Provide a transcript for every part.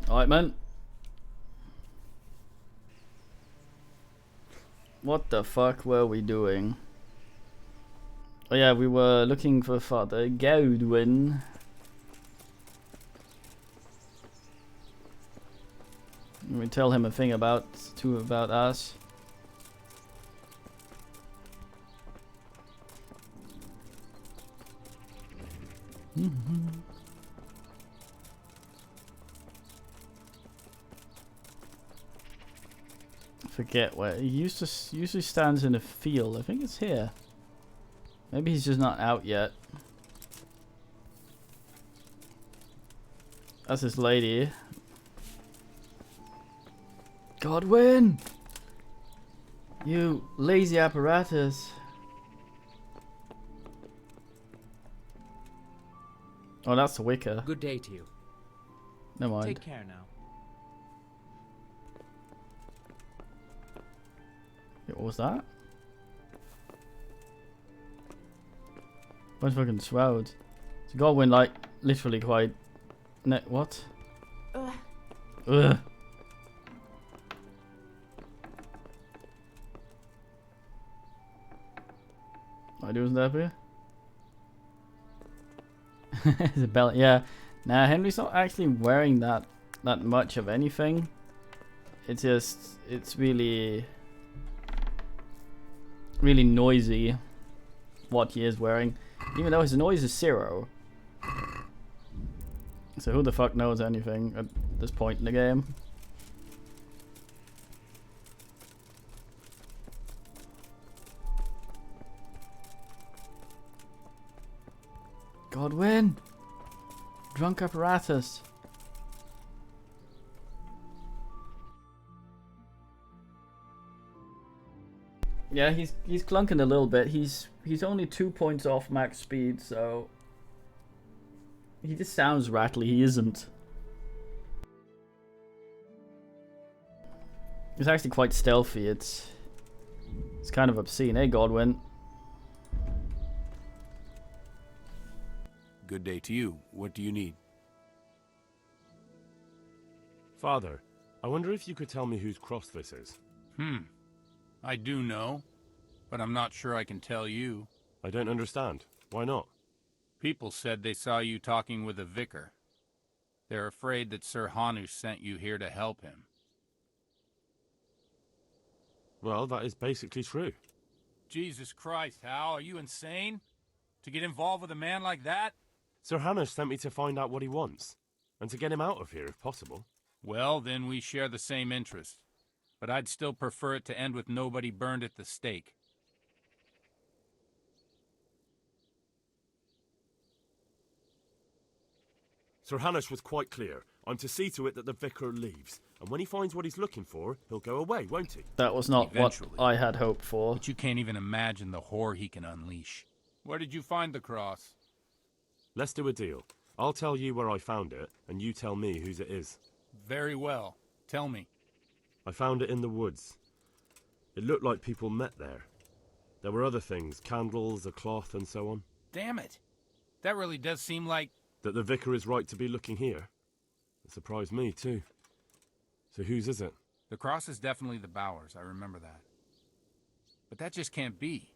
Alright, man. What the fuck were we doing? Oh yeah, we were looking for Father Godwin. We tell him a thing about us. Forget where he usually stands in a field. I think it's here. Maybe he's just not out yet. That's this lady. Godwin! You lazy apparatus. Oh, that's the Wicker. Good day to you. Never mind. Take care now. What was that? Bunch of fucking shrouds. So Godwin, like, literally quite... what? Ugh. I do that here? It's a belt, yeah. Nah, Henry's not actually wearing that much of anything. It's just, it's really noisy what he is wearing, even though his noise is 0. So who the fuck knows anything at this point in the game? Godwin! Drunk apparatus. Yeah, he's clunking a little bit. He's only 2 points off max speed, so he just sounds rattly. He isn't. He's actually quite stealthy. It's kind of obscene. Hey, Godwin. Good day to you. What do you need? Father, I wonder if you could tell me whose cross this is. I do know, but I'm not sure I can tell you. I don't understand. Why not? People said they saw you talking with a vicar. They're afraid that Sir Hanush sent you here to help him. Well, that is basically true. Jesus Christ, Hal, are you insane? To get involved with a man like that? Sir Hanush sent me to find out what he wants, and to get him out of here if possible. Well, then we share the same interest. But I'd still prefer it to end with nobody burned at the stake. Sir Hanush was quite clear. I'm to see to it that the vicar leaves, and when he finds what he's looking for, he'll go away, won't he? That was not Eventually. what I had hoped for. But you can't even imagine the horror he can unleash. Where did you find the cross? Let's do a deal. I'll tell you where I found it, and you tell me whose it is. Very well. Tell me. I found it in the woods. It looked like people met there. There were other things, candles, a cloth, and so on. Damn it. That really does seem like... That the vicar is right to be looking here. It surprised me, too. So whose is it? The cross is definitely the Bowers, I remember that. But that just can't be.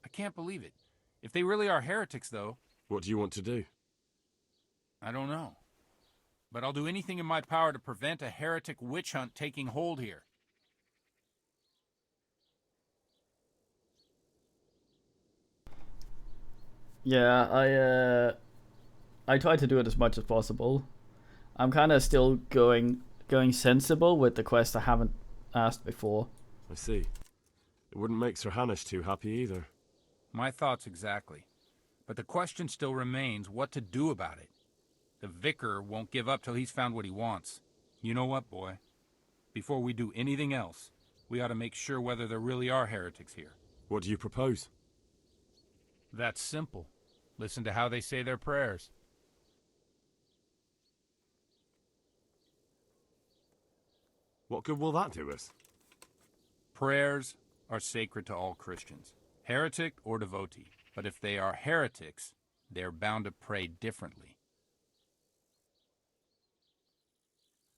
I can't believe it. If they really are heretics, though... What do you want to do? I don't know. But I'll do anything in my power to prevent a heretic witch hunt taking hold here. Yeah, I try to do it as much as possible. I'm kind of still going sensible with the quest I haven't asked before. I see. It wouldn't make Sir Hanush too happy either. My thoughts exactly. But the question still remains what to do about it. The vicar won't give up till he's found what he wants. You know what, boy? Before we do anything else, we ought to make sure whether there really are heretics here. What do you propose? That's simple. Listen to how they say their prayers. What good will that do us? Prayers are sacred to all Christians, heretic or devotee. But if they are heretics, they are bound to pray differently.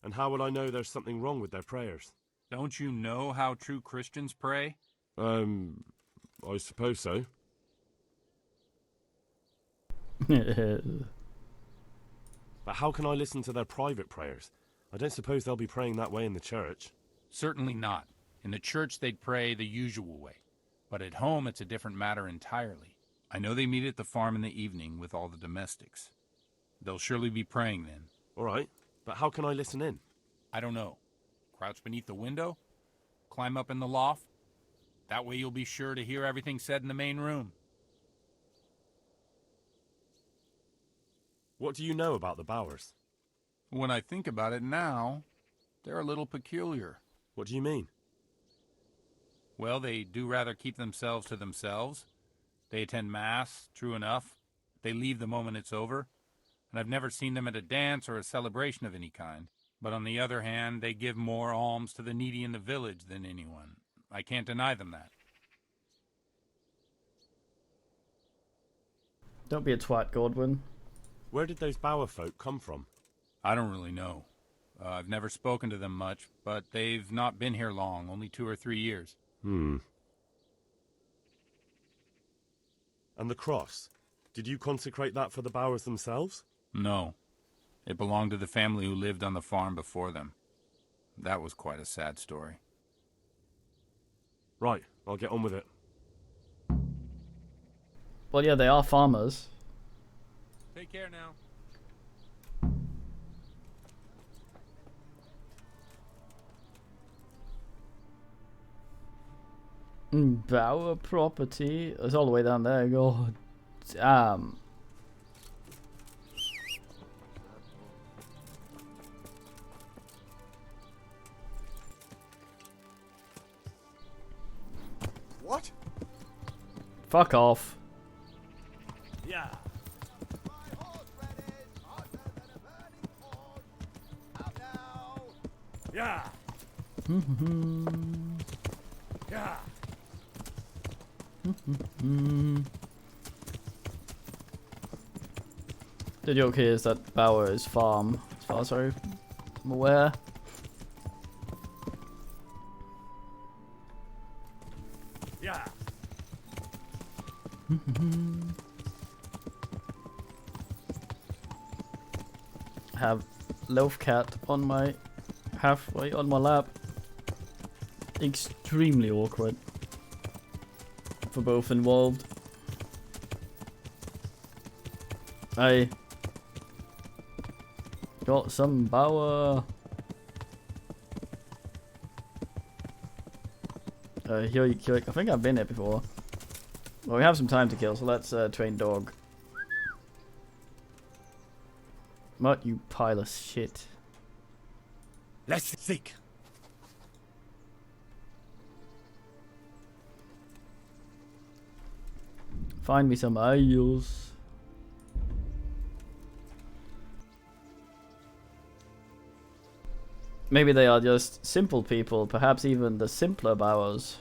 And how will I know there's something wrong with their prayers? Don't you know how true Christians pray? I suppose so. But how can I listen to their private prayers? I don't suppose they'll be praying that way in the church. Certainly not. In the church they'd pray the usual way. But at home it's a different matter entirely. I know they meet at the farm in the evening with all the domestics. They'll surely be praying then. All right, but how can I listen in? I don't know. Crouch beneath the window? Climb up in the loft? That way you'll be sure to hear everything said in the main room. What do you know about the Bowers? When I think about it now, they're a little peculiar. What do you mean? Well, they do rather keep themselves to themselves. They attend Mass, true enough. They leave the moment it's over. And I've never seen them at a dance or a celebration of any kind. But on the other hand, they give more alms to the needy in the village than anyone. I can't deny them that. Don't be a twat, Godwin. Where did those Bower folk come from? I don't really know. I've never spoken to them much, but they've not been here long, only 2 or 3 years. And the cross? Did you consecrate that for the Bowers themselves? No. It belonged to the family who lived on the farm before them. That was quite a sad story. Right, I'll get on with it. Well, yeah, they are farmers. Take care now. Bower property. It's all the way down there. God damn. What? Fuck off. Yeah. Yeah. Yeah. The joke here is that Bower is farm, as far as I'm aware. Yeah. Have Loaf Cat on my halfway on my lap. Extremely awkward for both involved. I got some Bower. Here, I think I've been here before. Well, we have some time to kill, so let's train dog. What, you pile of shit. Let's seek. Find me some ales. Maybe they are just simple people, perhaps even the simpler Bowers.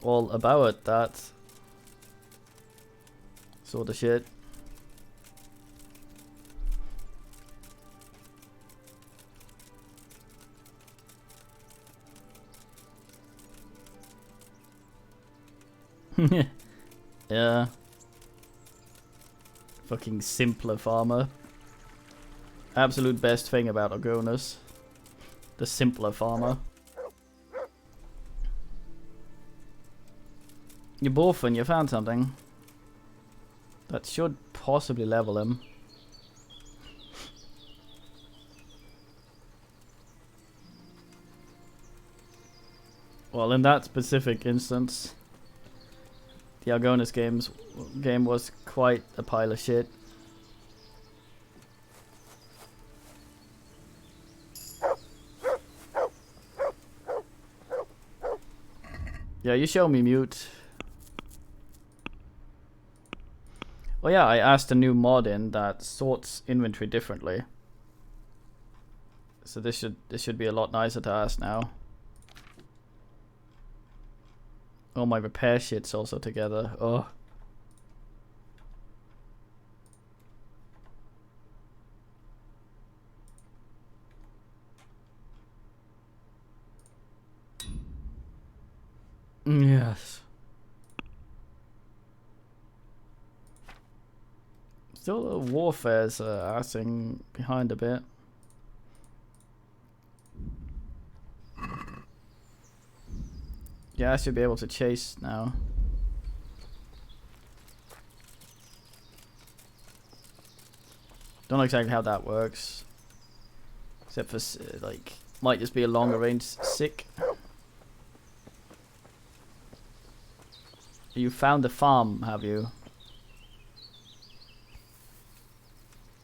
All about that sort of shit. Yeah. Fucking simpler farmer. Absolute best thing about Argonus. The simpler farmer. You're boffin, you found something. That should possibly level him. Well, in that specific instance, the Argonus game was quite a pile of shit. Yeah, you show me mute. Oh yeah, I asked a new mod in that sorts inventory differently. So this should be a lot nicer to ask now. All my repair shit's also together. Oh. Yes. Still, the warfare's arsing behind a bit. Yeah, I should be able to chase now. Don't know exactly how that works. Except for, like, might just be a longer range sick. You found the farm, have you?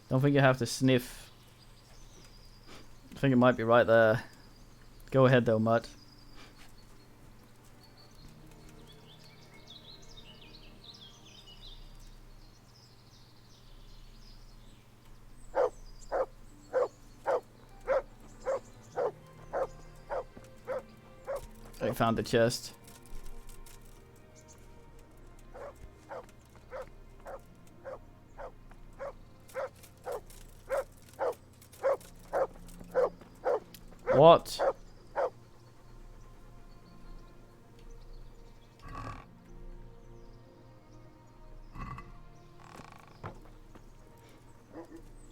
Don't think you have to sniff. I think it might be right there. Go ahead though, Mutt. I found the chest. What?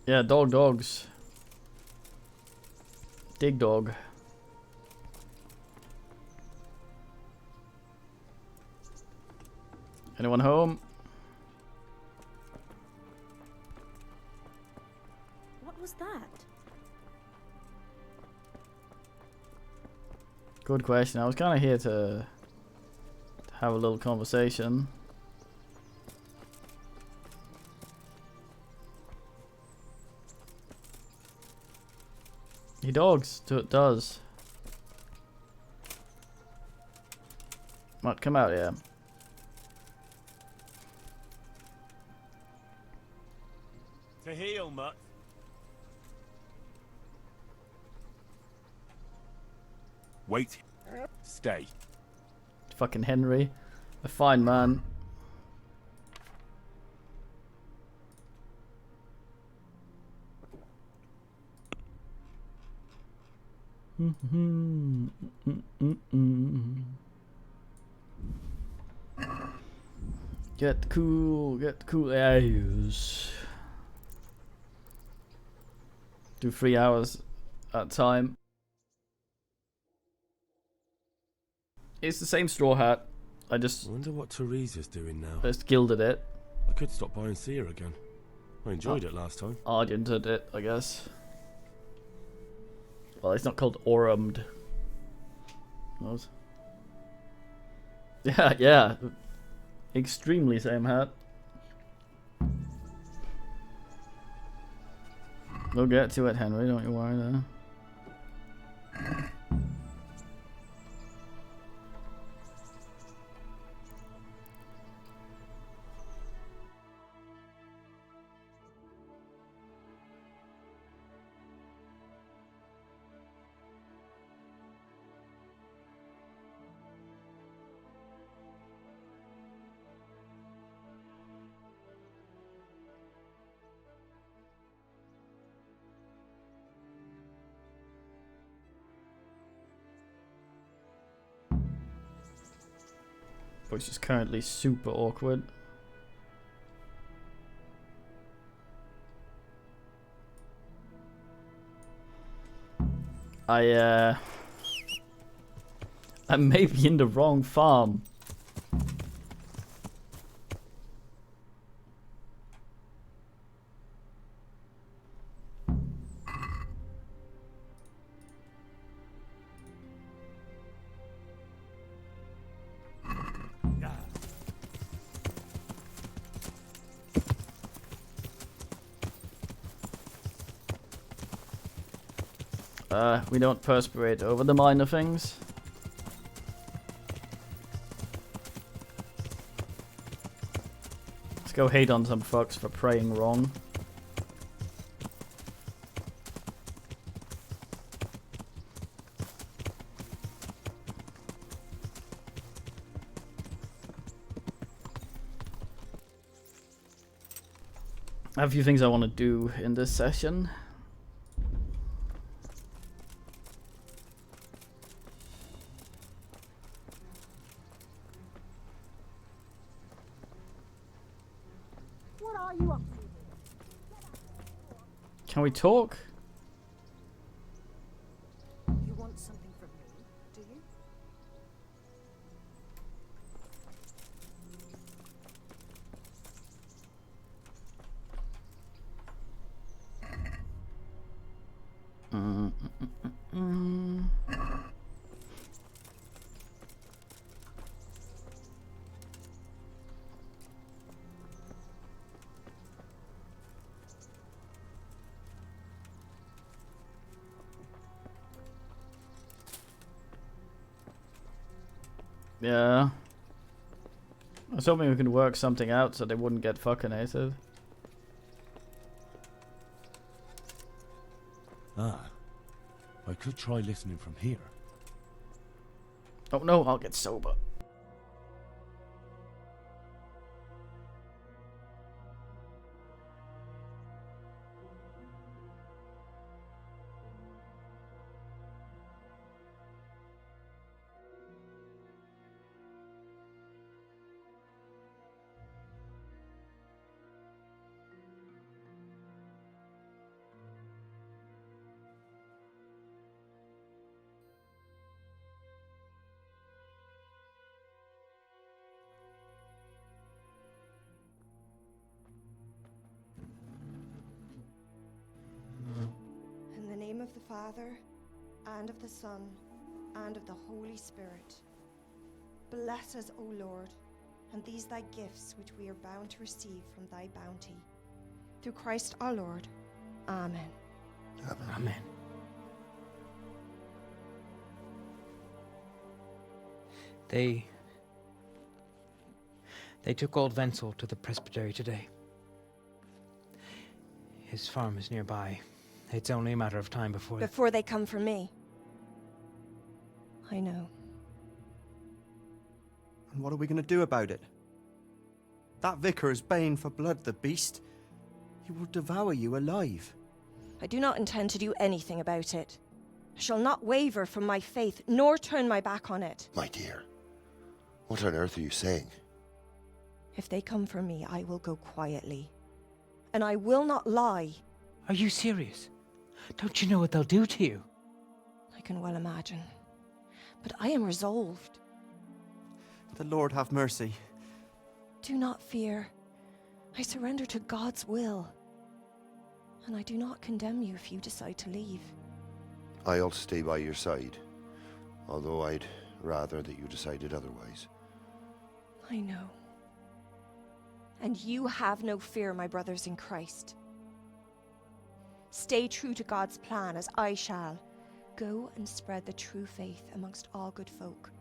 Yeah, dogs. Dig dog. Anyone home? What was that? Good question. I was kind of here to have a little conversation. He dogs. Does. Might come out here. To heal, Mutt. Wait. Stay. Fucking Henry. A fine man. Get cool airs. Do 3 hours at a time. It's the same straw hat. I I wonder what Teresa's doing now. just gilded it. I could stop by and see her again. I enjoyed it last time. Argented it, I guess. Well, it's not called Orummed. Knows? Yeah, yeah. Extremely same hat. We'll get to it, Henry. Don't you worry there. Which is currently super awkward. I may be in the wrong farm. We don't perspirate over the minor things. Let's go hate on some fucks for praying wrong. I have a few things I want to do in this session. What are you up to? Can we talk? You want something from me, do you? Yeah. I was hoping we could work something out so they wouldn't get fuckinated. Ah, I could try listening from here. Oh no, I'll get sober. In the name of the Father, and of the Son, and of the Holy Spirit. Bless us, O Lord, and these thy gifts which we are bound to receive from thy bounty. Through Christ our Lord. Amen. Amen. They took old Wenzel to the presbytery today. His farm is nearby. It's only a matter of time before... Before they come for me. I know. And what are we going to do about it? That vicar is baying for blood, the beast. He will devour you alive. I do not intend to do anything about it. I shall not waver from my faith, nor turn my back on it. My dear, what on earth are you saying? If they come for me, I will go quietly. And I will not lie. Are you serious? Don't you know what they'll do to you? I can well imagine. But I am resolved. The Lord have mercy. Do not fear. I surrender to God's will. And I do not condemn you if you decide to leave. I'll stay by your side, although I'd rather that you decided otherwise. I know. And you have no fear, my brothers in Christ. Stay true to God's plan, as I shall. Go and spread the true faith amongst all good folk.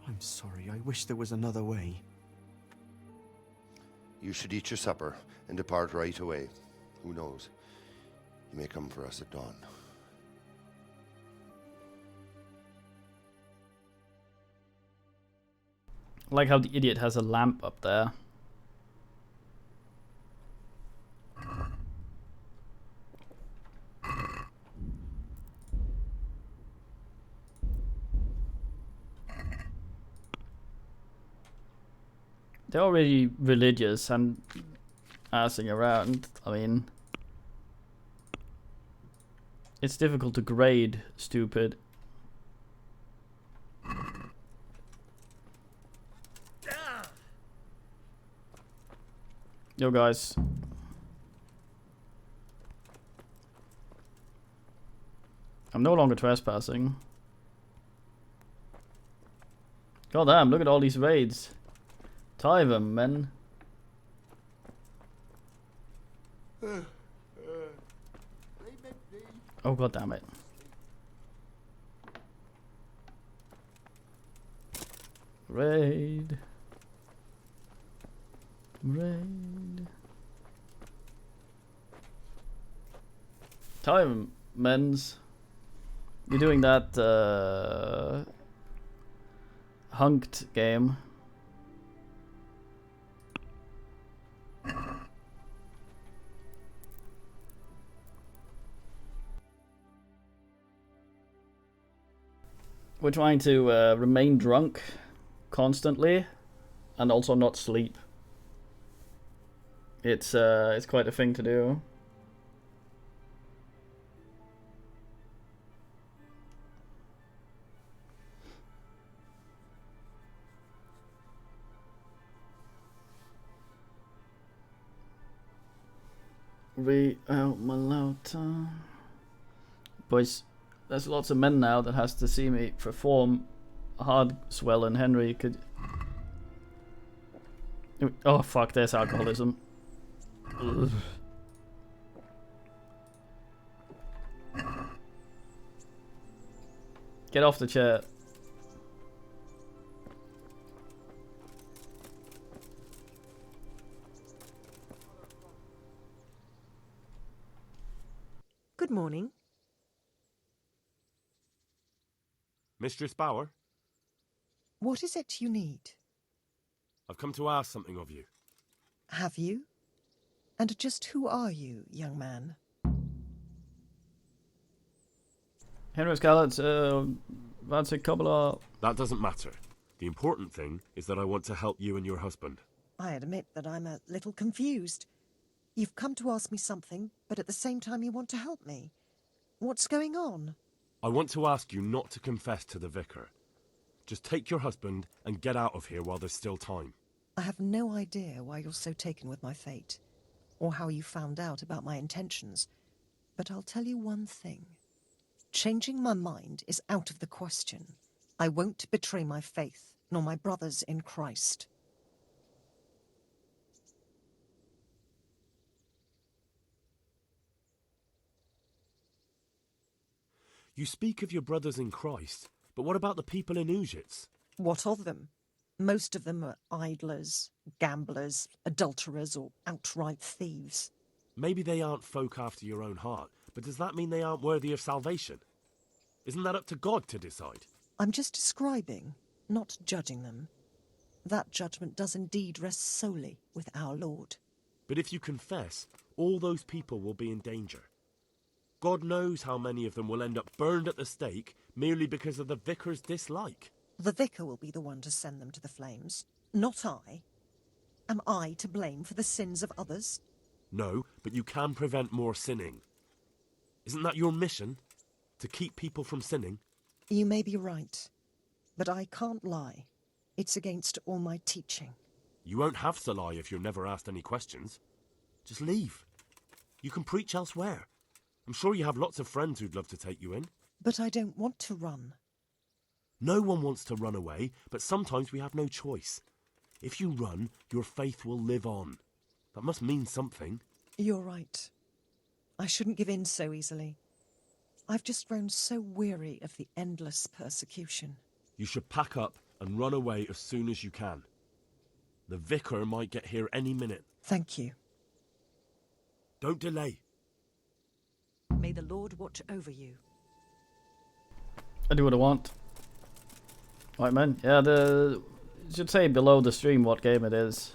I'm sorry, I wish there was another way. You should eat your supper and depart right away. Who knows? You may come for us at dawn. I like how the idiot has a lamp up there. They're already religious and arsing around. I mean, it's difficult to grade stupid. Yo guys. I'm no longer trespassing. God damn, look at all these raids. Tie them, men. Oh god damn it. Raid. Raid. Tie them, men's. You're doing that hunked game. We're trying to remain drunk constantly and also not sleep. It's quite a thing to do. Re out my laughter. Boys, there's lots of men now that has to see me perform hard swell, and Henry could. Oh fuck, there's alcoholism. Ugh. Get off the chair. Good morning. Mistress Bauer, What is it you need? I've come to ask something of you. Have you? And just who are you, young man? Henry Scarlett, that's a couple of... That doesn't matter. The important thing is that I want to help you and your husband. I admit that I'm a little confused. You've come to ask me something, but at the same time you want to help me. What's going on? I want to ask you not to confess to the vicar. Just take your husband and get out of here while there's still time. I have no idea why you're so taken with my fate, or how you found out about my intentions, but I'll tell you one thing. Changing my mind is out of the question. I won't betray my faith, nor my brothers in Christ. You speak of your brothers in Christ, but what about the people in Ujits? What of them? Most of them are idlers, gamblers, adulterers, or outright thieves. Maybe they aren't folk after your own heart, but does that mean they aren't worthy of salvation? Isn't that up to God to decide? I'm just describing, not judging them. That judgment does indeed rest solely with our Lord. But if you confess, all those people will be in danger. God knows how many of them will end up burned at the stake merely because of the vicar's dislike. The vicar will be the one to send them to the flames, not I. Am I to blame for the sins of others? No, but you can prevent more sinning. Isn't that your mission? To keep people from sinning? You may be right, but I can't lie. It's against all my teaching. You won't have to lie if you're never asked any questions. Just leave. You can preach elsewhere. I'm sure you have lots of friends who'd love to take you in. But I don't want to run. No one wants to run away, but sometimes we have no choice. If you run, your faith will live on. That must mean something. You're right. I shouldn't give in so easily. I've just grown so weary of the endless persecution. You should pack up and run away as soon as you can. The vicar might get here any minute. Thank you. Don't delay. May the Lord watch over you. I do what I want. Right, man. Yeah, it should say below the stream what game it is.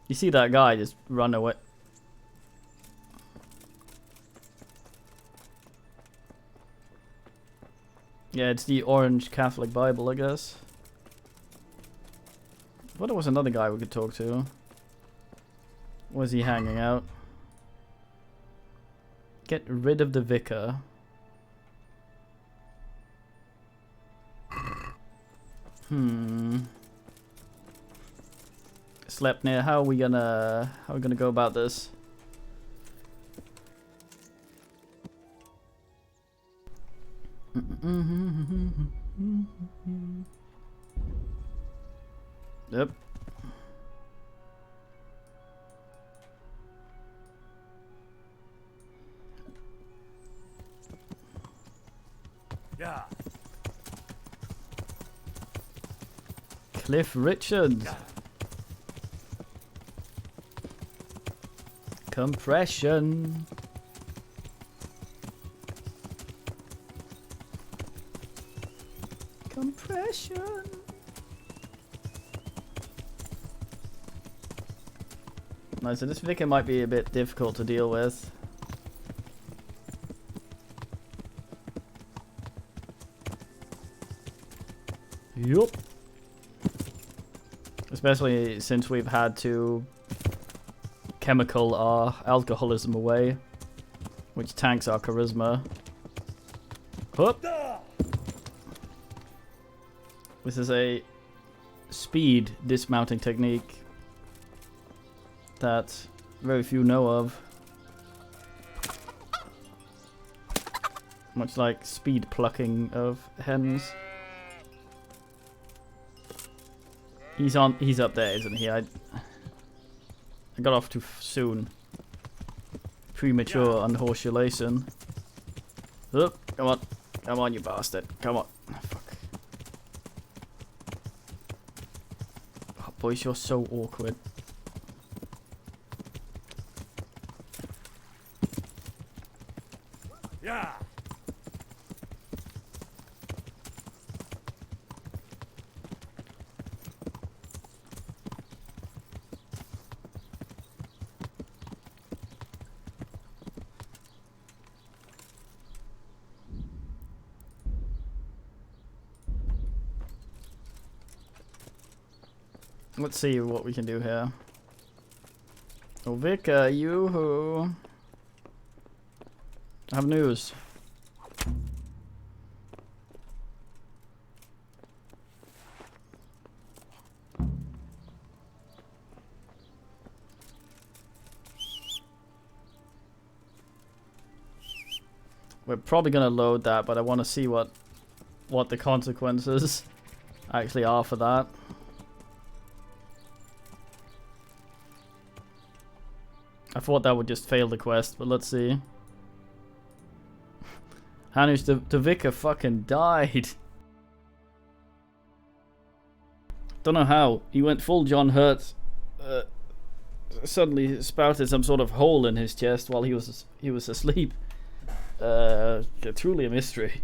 You see that guy just run away. Yeah, it's the Orange Catholic Bible, I guess. I thought there was another guy we could talk to. Was he hanging out? Get rid of the vicar. Sleipnir, how are we gonna go about this? Yep. Yeah. Cliff Richards. Compression. Compression. Nice, so this vicar might be a bit difficult to deal with. Yup. Especially since we've had to chemical our alcoholism away, which tanks our charisma. Whoop. This is a speed dismounting technique that very few know of. Much like speed plucking of hens. He's up there, isn't he? I got off too soon. Premature unhorsulation. Oop, come on. Come on, you bastard. Come on. Fuck. Oh, boys, you're so awkward. Yeah. Let's see what we can do here. Oh, Vic, you who have news. We're probably gonna load that, but I want to see what the consequences actually are for that. I thought that would just fail the quest, but let's see. Hanush, the vicar fucking died. Don't know how. He went full John Hurt. Suddenly spouted some sort of hole in his chest while he was asleep. Truly a mystery.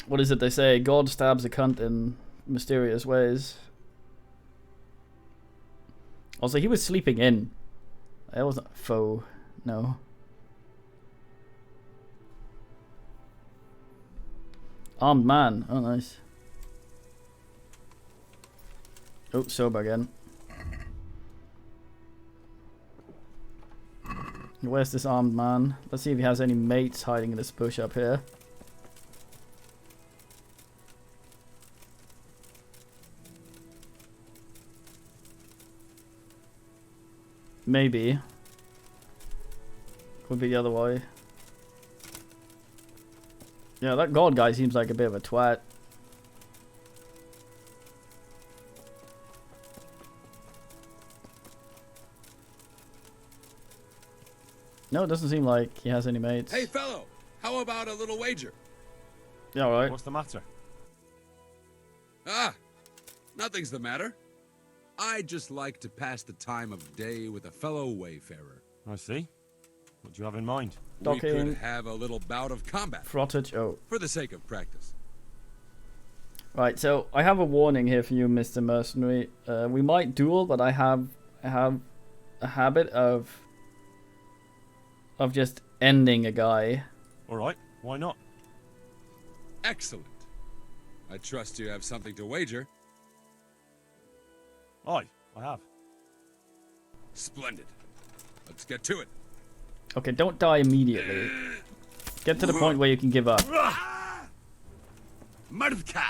What is it they say? God stabs a cunt in mysterious ways. Also, he was sleeping in. That wasn't faux. No. Armed man. Oh, nice. Oh, sober again. Where's this armed man? Let's see if he has any mates hiding in this bush up here. Maybe. Could be the other way. Yeah, that god guy seems like a bit of a twat. No, it doesn't seem like he has any mates. Hey, fellow! How about a little wager? Yeah, alright. What's the matter? Ah! Nothing's the matter. I'd just like to pass the time of day with a fellow wayfarer. I see. What do you have in mind? We could have a little bout of combat. Frottage, oh. For the sake of practice. Right, so I have a warning here for you, Mr. Mercenary. We might duel, but I have a habit of just ending a guy. Alright, why not? Excellent. I trust you have something to wager. Aye, I have. Splendid. Let's get to it. Okay, don't die immediately. Get to the point where you can give up. Mardka!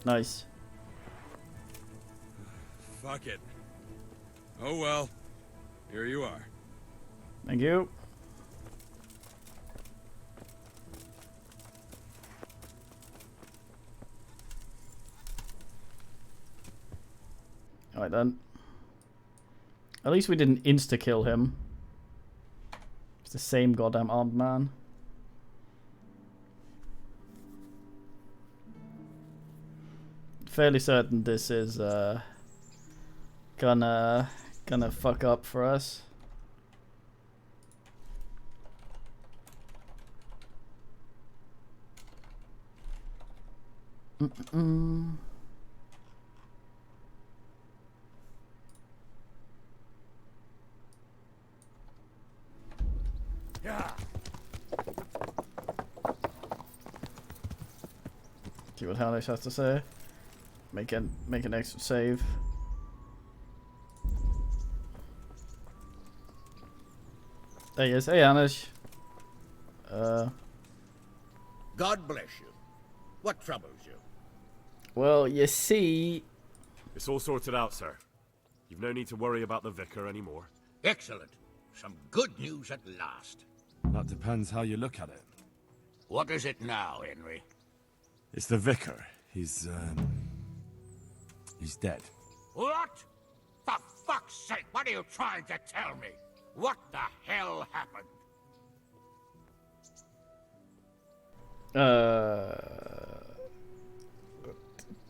Nice. Fuck it. Oh well. Here you are. Thank you. Alright then. At least we didn't insta-kill him. It's the same goddamn armed man. Fairly certain this is gonna fuck up for us. See what Hanish has to say. Make an extra save. There he is. Hey, Hanish. God bless you. What troubles you? Well, you see... It's all sorted out, sir. You've no need to worry about the vicar anymore. Excellent. Some good news at last. That depends how you look at it. What is it now, Henry? It's the vicar. He's dead. What? For fuck's sake, what are you trying to tell me? What the hell happened?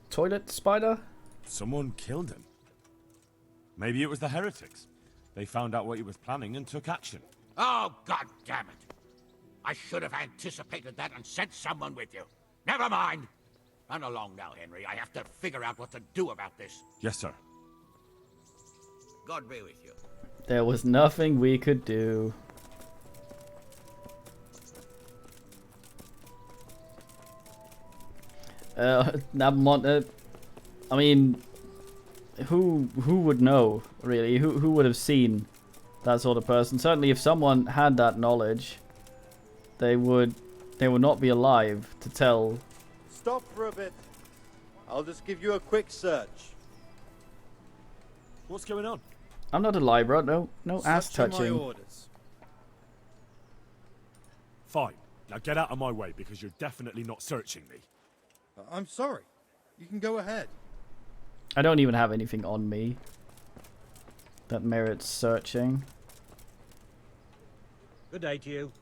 Toilet spider? Someone killed him. Maybe it was the heretics. They found out what he was planning and took action. Oh, god damn it. I should have anticipated that and sent someone with you. Never mind. Run along now, Henry. I have to figure out what to do about this. Yes, sir. God be with you. There was nothing we could do. I mean, who would know, really? Who would have seen that sort of person? Certainly if someone had that knowledge, they would not be alive to tell. Stop for a bit. I'll just give you a quick search. What's going on? I'm not a library, no ass Such are touching. my orders. Fine. Now get out of my way because you're definitely not searching me. I'm sorry. You can go ahead. I don't even have anything on me that merits searching. Good day to you.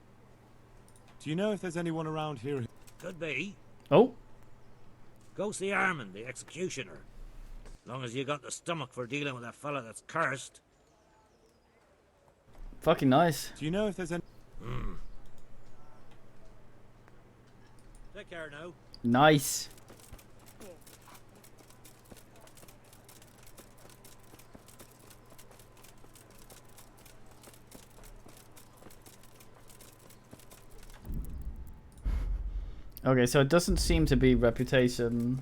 Do you know if there's anyone around here? Could be. Oh. Go see Armand, the executioner. As long as you got the stomach for dealing with a fella that's cursed. Fucking nice. Do you know if there's any... Take care now. Nice. Okay, so it doesn't seem to be reputation.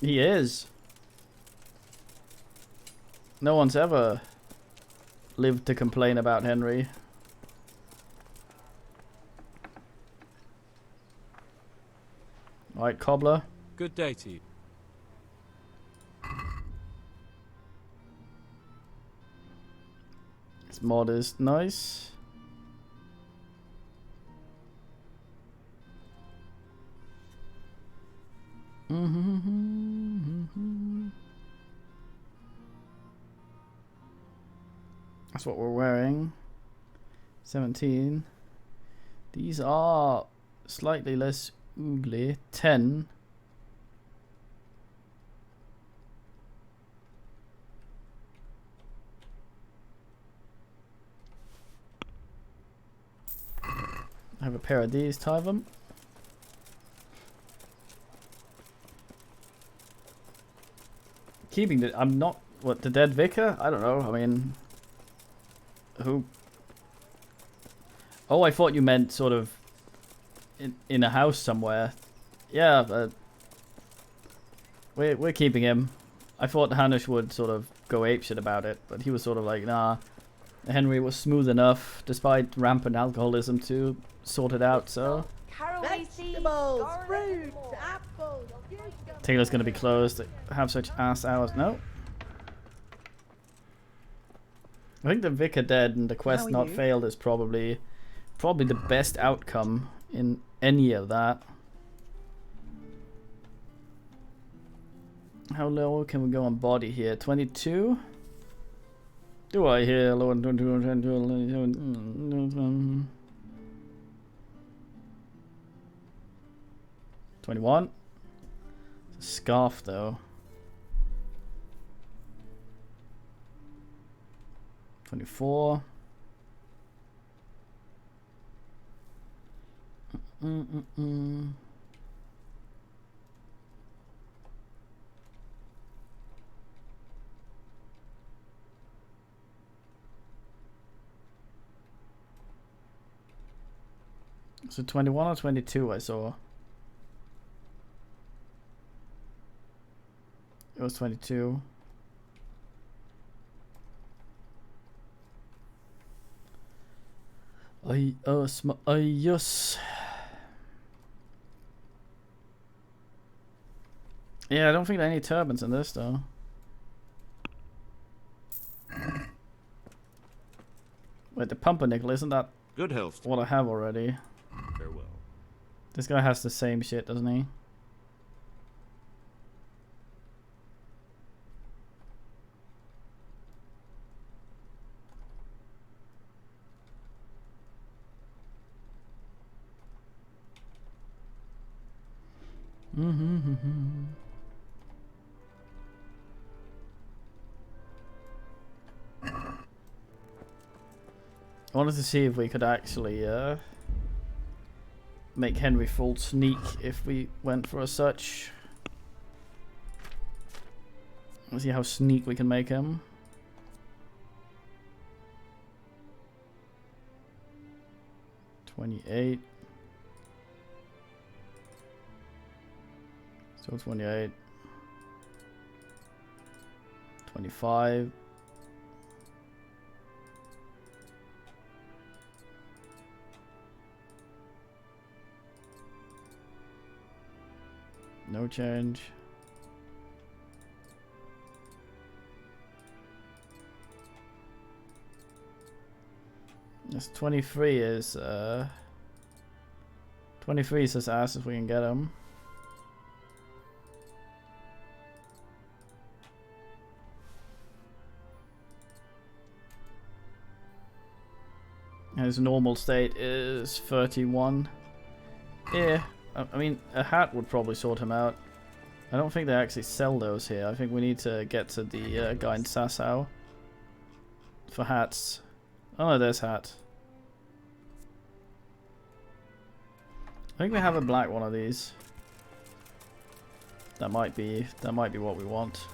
He is. No one's ever lived to complain about Henry. Right, cobbler. Good day to you. This mod is nice. That's what we're wearing. 17. These are slightly less oogly. 10. I have a pair of these, tie them. Keeping the... I'm not... What, the dead vicar? I don't know. I mean... Who... Oh, I thought you meant sort of... In a house somewhere. Yeah, but... We're keeping him. I thought Hanish would sort of go apeshit about it, but he was sort of like, nah. Henry was smooth enough, despite rampant alcoholism, to sort it out, so... Vegetables, fruit, apples. Taylor's gonna be closed. Have such ass hours. No. I think the vicar dead and the quest not failed is probably the best outcome in any of that. How low can we go on body here? 22? Do I hear low on 21? It's a scarf though. 24. So 21 or 22 I saw. It was 22. Yes. Yeah, I don't think there are any turbans in this though. Wait, the pumpernickel, isn't that Good health. what I have already? Farewell. This guy has the same shit, doesn't he? I wanted to see if we could actually make Henry full sneak if we went for a such. Let's see how sneak we can make him. $28. Still 28. 25. No change. This 23 is 23 is as ass as we can get him. His normal state is 31. Yeah, I mean, a hat would probably sort him out. I don't think they actually sell those here. I think we need to get to the guy in Sasau for hats. Oh no, there's hat. I think we have a black one of these. That might be what we want.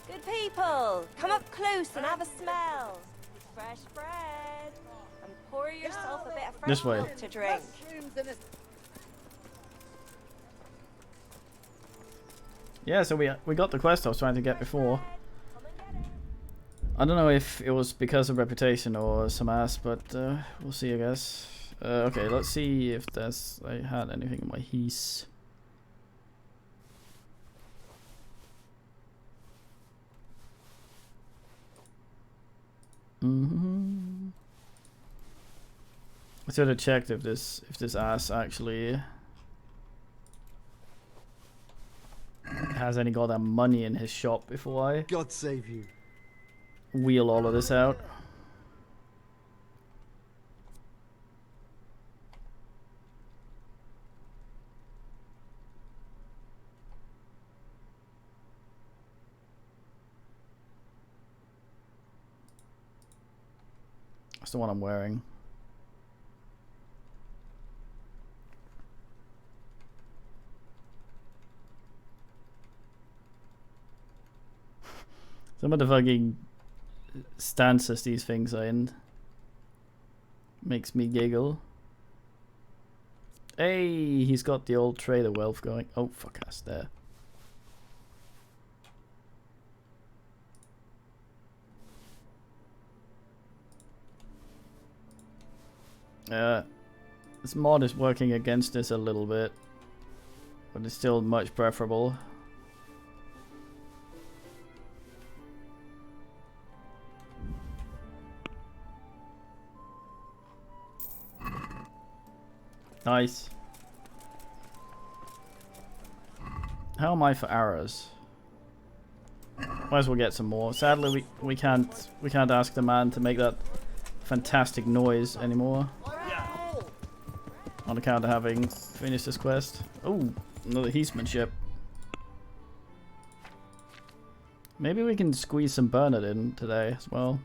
Good people, come up close and have a smell. Fresh bread. And pour yourself a bit of fresh This way. milk to drink. Yeah, so we got the quest I was trying to get before. I don't know if it was because of reputation or some ass, but we'll see, I guess. Okay, let's see if I had anything in my heath. I should have checked if this ass actually has any goddamn money in his shop before I God save you. wheel all of this out. That's the one I'm wearing. Some of the fucking stances these things are in makes me giggle. Hey, he's got the old trader wealth going. Oh, fuck us there. This mod is working against this a little bit, but it's still much preferable. Nice. How am I for arrows? Might as well get some more. Sadly, we can't ask the man to make that fantastic noise anymore. On account of having finished this quest. Oh, another Heathman ship. Maybe we can squeeze some Bernard in today as well.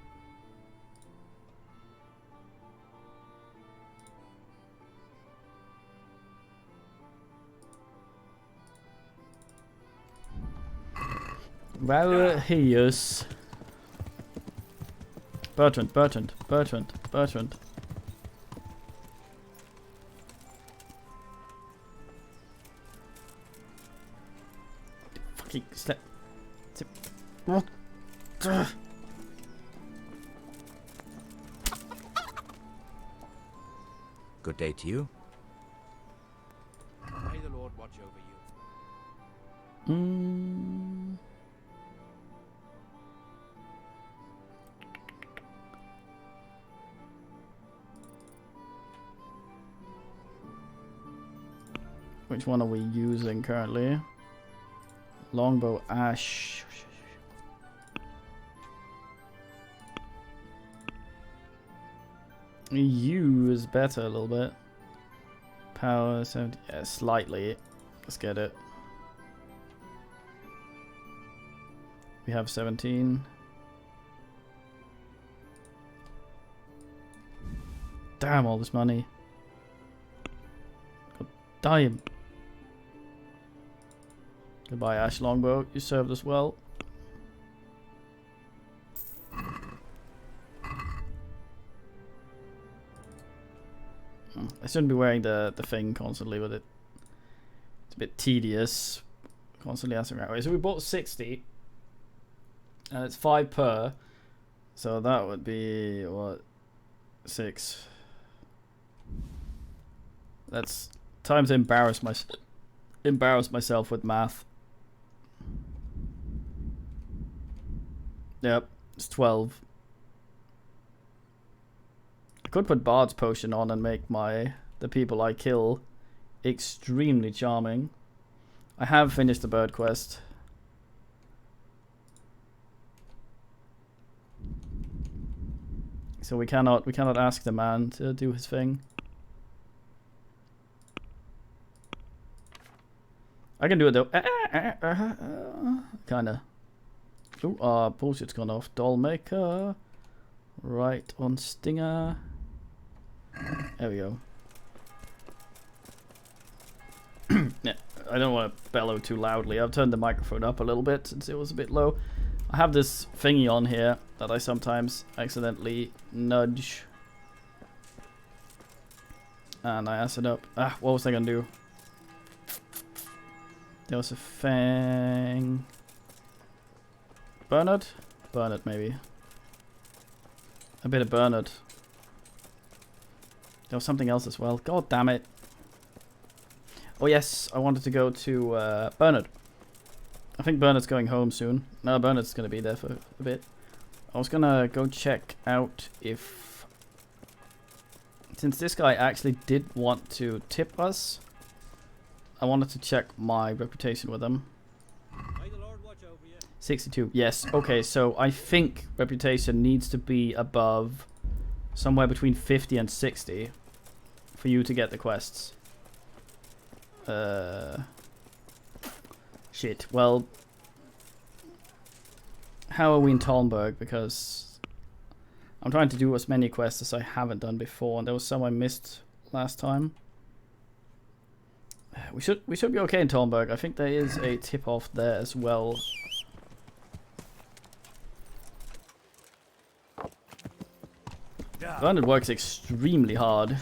Well, he is. Bertrand. fucking step. What? Good day to you. May the Lord watch over you. Which one are we using currently? Longbow ash. U is better a little bit. Power 70, yeah, slightly. Let's get it. We have 17. Damn, all this money. God damn. Goodbye, Ash Longbow. You served us well. I shouldn't be wearing the thing constantly with it. It's a bit tedious. Constantly asking around. So we bought 60. And it's 5 per. So that would be, what? 6. That's time to embarrass myself with math. Yep, it's 12. I could put Bard's Potion on and make the people I kill extremely charming. I have finished the bird quest. So we cannot ask the man to do his thing. I can do it though. Kinda. Ooh, bullshit's gone off. Doll maker. Right on stinger. There we go. Yeah, I don't want to bellow too loudly. I've turned the microphone up a little bit since it was a bit low. I have this thingy on here that I sometimes accidentally nudge. And I ass it up. What was I gonna do? There was a fang. Bernard? Bernard, maybe. A bit of Bernard. There was something else as well. God damn it. Oh yes, I wanted to go to Bernard. I think Bernard's going home soon. No, Bernard's going to be there for a bit. I was going to go check out if... Since this guy actually did want to tip us, I wanted to check my reputation with him. 62. Yes. Okay, so I think reputation needs to be above somewhere between 50 and 60 for you to get the quests. Shit. Well, how are we in Talmberg? Because I'm trying to do as many quests as I haven't done before, and there was some I missed last time. We should be okay in Talmberg. I think there is a tip off there as well. Bernard works extremely hard.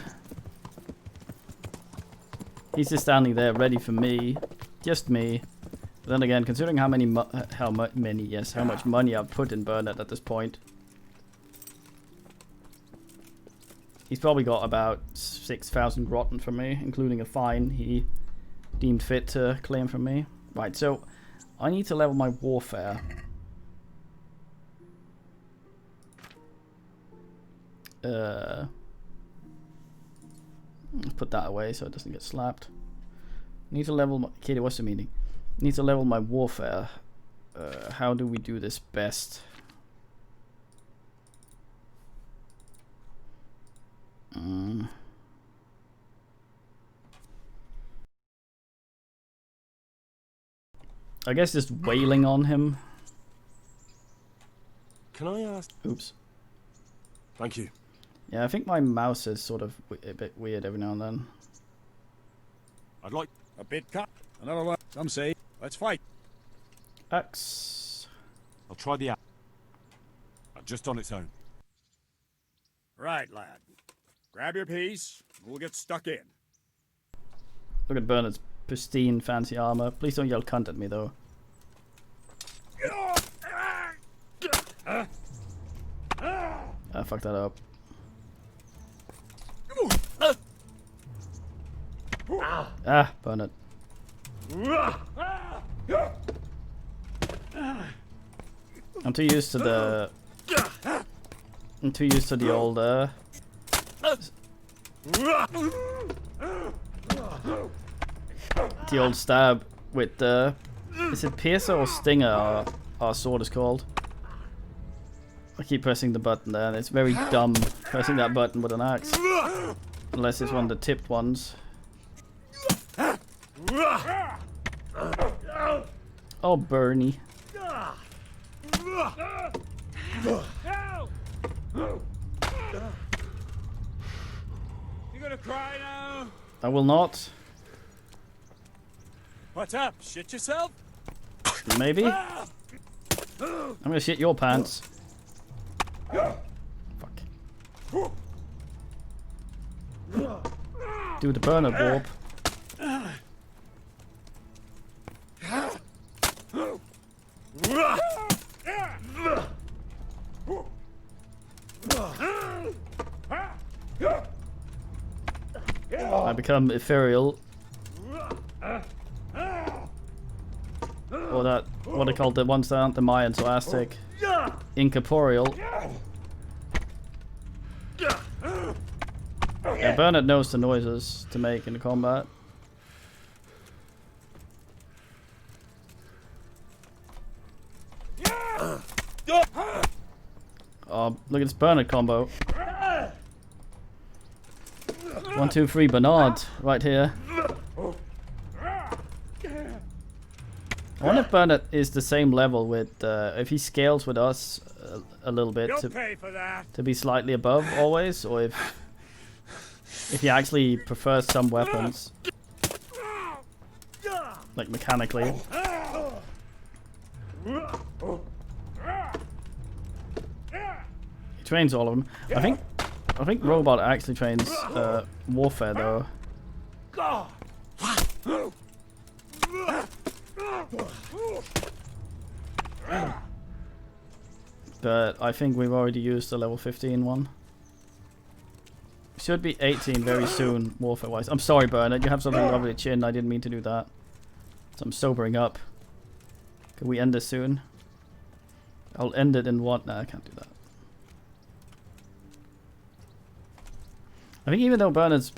He's just standing there ready for me, just me. But then again, considering how much money I've put in Bernard at this point, he's probably got about 6,000 grotten from me, including a fine he deemed fit to claim from me. Right, so I need to level my warfare. Let's put that away so it doesn't get slapped. Need to level my... Kitty, what's the meaning? Need to level my warfare. How do we do this best? I guess just wailing on him. Can I ask? Oops. Thank you. Yeah, I think my mouse is sort of a bit weird every now and then. I'd like a bit cut. Another one. Some say, let's fight. Axe. I'll try the axe. Just on its own. Right, lad. Grab your piece. We'll get stuck in. Look at Bernard's pristine fancy armor. Please don't yell cunt at me though. I fucked that up. Ah, burn it. I'm too used to the... I'm too used to the old, the old stab with the... Is it piercer or stinger our sword is called? I keep pressing the button there and it's very dumb pressing that button with an axe. Unless it's one of the tipped ones. Oh, Bernie. You gonna cry now? I will not. What's up? Shit yourself? Maybe? I'm gonna shit your pants. Fuck. Do the burner warp. I become ethereal. Or that, what they called the ones that aren't the Mayans or Aztec. Incorporeal. Yeah, Bernard knows the noises to make in the combat. Oh, look at this Bernard combo. 1, 2, 3, Bernard, right here. I wonder if Bernard is the same level with, if he scales with us a little bit to be slightly above always, or if he actually prefers some weapons, like mechanically. He trains all of them. I think Robot actually trains warfare though. But I think we've already used the level 15 one. Should be 18 very soon, warfare wise. I'm sorry, Bernard, you have something over the chin. I didn't mean to do that. So I'm sobering up. Can we end this soon? I'll end it in what? Nah, I can't do that. I think even though Bernard's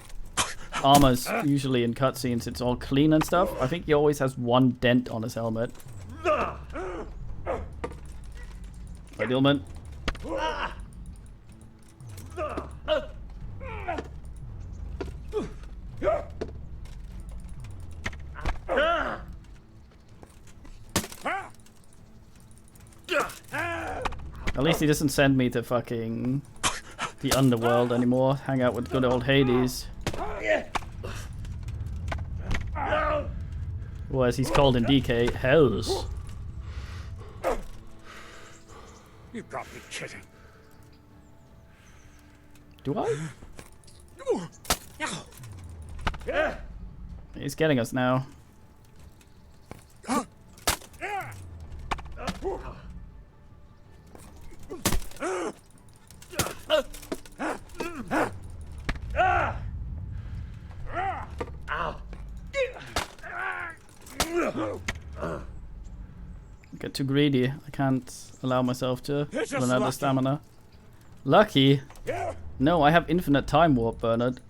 armor's usually in cutscenes, it's all clean and stuff, I think he always has one dent on his helmet. Idealman. At least he doesn't send me to fucking the underworld anymore. Hang out with good old Hades. Or as he's called in DK, Hells. You got me kidding. Do I? He's getting us now. Get too greedy. I can't allow myself to run out of stamina. Lucky? No, I have infinite time warp, Bernard.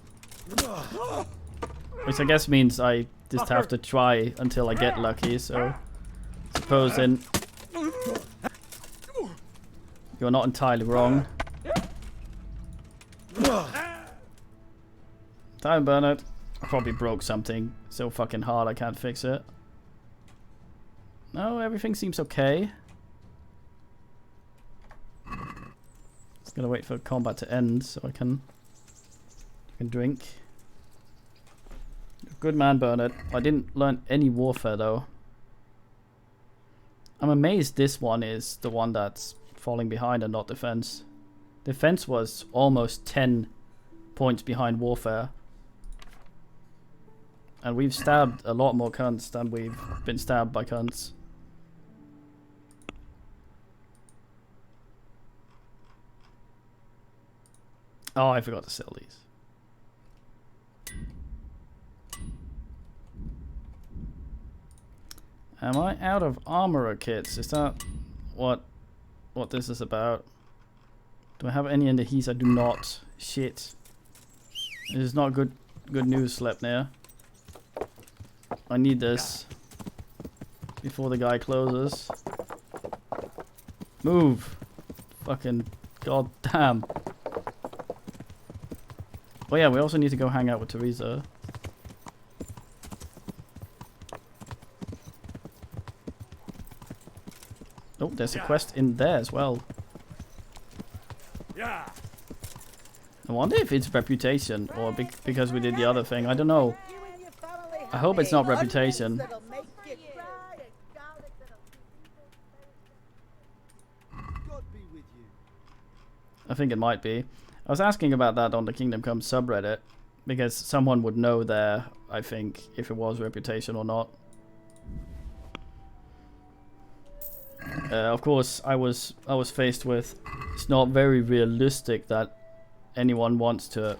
Which I guess means I just have to try until I get lucky, so... Supposing... You're not entirely wrong. Time, Bernard. I probably broke something so fucking hard I can't fix it. No, everything seems okay. Just gonna wait for combat to end so I can drink. Good man, Bernard. I didn't learn any warfare though. I'm amazed this one is the one that's falling behind and not defense. Defense was almost 10 points behind warfare. And we've stabbed a lot more cunts than we've been stabbed by cunts. Oh, I forgot to sell these. Am I out of armorer kits? Is that what this is about? Do I have any in the heat? I do not. Shit. This is not good news, Sleipnir. I need this before the guy closes. Move. Fucking goddamn. Oh yeah, we also need to go hang out with Teresa. Oh, there's a quest in there as well. Yeah. I wonder if it's reputation or because we did the other thing. I don't know. I hope it's not reputation. I think it might be. I was asking about that on the Kingdom Come subreddit because someone would know there, I think, if it was reputation or not. Of course, I was faced with it's not very realistic that anyone wants to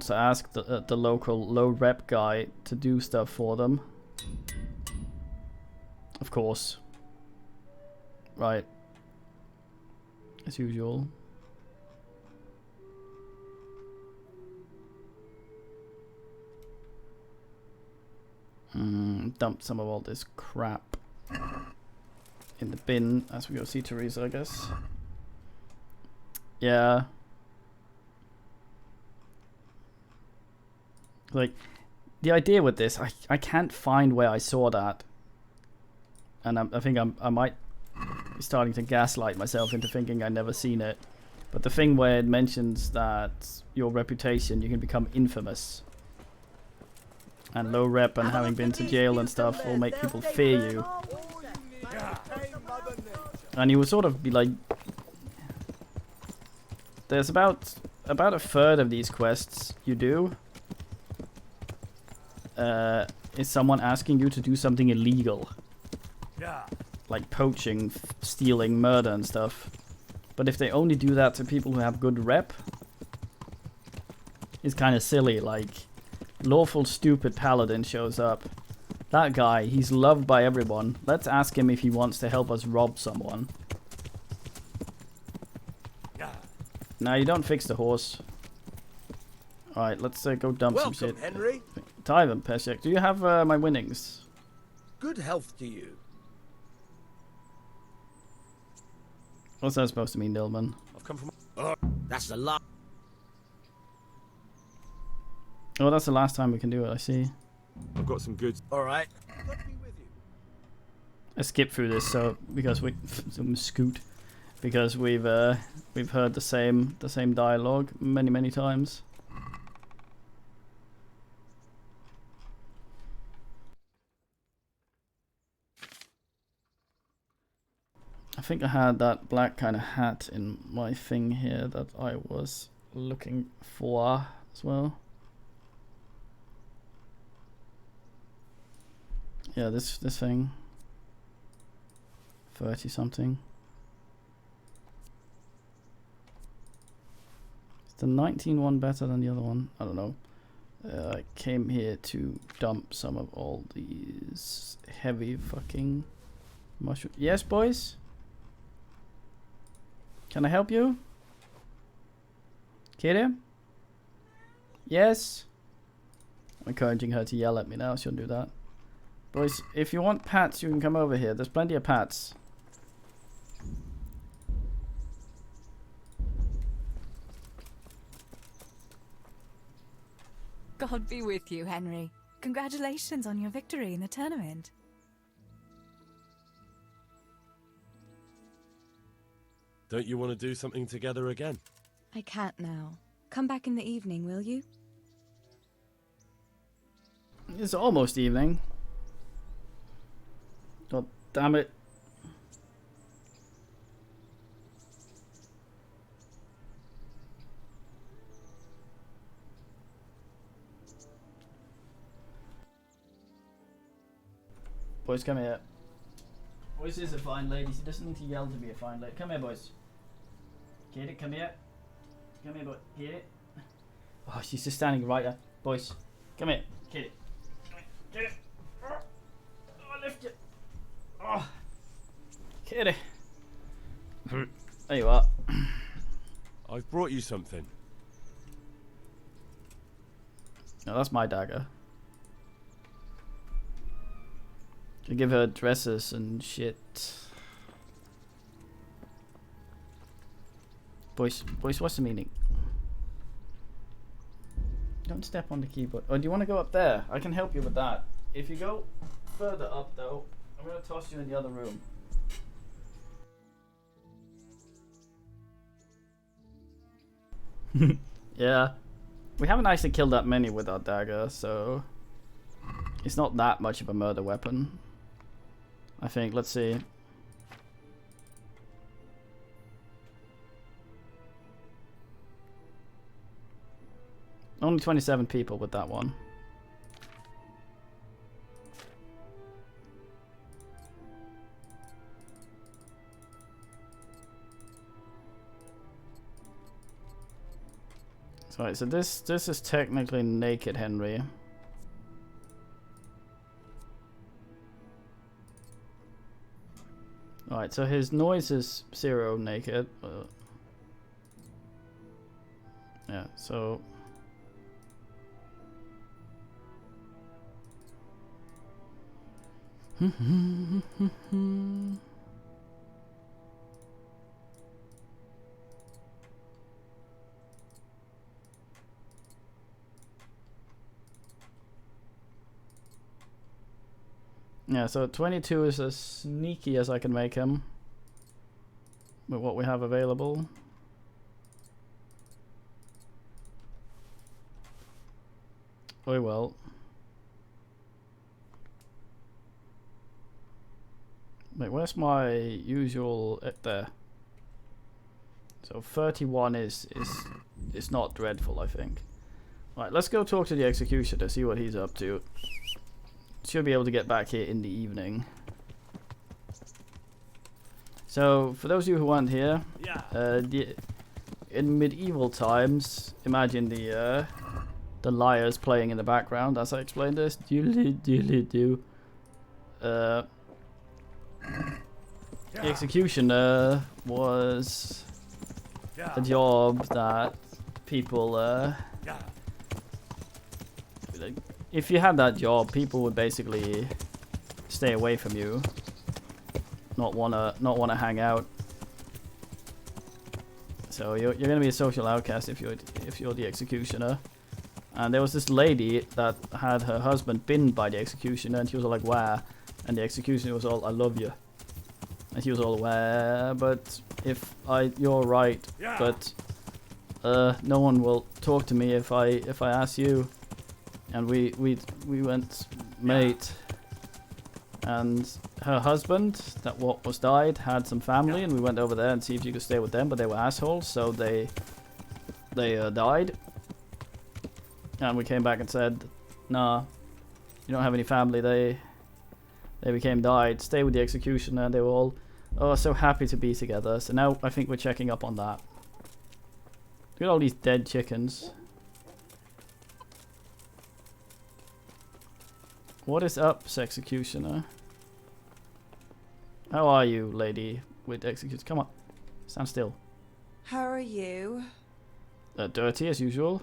ask the local low rep guy to do stuff for them. Of course. Right. As usual. Dump some of all this crap in the bin as we go see Teresa, I guess. Yeah. Like, the idea with this, I can't find where I saw that. And I think I might be starting to gaslight myself into thinking I've never seen it. But the thing where it mentions that your reputation, you can become infamous. And low rep and having been to jail and stuff will make people fear you. And you will sort of be like... There's about a third of these quests you do. Is someone asking you to do something illegal. Like poaching, stealing, murder and stuff. But if they only do that to people who have good rep, it's kind of silly. Like, lawful stupid paladin shows up. That guy, he's loved by everyone. Let's ask him if he wants to help us rob someone. Now you don't fix the horse. Alright, let's go dump some shit. Henry. Tyven, Peshek, do you have my winnings? Good health to you. What's that supposed to mean, Dillman? I've come from... that's the last... Oh, that's the last time we can do it, I see. I've got some goods. Alright. I skipped through this because we scoot. Because we've heard the same dialogue many times. I think I had that black kind of hat in my thing here that I was looking for as well. Yeah, this thing. 30 something. Is the 19 one better than the other one? I don't know. I came here to dump some of all these heavy fucking mushrooms. Yes, boys? Can I help you? Kitty? Yes? I'm encouraging her to yell at me now. She'll do that. Boys, if you want pats, you can come over here. There's plenty of pats. God be with you, Henry. Congratulations on your victory in the tournament. Don't you want to do something together again? I can't now. Come back in the evening, will you? It's almost evening. God damn it. Boys, come here. Boys is a fine lady. She doesn't need to yell to be a fine lady. Come here, boys. Get it, come here. Come here, boy. Get it. Oh, she's just standing right there. Boys, come here. Get it. Get it. Oh, lift it. Oh, get it. There you are. I've brought you something. No, that's my dagger. I give her dresses and shit. Boys, what's the meaning? Don't step on the keyboard. Oh, do you want to go up there? I can help you with that. If you go further up, though, I'm going to toss you in the other room. Yeah. We haven't actually killed that many with our dagger, so... It's not that much of a murder weapon. I think, let's see. Only 27 people with that one. Sorry, so this is technically naked Henry. Alright, so his noise is 0 naked. Yeah, so... Yeah, so 22 is as sneaky as I can make him with what we have available. Oh well. Wait, where's my usual there? So 31 is not dreadful, I think. Right, let's go talk to the executioner, see what he's up to. Should be able to get back here in the evening. So, for those of you who aren't here, in medieval times, imagine the lyres playing in the background as I explained this. The executioner was a job that people if you had that job, people would basically stay away from you, not wanna hang out. So you're gonna be a social outcast if you're the executioner. And there was this lady that had her husband pinned by the executioner, and she was all like, "Wow," and the executioner was all, "I love you," and she was all, "Wow, but you're right, but no one will talk to me if I ask you." And we went mate, and her husband that was died had some family, and we went over there and see if you could stay with them, but they were assholes, so they died. And we came back and said, "Nah, you don't have any family." They died. Stay with the executioner. They were all, "Oh, so happy to be together." So now I think we're checking up on that. Look at all these dead chickens. What is up, executioner? How are you, lady with execution? Come on, stand still. How are you? Dirty as usual.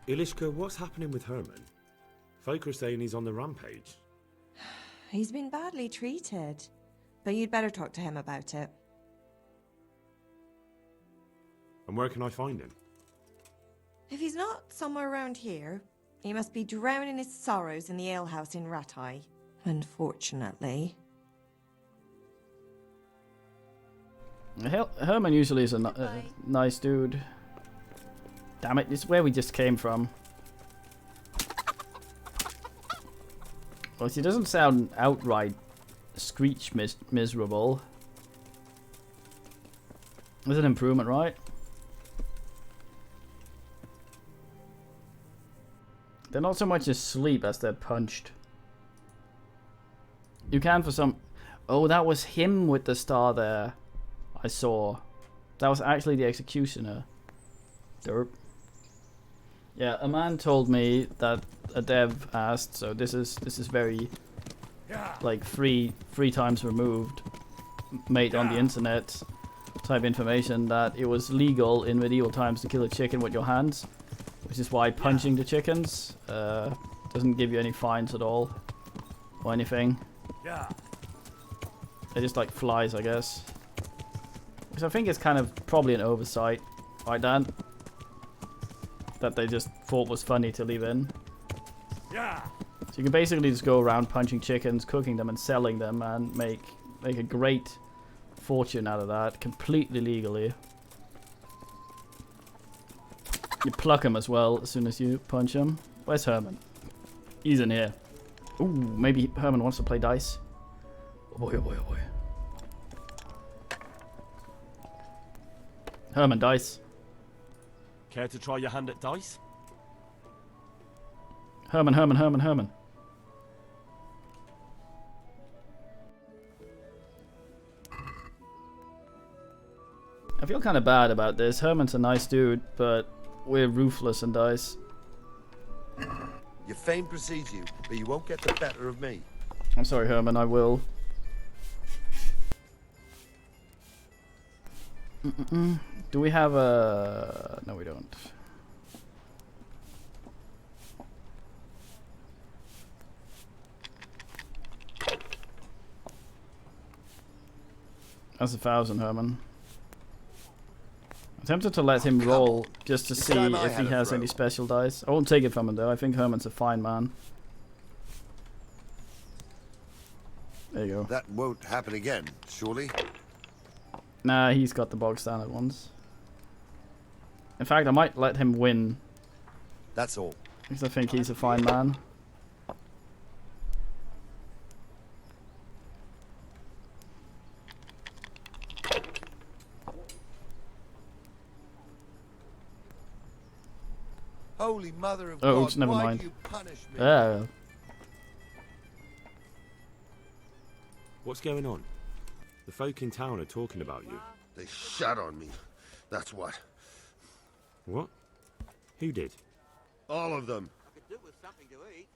Ilishka, what's happening with Herman? Folk are saying he's on the rampage. He's been badly treated, but you'd better talk to him about it. And where can I find him? If he's not somewhere around here, he must be drowning his sorrows in the alehouse in Ratai, unfortunately. Herman usually is a nice dude. Damn it, this is where we just came from. Well, he doesn't sound outright screech miserable. There's an improvement, right? They're not so much asleep as they're punched. You can for some... Oh, that was him with the star there. I saw. That was actually the executioner. Derp. Yeah, a man told me that a dev asked, so this is very like three times removed, made on the internet type information, that it was legal in medieval times to kill a chicken with your hands, which is why punching the chickens doesn't give you any fines at all or anything. They're just like flies, I guess. Which I think is kind of probably an oversight, right, Dan? That they just thought was funny to leave in. So you can basically just go around punching chickens, cooking them and selling them, and make a great fortune out of that, completely legally. You pluck them as well as soon as you punch them. Where's Herman? He's in here. Ooh, maybe Herman wants to play dice. Oh boy, oh boy, oh boy. Herman, dice. Care to try your hand at dice? Herman, Herman, Herman, Herman. I feel kind of bad about this. Herman's a nice dude, but we're ruthless in dice. Your fame precedes you, but you won't get the better of me. I'm sorry, Herman, I will. Do we have a... No, we don't. That's 1,000, Herman. I'm tempted to let him roll just to see if he has any special dice. I won't take it from him though. I think Herman's a fine man. There you go. That won't happen again, surely? Nah, he's got the bog standard ones. In fact, I might let him win. That's all. Because I think he's a fine man. Holy Mother of Oh, God, oops, never why mind. do you punish me? Yeah. What's going on? The folk in town are talking about you. They shot on me. That's what. What? Who did? All of them. I could do with something to eat.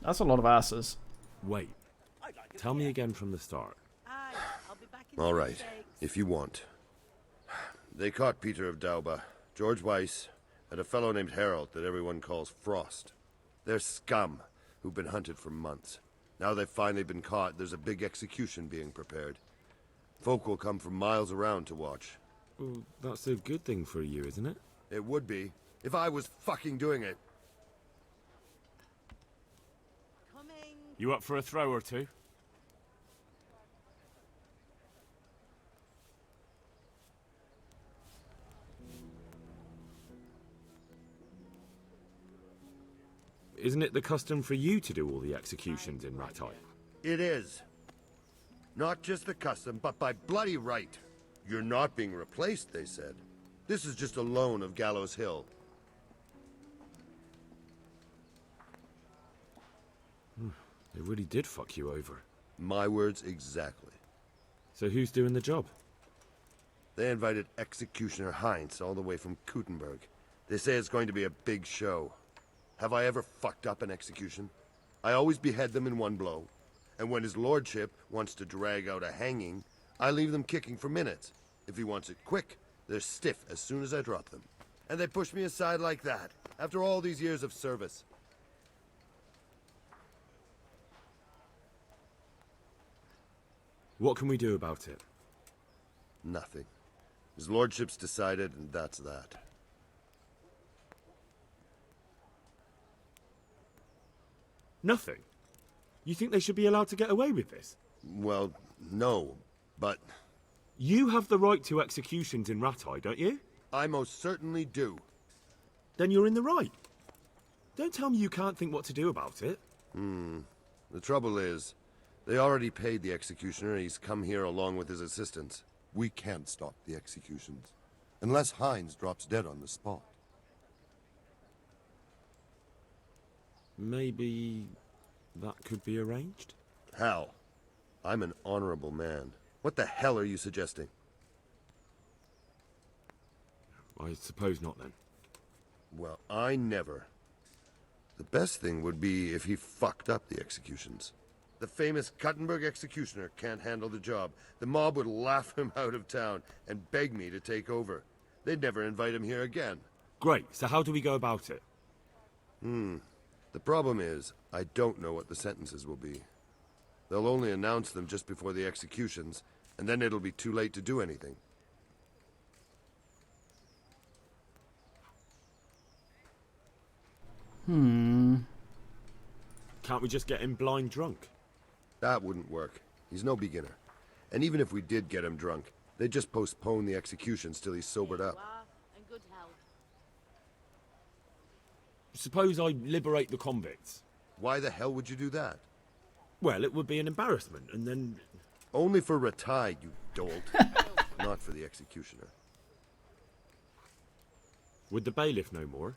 That's a lot of asses. Wait. Tell me again from the start. All right, if you want. They caught Peter of Dauba, George Weiss, and a fellow named Harold that everyone calls Frost. They're scum who've been hunted for months. Now they've finally been caught, there's a big execution being prepared. Folk will come from miles around to watch. Well, that's a good thing for you, isn't it? It would be, if I was fucking doing it. You up for a throw or two? Isn't it the custom for you to do all the executions in Rattay? It is. Not just the custom, but by bloody right. You're not being replaced, they said. This is just a loan of Gallows Hill. They really did fuck you over. My words exactly. So who's doing the job? They invited Executioner Heinz all the way from Kuttenberg. They say it's going to be a big show. Have I ever fucked up an execution? I always behead them in one blow. And when his lordship wants to drag out a hanging, I leave them kicking for minutes. If he wants it quick, they're stiff as soon as I drop them. And they push me aside like that, after all these years of service. What can we do about it? Nothing. His lordship's decided, and that's that. Nothing? You think they should be allowed to get away with this? Well, no, but... You have the right to executions in Rattay, don't you? I most certainly do. Then you're in the right. Don't tell me you can't think what to do about it. The trouble is, they already paid the executioner and he's come here along with his assistants. We can't stop the executions, unless Heinz drops dead on the spot. Maybe that could be arranged? How? I'm an honorable man. What the hell are you suggesting? I suppose not then. Well, I never. The best thing would be if he fucked up the executions. The famous Kuttenberg executioner can't handle the job. The mob would laugh him out of town and beg me to take over. They'd never invite him here again. Great, so how do we go about it? The problem is, I don't know what the sentences will be. They'll only announce them just before the executions, and then it'll be too late to do anything. Can't we just get him blind drunk? That wouldn't work. He's no beginner. And even if we did get him drunk, they'd just postpone the executions till he's sobered up. Suppose I liberate the convicts. Why the hell would you do that? Well, it would be an embarrassment, and then... Only for Ratai, you dolt. Not for the executioner. Would the bailiff know more?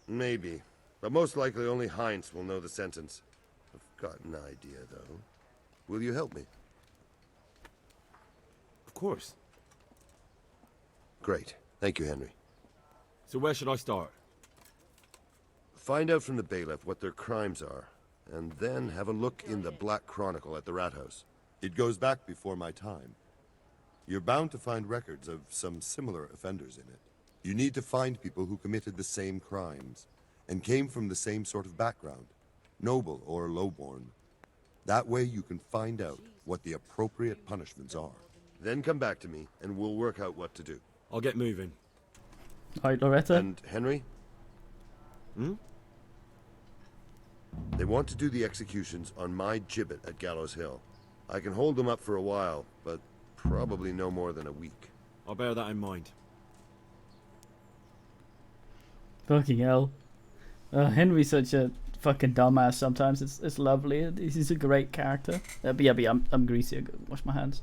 Maybe. But most likely only Heinz will know the sentence. I've got an idea, though. Will you help me? Of course. Great. Thank you, Henry. So where should I start? Find out from the bailiff what their crimes are, and then have a look in the Black Chronicle at the Rat House. It goes back before my time. You're bound to find records of some similar offenders in it. You need to find people who committed the same crimes, and came from the same sort of background, noble or lowborn. That way you can find out what the appropriate punishments are. Then come back to me, and we'll work out what to do. I'll get moving. Alright, Loretta. And Henry? They want to do the executions on my gibbet at Gallows Hill. I can hold them up for a while, but probably no more than a week. I'll bear that in mind. Fucking hell. Henry's such a fucking dumbass sometimes. It's lovely. He's a great character. But yeah, I'm greasy. I gotta wash my hands.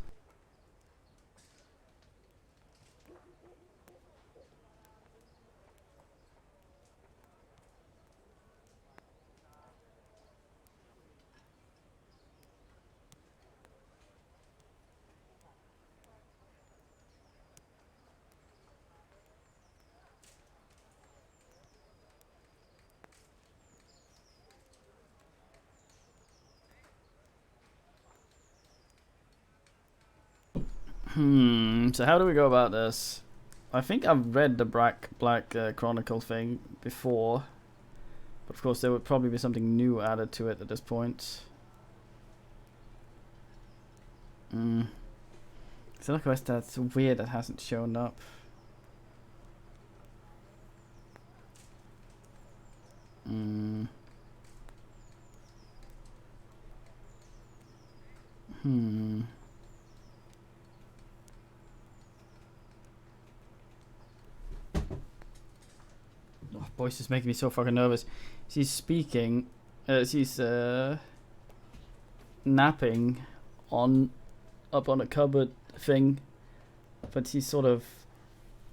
So how do we go about this? I think I've read the Black Chronicle thing before, but of course there would probably be something new added to it at this point. It's a quest that's weird that hasn't shown up. Oh, voice is making me so fucking nervous. She's speaking. She's napping up on a cupboard thing, but she's sort of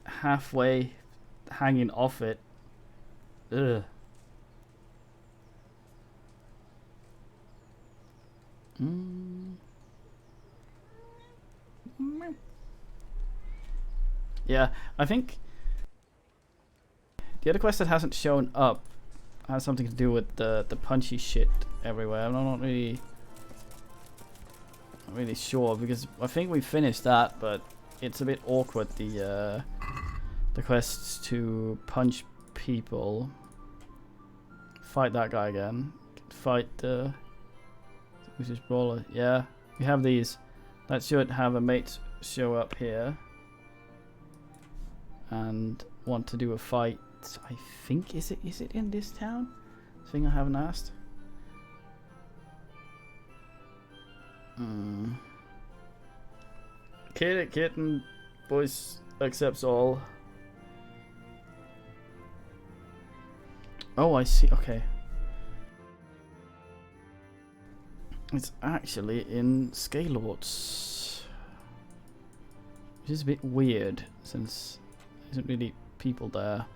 halfway hanging off it. Ugh. Yeah, I think the other quest that hasn't shown up has something to do with the punchy shit everywhere. I'm not really sure, because I think we finished that, but it's a bit awkward, the quests to punch people. Fight that guy again. Fight the who's this brawler? Yeah, we have these. That should have a mate show up here and want to do a fight. I think is it in this town? Thing I haven't asked. Kitten voice accepts all. Oh, I see. Okay. It's actually in Scalords, which is a bit weird since there isn't really people there.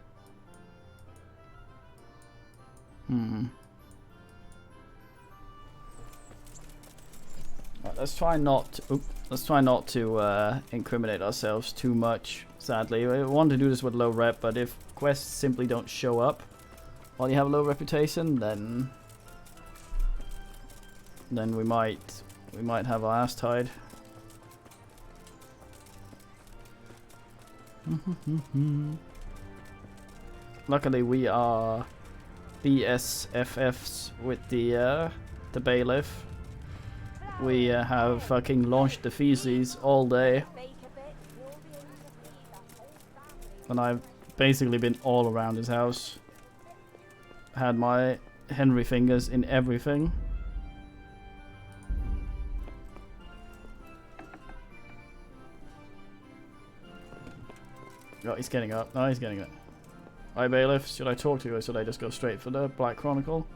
Right, let's try not to, let's try not to incriminate ourselves too much, sadly. I want to do this with low rep, but if quests simply don't show up while you have a low reputation, then we might have our ass tied. Luckily we are BSFFs with the bailiff. We have fucking launched the feces all day. And I've basically been all around his house. Had my Henry fingers in everything. Oh, he's getting up. No, he's getting up. Hi, bailiff. Should I talk to you or should I just go straight for the Black Chronicle?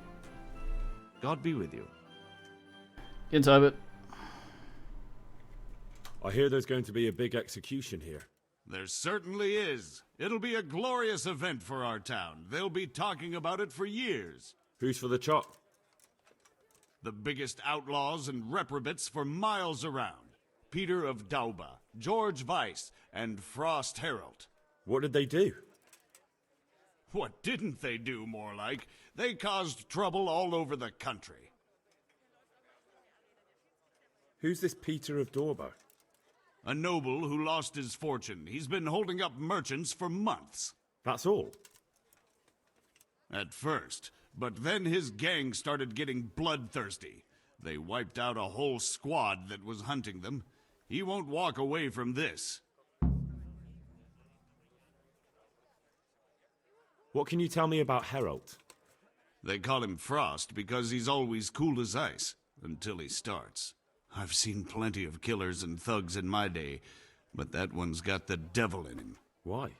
God be with you. Inside it. I hear there's going to be a big execution here. There certainly is. It'll be a glorious event for our town. They'll be talking about it for years. Who's for the chop? The biggest outlaws and reprobates for miles around. Peter of Dauba, George Weiss, and Frost Herald. What did they do? What didn't they do, more like? They caused trouble all over the country. Who's this Peter of Dauba? A noble who lost his fortune. He's been holding up merchants for months. That's all? At first. But then his gang started getting bloodthirsty. They wiped out a whole squad that was hunting them. He won't walk away from this. What can you tell me about Herald? They call him Frost because he's always cool as ice, until he starts. I've seen plenty of killers and thugs in my day, but that one's got the devil in him. Why?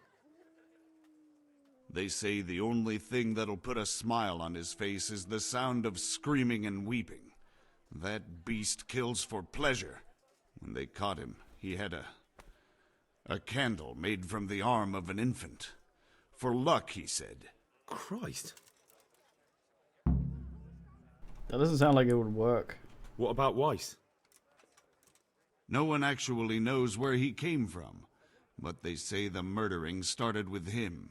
They say the only thing that'll put a smile on his face is the sound of screaming and weeping. That beast kills for pleasure. When they caught him, he had a candle made from the arm of an infant. For luck, he said. Christ. That doesn't sound like it would work. What about Weiss? No one actually knows where he came from, but they say the murdering started with him.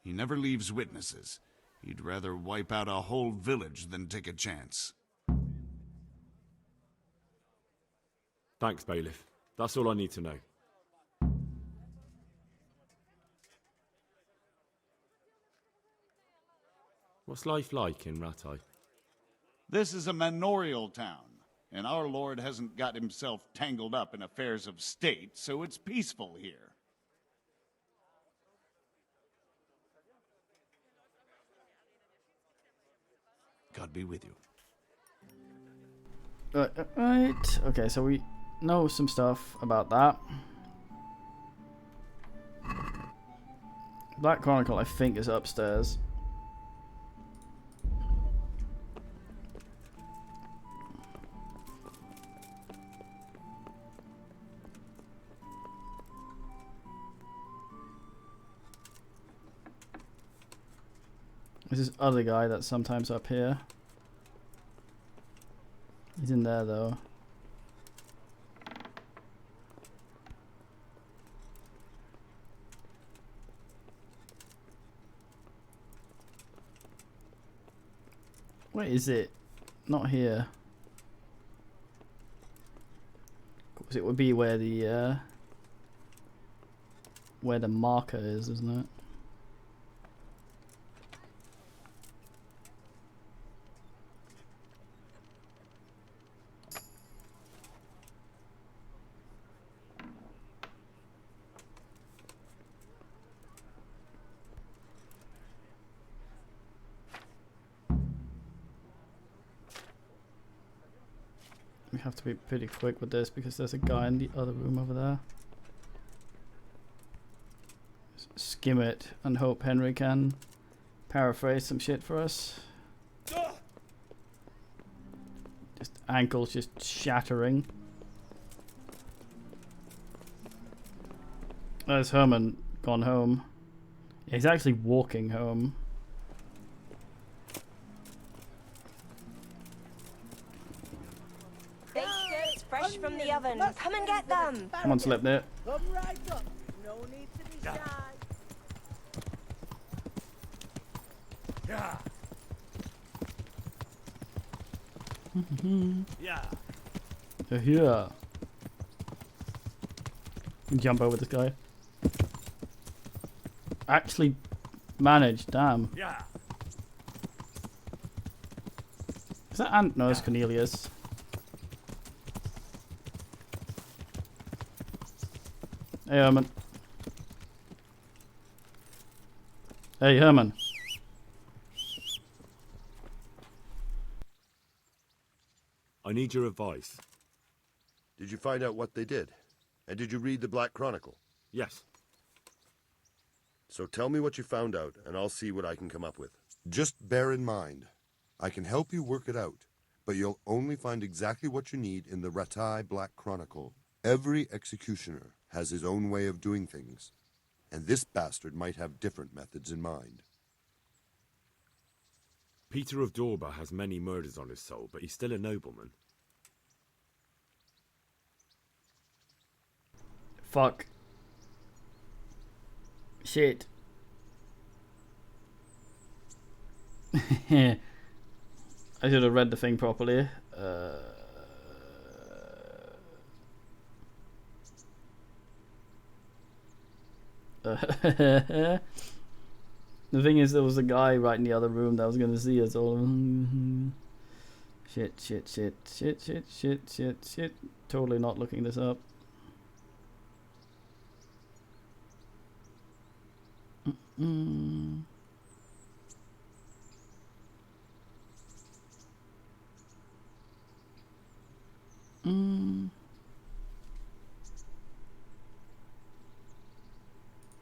He never leaves witnesses. He'd rather wipe out a whole village than take a chance. Thanks, bailiff. That's all I need to know. What's life like in Rattay? This is a manorial town, and our lord hasn't got himself tangled up in affairs of state, so it's peaceful here. God be with you. Right. Okay, so we know some stuff about that. Black Chronicle, I think, is upstairs. There's this other guy that's sometimes up here. He's in there though. Where is it? Not here. Of course, it would be where the marker is, isn't it? We have to be pretty quick with this because there's a guy in the other room over there. Skim it and hope Henry can paraphrase some shit for us. Just ankles just shattering. There's Herman gone home. Yeah, he's actually walking home. Baked goods fresh from the oven. children. Come and get them. Come on, slip there. Come right up. No need to be shy. Yeah. Yeah. Here. Jump over this guy. Actually managed, damn. Yeah. Is that Ant? No, it's Cornelius. Hey, Herman. Hey, Herman. I need your advice. Did you find out what they did? And did you read the Black Chronicle? Yes. So tell me what you found out, and I'll see what I can come up with. Just bear in mind, I can help you work it out, but you'll only find exactly what you need in the Ratai Black Chronicle. Every executioner has his own way of doing things, and this bastard might have different methods in mind. Peter of Dorba has many murders on his soul, but he's still a nobleman. Fuck. Shit. I should have read the thing properly. The thing is, there was a guy right in the other room that was going to see us all. Shit. Totally not looking this up.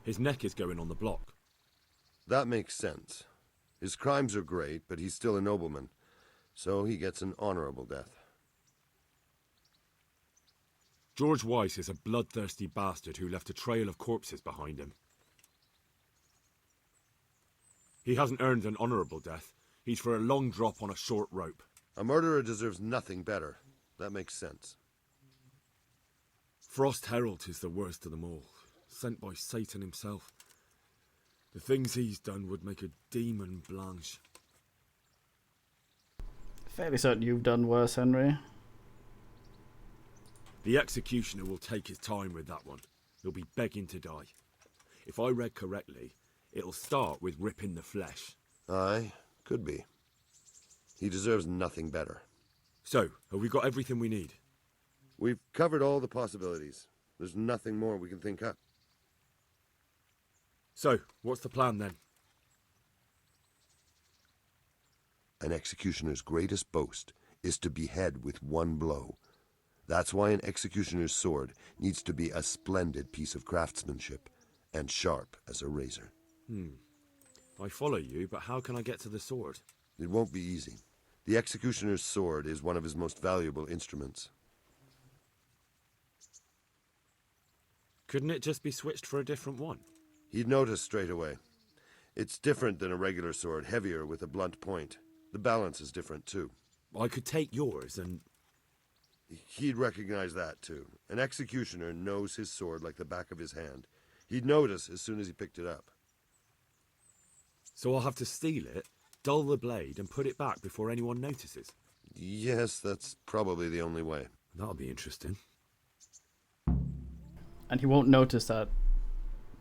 His neck is going on the block. That makes sense. His crimes are great, but he's still a nobleman, so he gets an honorable death. George Weiss is a bloodthirsty bastard who left a trail of corpses behind him. He hasn't earned an honorable death. He's for a long drop on a short rope. A murderer deserves nothing better. That makes sense. Frost Herald is the worst of them all, sent by Satan himself. The things he's done would make a demon blanche. Fairly certain you've done worse, Henry. The executioner will take his time with that one. He'll be begging to die. If I read correctly, it'll start with ripping the flesh. Aye, could be. He deserves nothing better. So, have we got everything we need? We've covered all the possibilities. There's nothing more we can think up. So, what's the plan then? An executioner's greatest boast is to behead with one blow. That's why an executioner's sword needs to be a splendid piece of craftsmanship and sharp as a razor. I follow you, but how can I get to the sword? It won't be easy. The executioner's sword is one of his most valuable instruments. Couldn't it just be switched for a different one? He'd notice straight away. It's different than a regular sword, heavier with a blunt point. The balance is different too. I could take yours and... He'd recognize that too. An executioner knows his sword like the back of his hand. He'd notice as soon as he picked it up. So I'll have to steal it, dull the blade, and put it back before anyone notices? Yes, that's probably the only way. That'll be interesting. And he won't notice that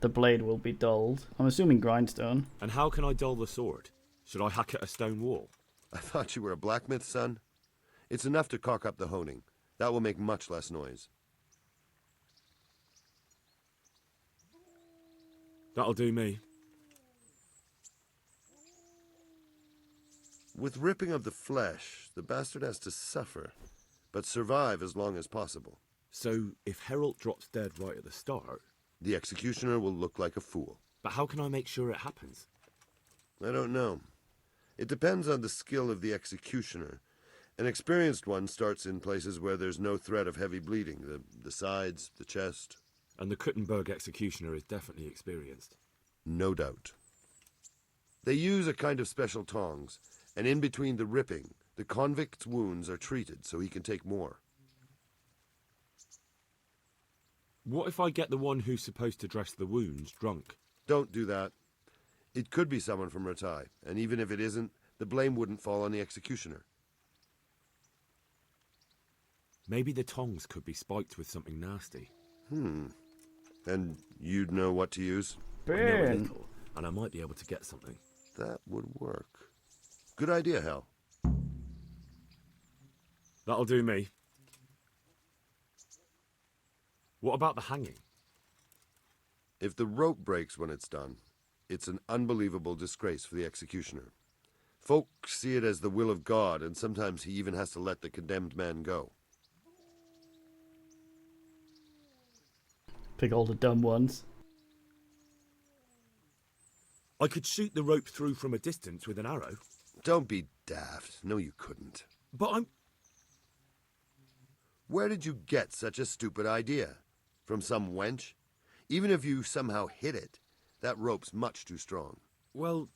the blade will be dulled. I'm assuming grindstone. And how can I dull the sword? Should I hack at a stone wall? I thought you were a blacksmith, son. It's enough to cock up the honing. That will make much less noise. That'll do me. With ripping of the flesh, the bastard has to suffer, but survive as long as possible. So, if Herald drops dead right at the start... The executioner will look like a fool. But how can I make sure it happens? I don't know. It depends on the skill of the executioner. An experienced one starts in places where there's no threat of heavy bleeding, the sides, the chest. And the Kuttenberg executioner is definitely experienced. No doubt. They use a kind of special tongs, and in between the ripping, the convict's wounds are treated so he can take more. What if I get the one who's supposed to dress the wounds drunk? Don't do that. It could be someone from Ratai, and even if it isn't, the blame wouldn't fall on the executioner. Maybe the tongs could be spiked with something nasty. And you'd know what to use? I know a little, and I might be able to get something. That would work. Good idea, Hal. That'll do me. What about the hanging? If the rope breaks when it's done, it's an unbelievable disgrace for the executioner. Folk see it as the will of God, and sometimes he even has to let the condemned man go. Pick all the dumb ones. I could shoot the rope through from a distance with an arrow. Don't be daft. No, you couldn't. But I'm... Where did you get such a stupid idea? From some wench? Even if you somehow hit it, that rope's much too strong. Well...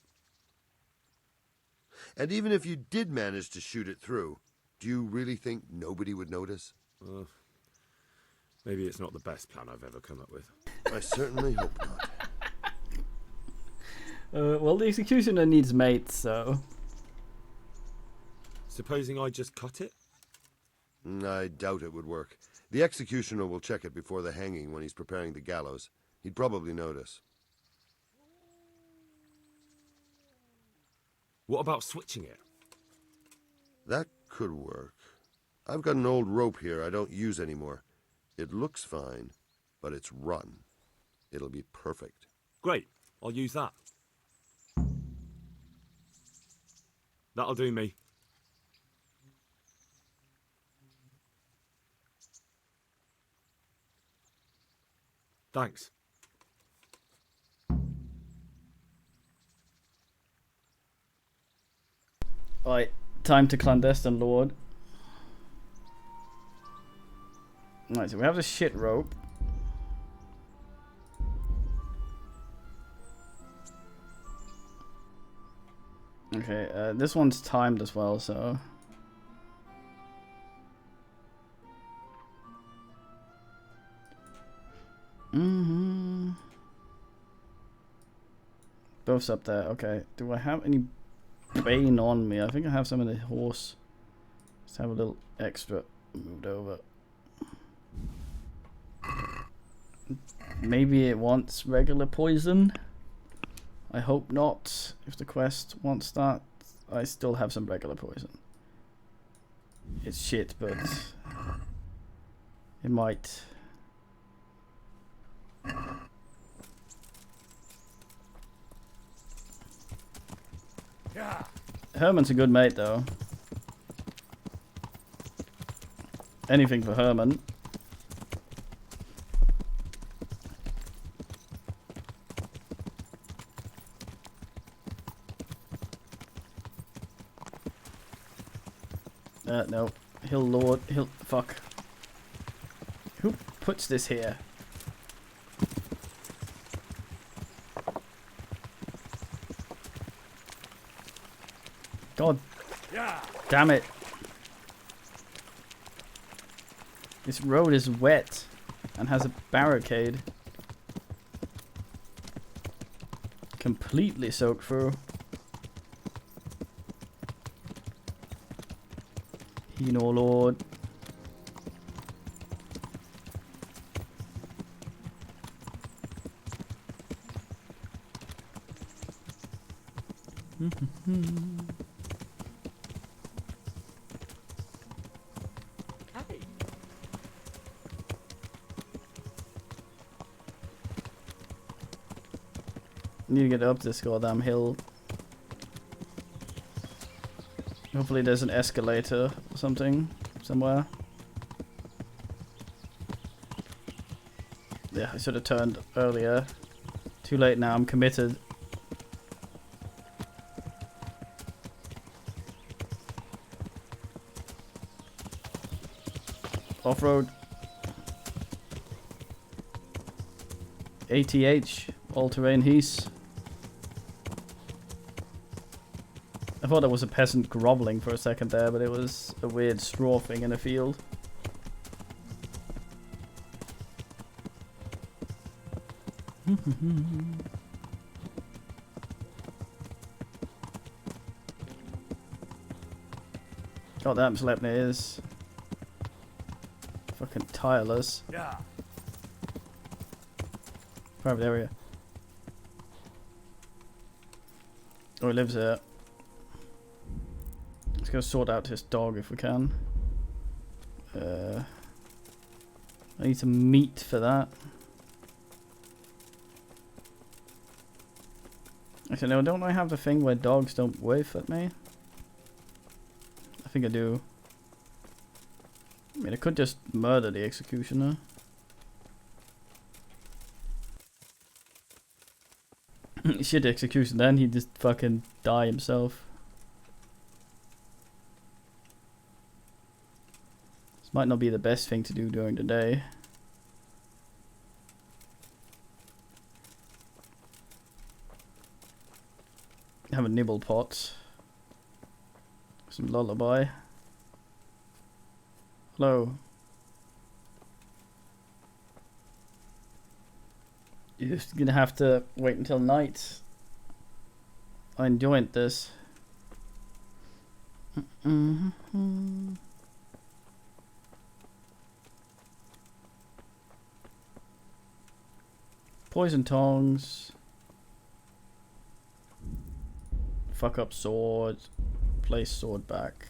And even if you did manage to shoot it through, do you really think nobody would notice? Maybe it's not the best plan I've ever come up with. I certainly hope not. Well, the executioner needs mates, so... Supposing I just cut it? I doubt it would work. The executioner will check it before the hanging when he's preparing the gallows. He'd probably notice. What about switching it? That could work. I've got an old rope here I don't use anymore. It looks fine, but it's run. It'll be perfect. Great. I'll use that. That'll do me. Thanks. Right, time to clandestine lord. Right, so we have the shit rope. Okay, this one's timed as well, so... Both's up there, okay. Do I have any bane on me? I think I have some of the horse. Just have a little extra moved over. Maybe it wants regular poison. I hope not. If the quest wants that, I still have some regular poison. It's shit, but it might. Herman's a good mate, though. Anything for Herman. No. He'll fuck. Who puts this here? God damn it. This road is wet and has a barricade. Completely soaked through. Hino Lord. Need to get up this goddamn hill. Hopefully there's an escalator or something somewhere. Yeah, I should have turned earlier. Too late now, I'm committed. Off-road. ATH, all-terrain heath. I thought there was a peasant groveling for a second there, but it was a weird straw thing in a field. God damn, Sleipnir is fucking tireless. Yeah. Private area. Oh, he lives here. Let's go sort out his dog if we can. I need some meat for that. Actually, no, don't I have the thing where dogs don't whiff at me? I think I do. I mean, I could just murder the executioner. Shit, execution, then he'd just fucking die himself. This might not be the best thing to do during the day. Have a nibble pot. Some lullaby. Hello. You're just gonna have to wait until night. I enjoyed this. Poison tongs. Fuck up sword. Place sword back.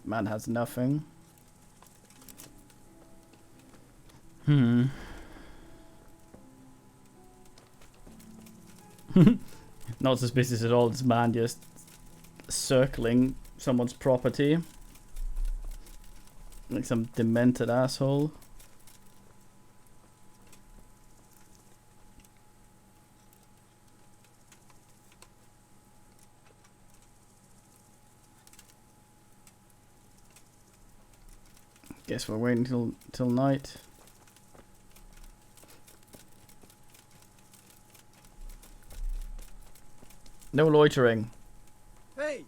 Man has nothing. Not suspicious at all, this man just circling someone's property. Like some demented asshole. Guess we're waiting till night. No loitering. Hey!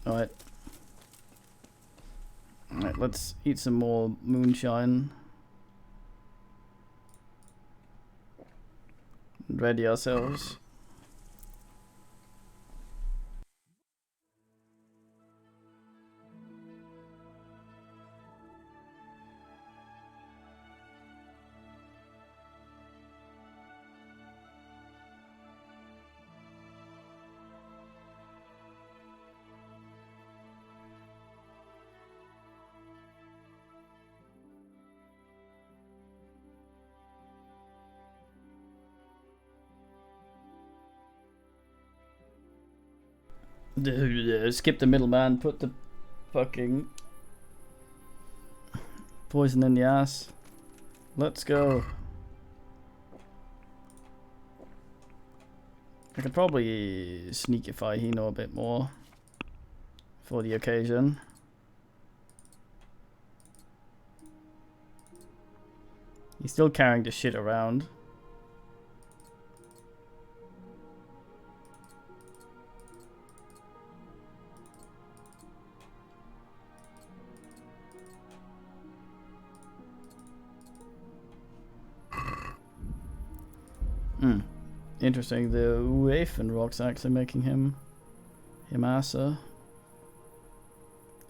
Alright. Alright, let's eat some more moonshine. And ready ourselves. Skip the middleman, put the fucking poison in the ass. Let's go. I could probably sneakify Hino a bit more for the occasion. He's still carrying the shit around. Interesting, the Wafen rock's actually making him Asa.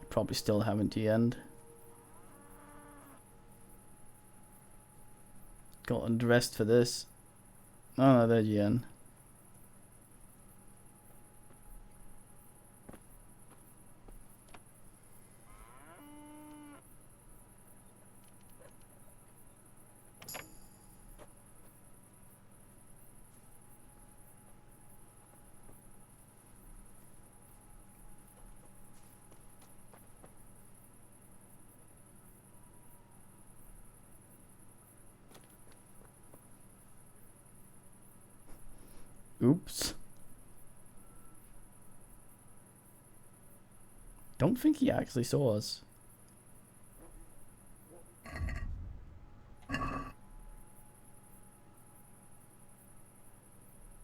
Probably still haven't the end. Got undressed for this. Oh no, there's Yen. Oops. Don't think he actually saw us.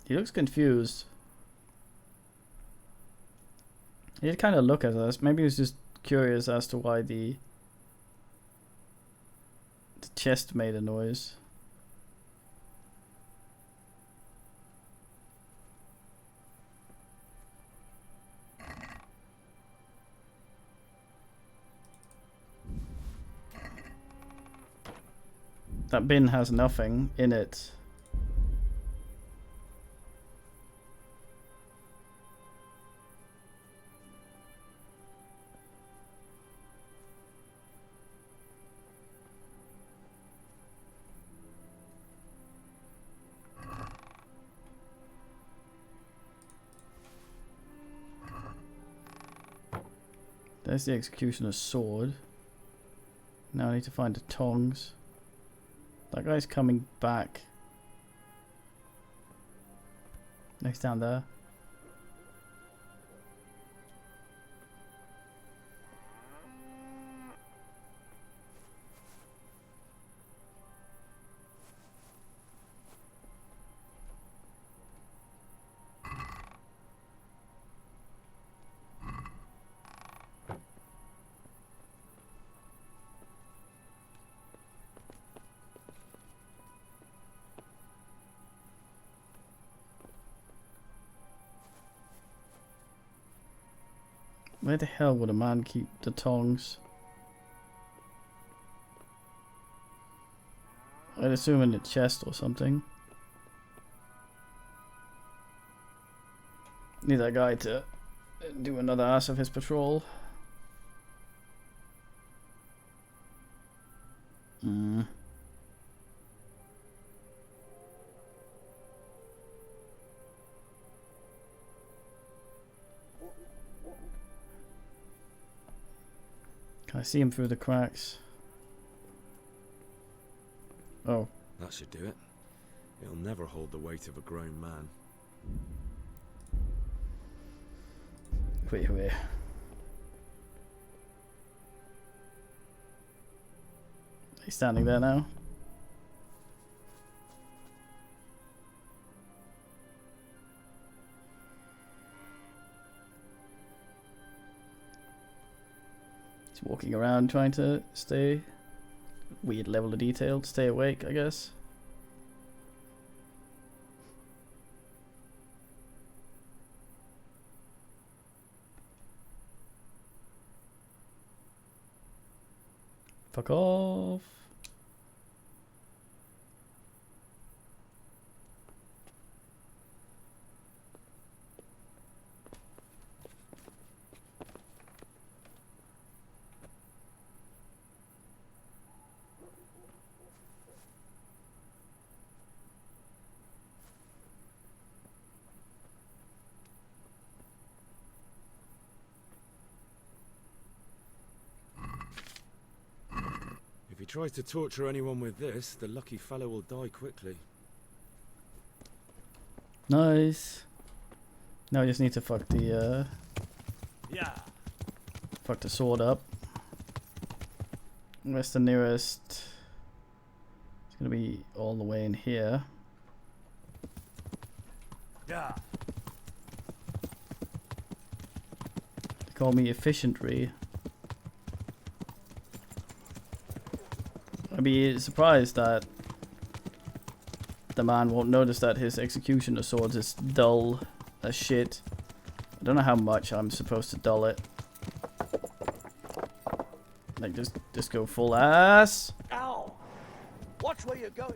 He looks confused. He did kind of look at us. Maybe he was just curious as to why the chest made a noise. That bin has nothing in it. There's the executioner's sword. Now I need to find the tongs. That guy's coming back. Next down there. Where the hell would a man keep the tongs? I'd assume in the chest or something. Need that guy to do another ass of his patrol. Can I see him through the cracks? Oh. That should do it. It'll never hold the weight of a grown man. Wait. He's standing there now. He's walking around trying to stay weird level of detail, stay awake, I guess. Fuck off. If he tries to torture anyone with this, the lucky fellow will die quickly. Nice. Now I just need to fuck the fuck the sword up. Where's the nearest? It's gonna be all the way in here. They call me efficientry. I'd be surprised that the man won't notice that his executioner sword is dull as shit. I don't know how much I'm supposed to dull it. Like just go full ass. Ow! Watch where you're going.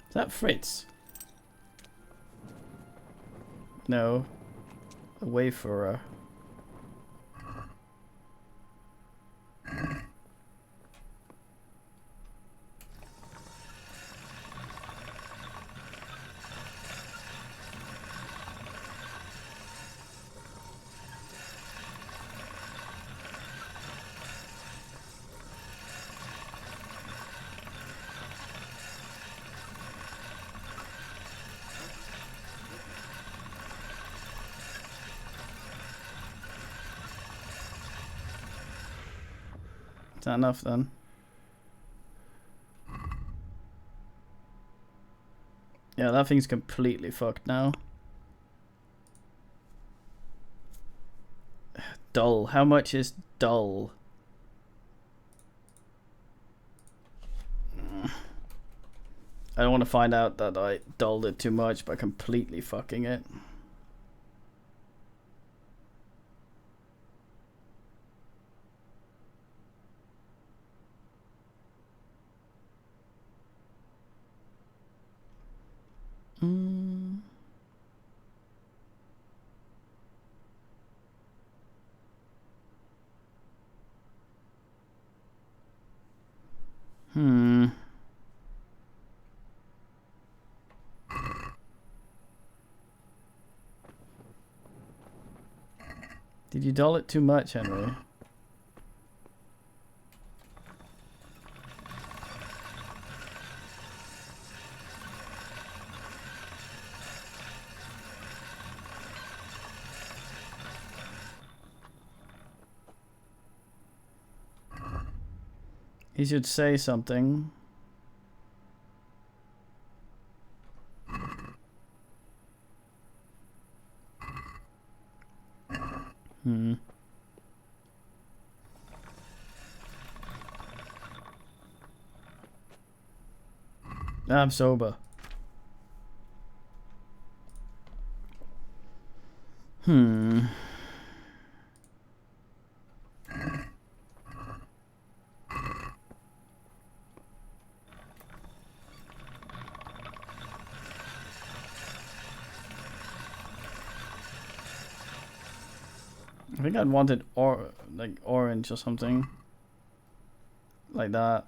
Is that Fritz? No. A wayfarer. Is that enough then? Yeah, that thing's completely fucked now. Dull. How much is dull? I don't want to find out that I dulled it too much by completely fucking it. Did you dull it too much, Henry? He should say something. I'm sober. I think I'd wanted like orange or something like that.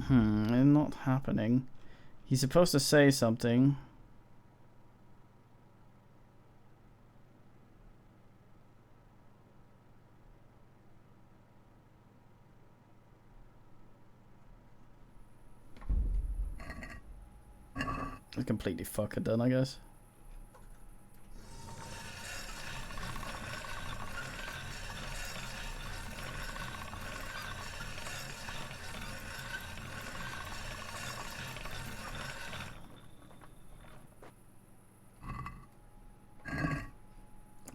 It's not happening. He's supposed to say something. It's completely fucking done, I guess.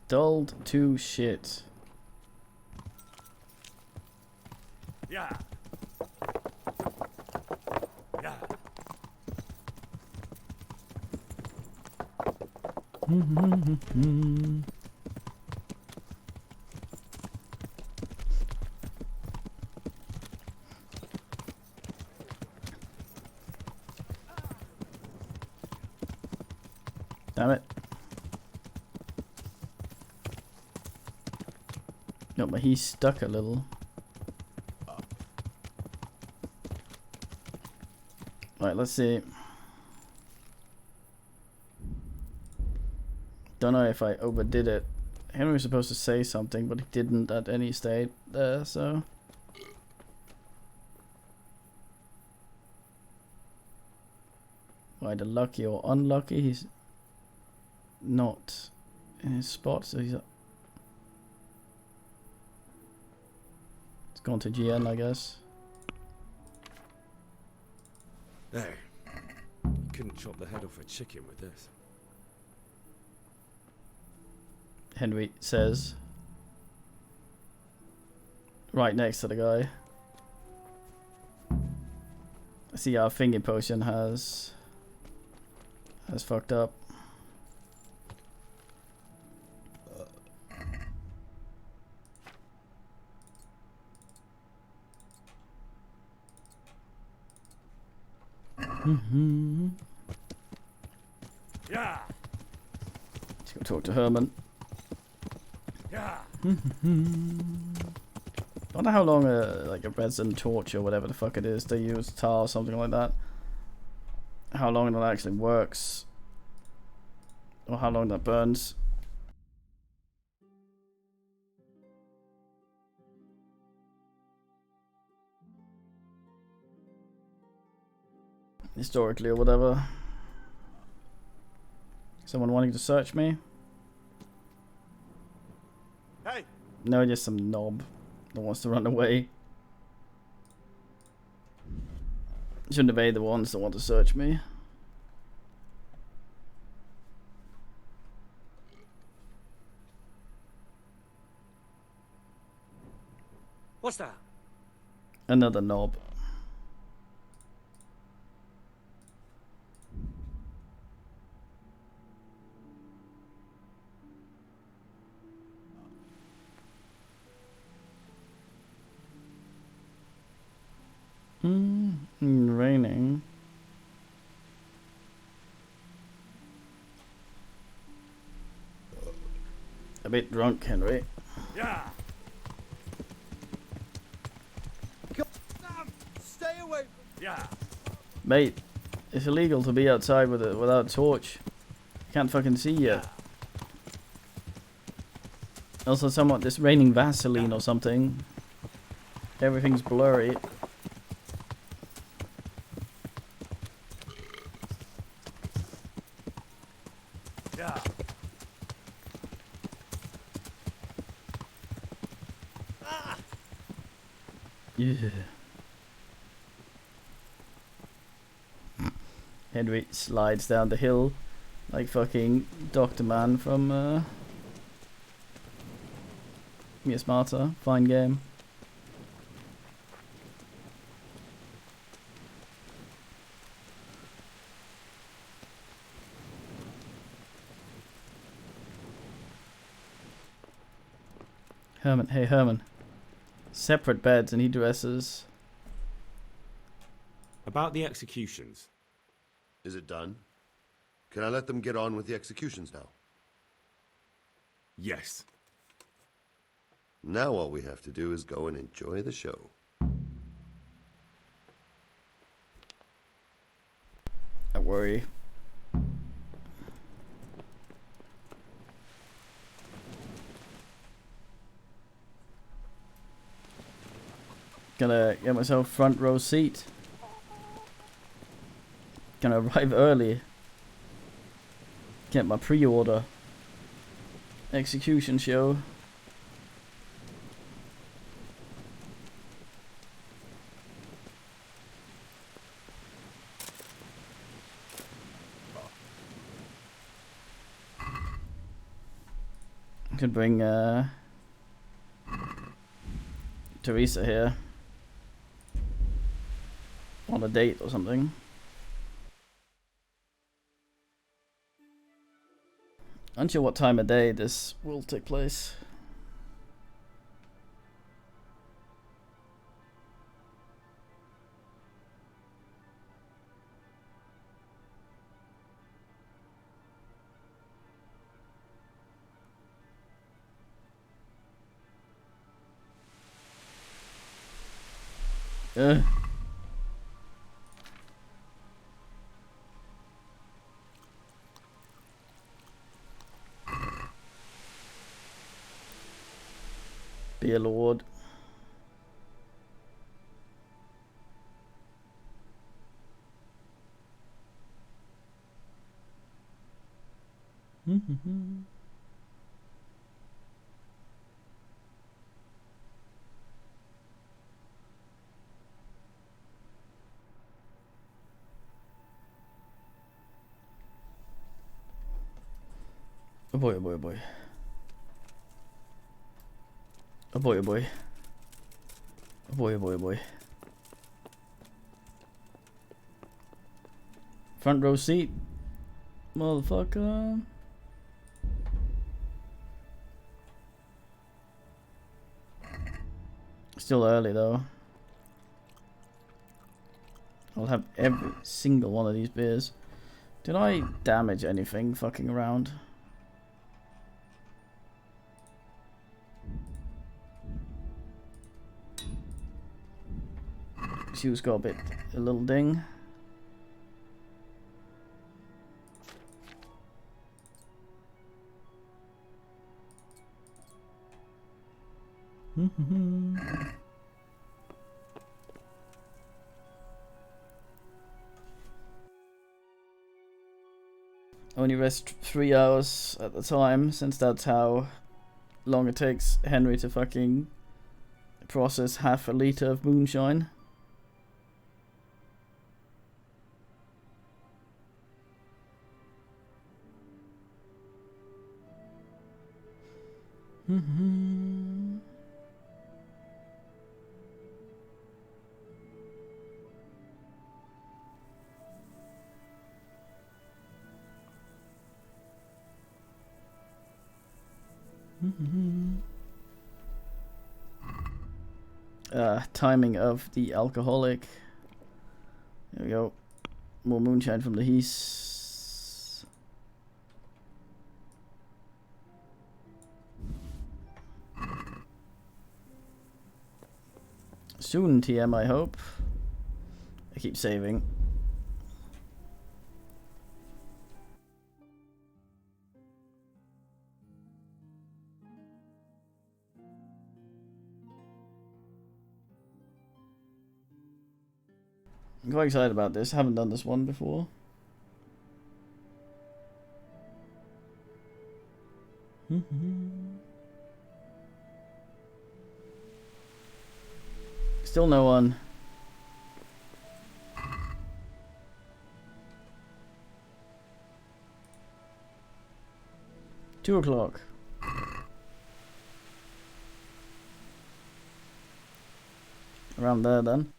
Dulled to shit. Yeah. Yeah. Damn it. No, but he's stuck a little. Right, let's see. Don't know if I overdid it. Henry was supposed to say something, but he didn't at any state there, so. Either lucky or unlucky, he's not in his spot, so he's gone to GN, I guess. There. You couldn't chop the head off a chicken with this. Henry says. Right next to the guy. I see our finger potion has fucked up. Yeah. Let's go talk to Herman. Yeah. I wonder how long like a resin torch or whatever the fuck it is they use, tar or something like that. How long that actually works, or how long that burns. Historically or whatever. Someone wanting to search me? No, just some knob that wants to run away. Shouldn't have made the ones that want to search me. What's that? Another knob. Raining. A bit drunk, Henry. Yeah. Stay away. Yeah. Mate, it's illegal to be outside without a torch. Can't fucking see yet. Also, somewhat this raining Vaseline or something. Everything's blurry. Yeah. Yeah. Henry slides down the hill like fucking Dr. Man from Mia Smarter. Fine game. Herman, hey Herman. Separate beds and he dresses. About the executions. Is it done? Can I let them get on with the executions now? Yes. Now all we have to do is go and enjoy the show. Don't worry. Gonna get myself front row seat. Gonna arrive early. Get my pre-order. Execution show. Could bring Teresa here on a date or something. Unsure what time of day this will take place. Be a lord. Oh boy, oh boy, oh boy. Oh boy, oh boy. Oh boy, oh boy, oh boy. Front row seat. Motherfucker. Still early though. I'll have every single one of these beers. Did I damage anything fucking around? Shoe's got a little ding. Only rest 3 hours at the time, since that's how long it takes Henry to fucking process half a liter of moonshine. Timing of the alcoholic. There we go. More moonshine from the Heath. Soon, TM, I hope. I keep saving. I'm quite excited about this. Haven't done this one before. Still no one. Two o'clock. Around there then.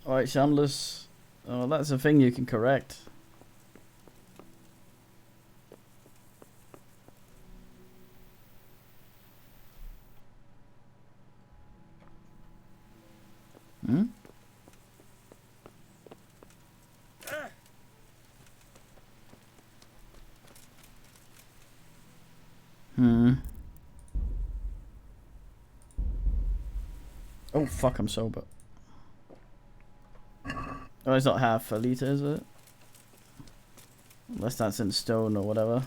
Alright, Shamless. Oh, that's a thing you can correct. Hmm? Oh fuck, I'm sober. Oh, it's not half a liter, is it? Unless that's in stone or whatever.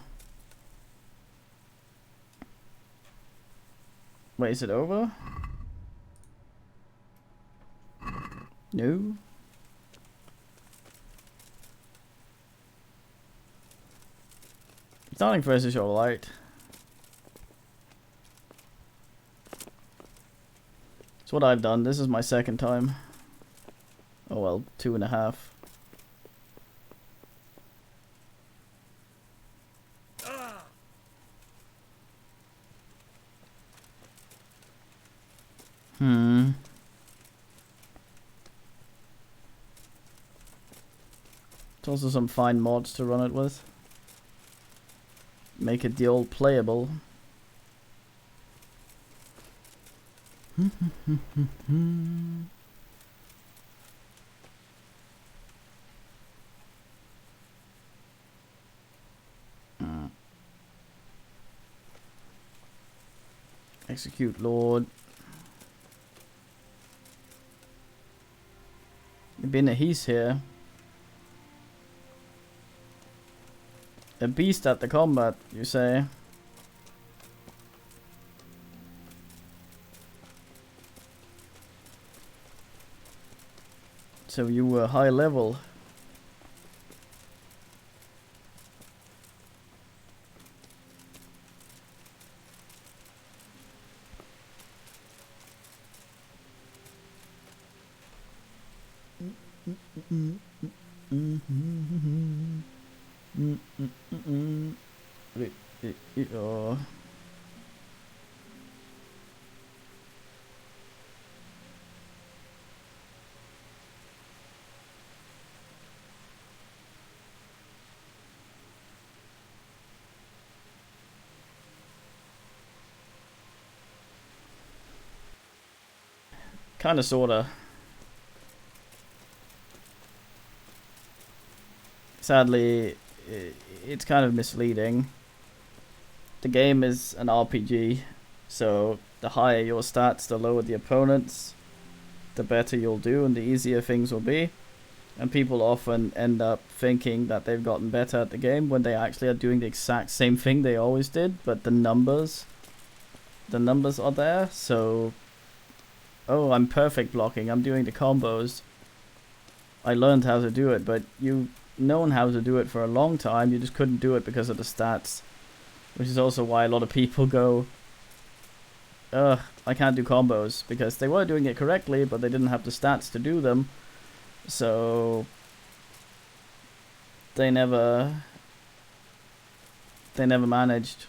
Wait, is it over? No. Starting first is alright. It's what I've done. This is my second time. Oh well, 2.5. There's also some fine mods to run it with. Make it the old playable. Execute Lord. Been a Heath here. A beast at the combat, you say? So you were high level. Kinda sorta. Sadly, it's kind of misleading. The game is an RPG, so the higher your stats, the lower the opponents, the better you'll do and the easier things will be. And people often end up thinking that they've gotten better at the game when they actually are doing the exact same thing they always did, but the numbers are there. So, oh, I'm perfect blocking, I'm doing the combos, I learned how to do it, but you've known how to do it for a long time, you just couldn't do it because of the stats. Which is also why a lot of people go, ugh, I can't do combos, because they were doing it correctly, but they didn't have the stats to do them. So they never managed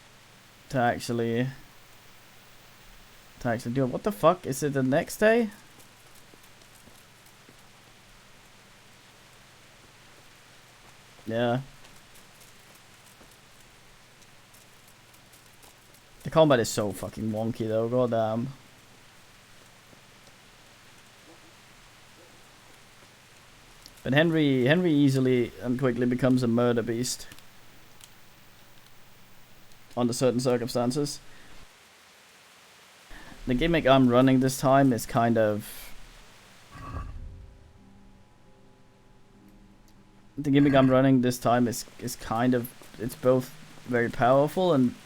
to actually do it. What the fuck? Is it the next day? Yeah. The combat is so fucking wonky though, goddamn. But Henry easily and quickly becomes a murder beast under certain circumstances. The gimmick I'm running this time is kind of... The gimmick I'm running this time is kind of... It's both very powerful and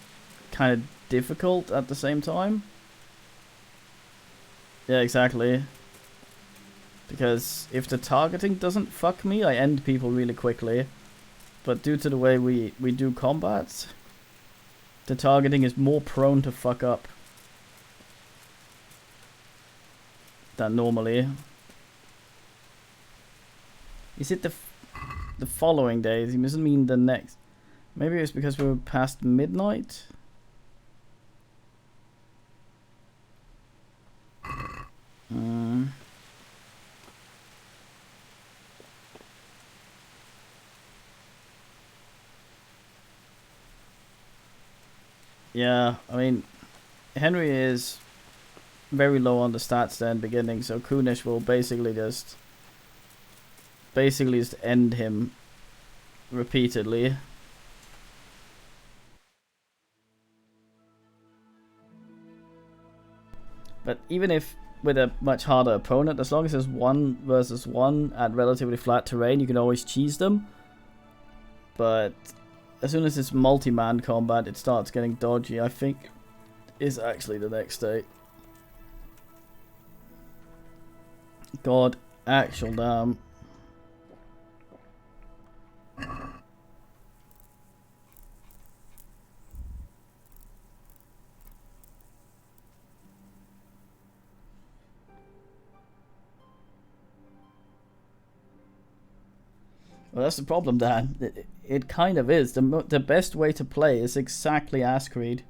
kind of difficult at the same time. Yeah, exactly. Because if the targeting doesn't fuck me, I end people really quickly. But due to the way we do combat, the targeting is more prone to fuck up than normally. Is it the following days? He doesn't mean the next. Maybe it's because we were past midnight. Yeah, I mean, Henry is very low on the stats there in the beginning, so Kunish will basically just end him repeatedly. But even if with a much harder opponent, as long as it's 1 versus 1 at relatively flat terrain, you can always cheese them. But as soon as it's multi-man combat, it starts getting dodgy. I think is actually the next day. God, actual damn. Well, that's the problem, Dan. It kind of is. The best way to play is exactly as Creed.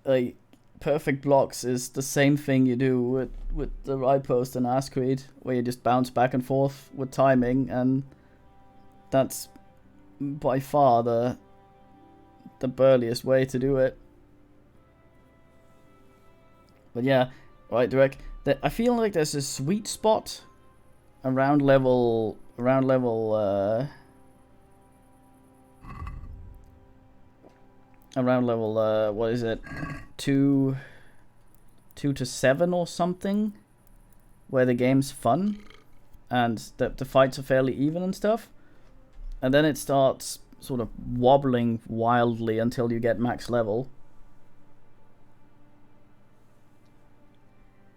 Like, perfect blocks is the same thing you do with the right post and Ass Creed, where you just bounce back and forth with timing, and that's by far the burliest way to do it. But yeah, right, Derek. I feel like there's a sweet spot around level what is it, 2 to 7 or something, where the game's fun and the fights are fairly even and stuff, and then it starts sort of wobbling wildly until you get max level.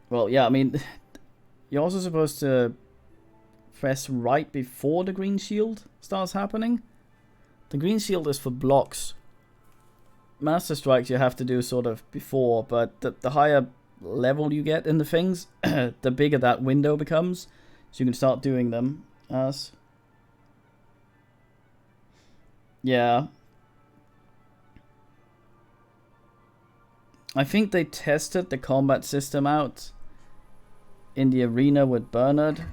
Well, yeah, I mean, you're also supposed to press right before the green shield starts happening. The green shield is for blocks. Master strikes you have to do sort of before, but the higher level you get in the things, the bigger that window becomes, so you can start doing them as. Yeah. I think they tested the combat system out in the arena with Bernard.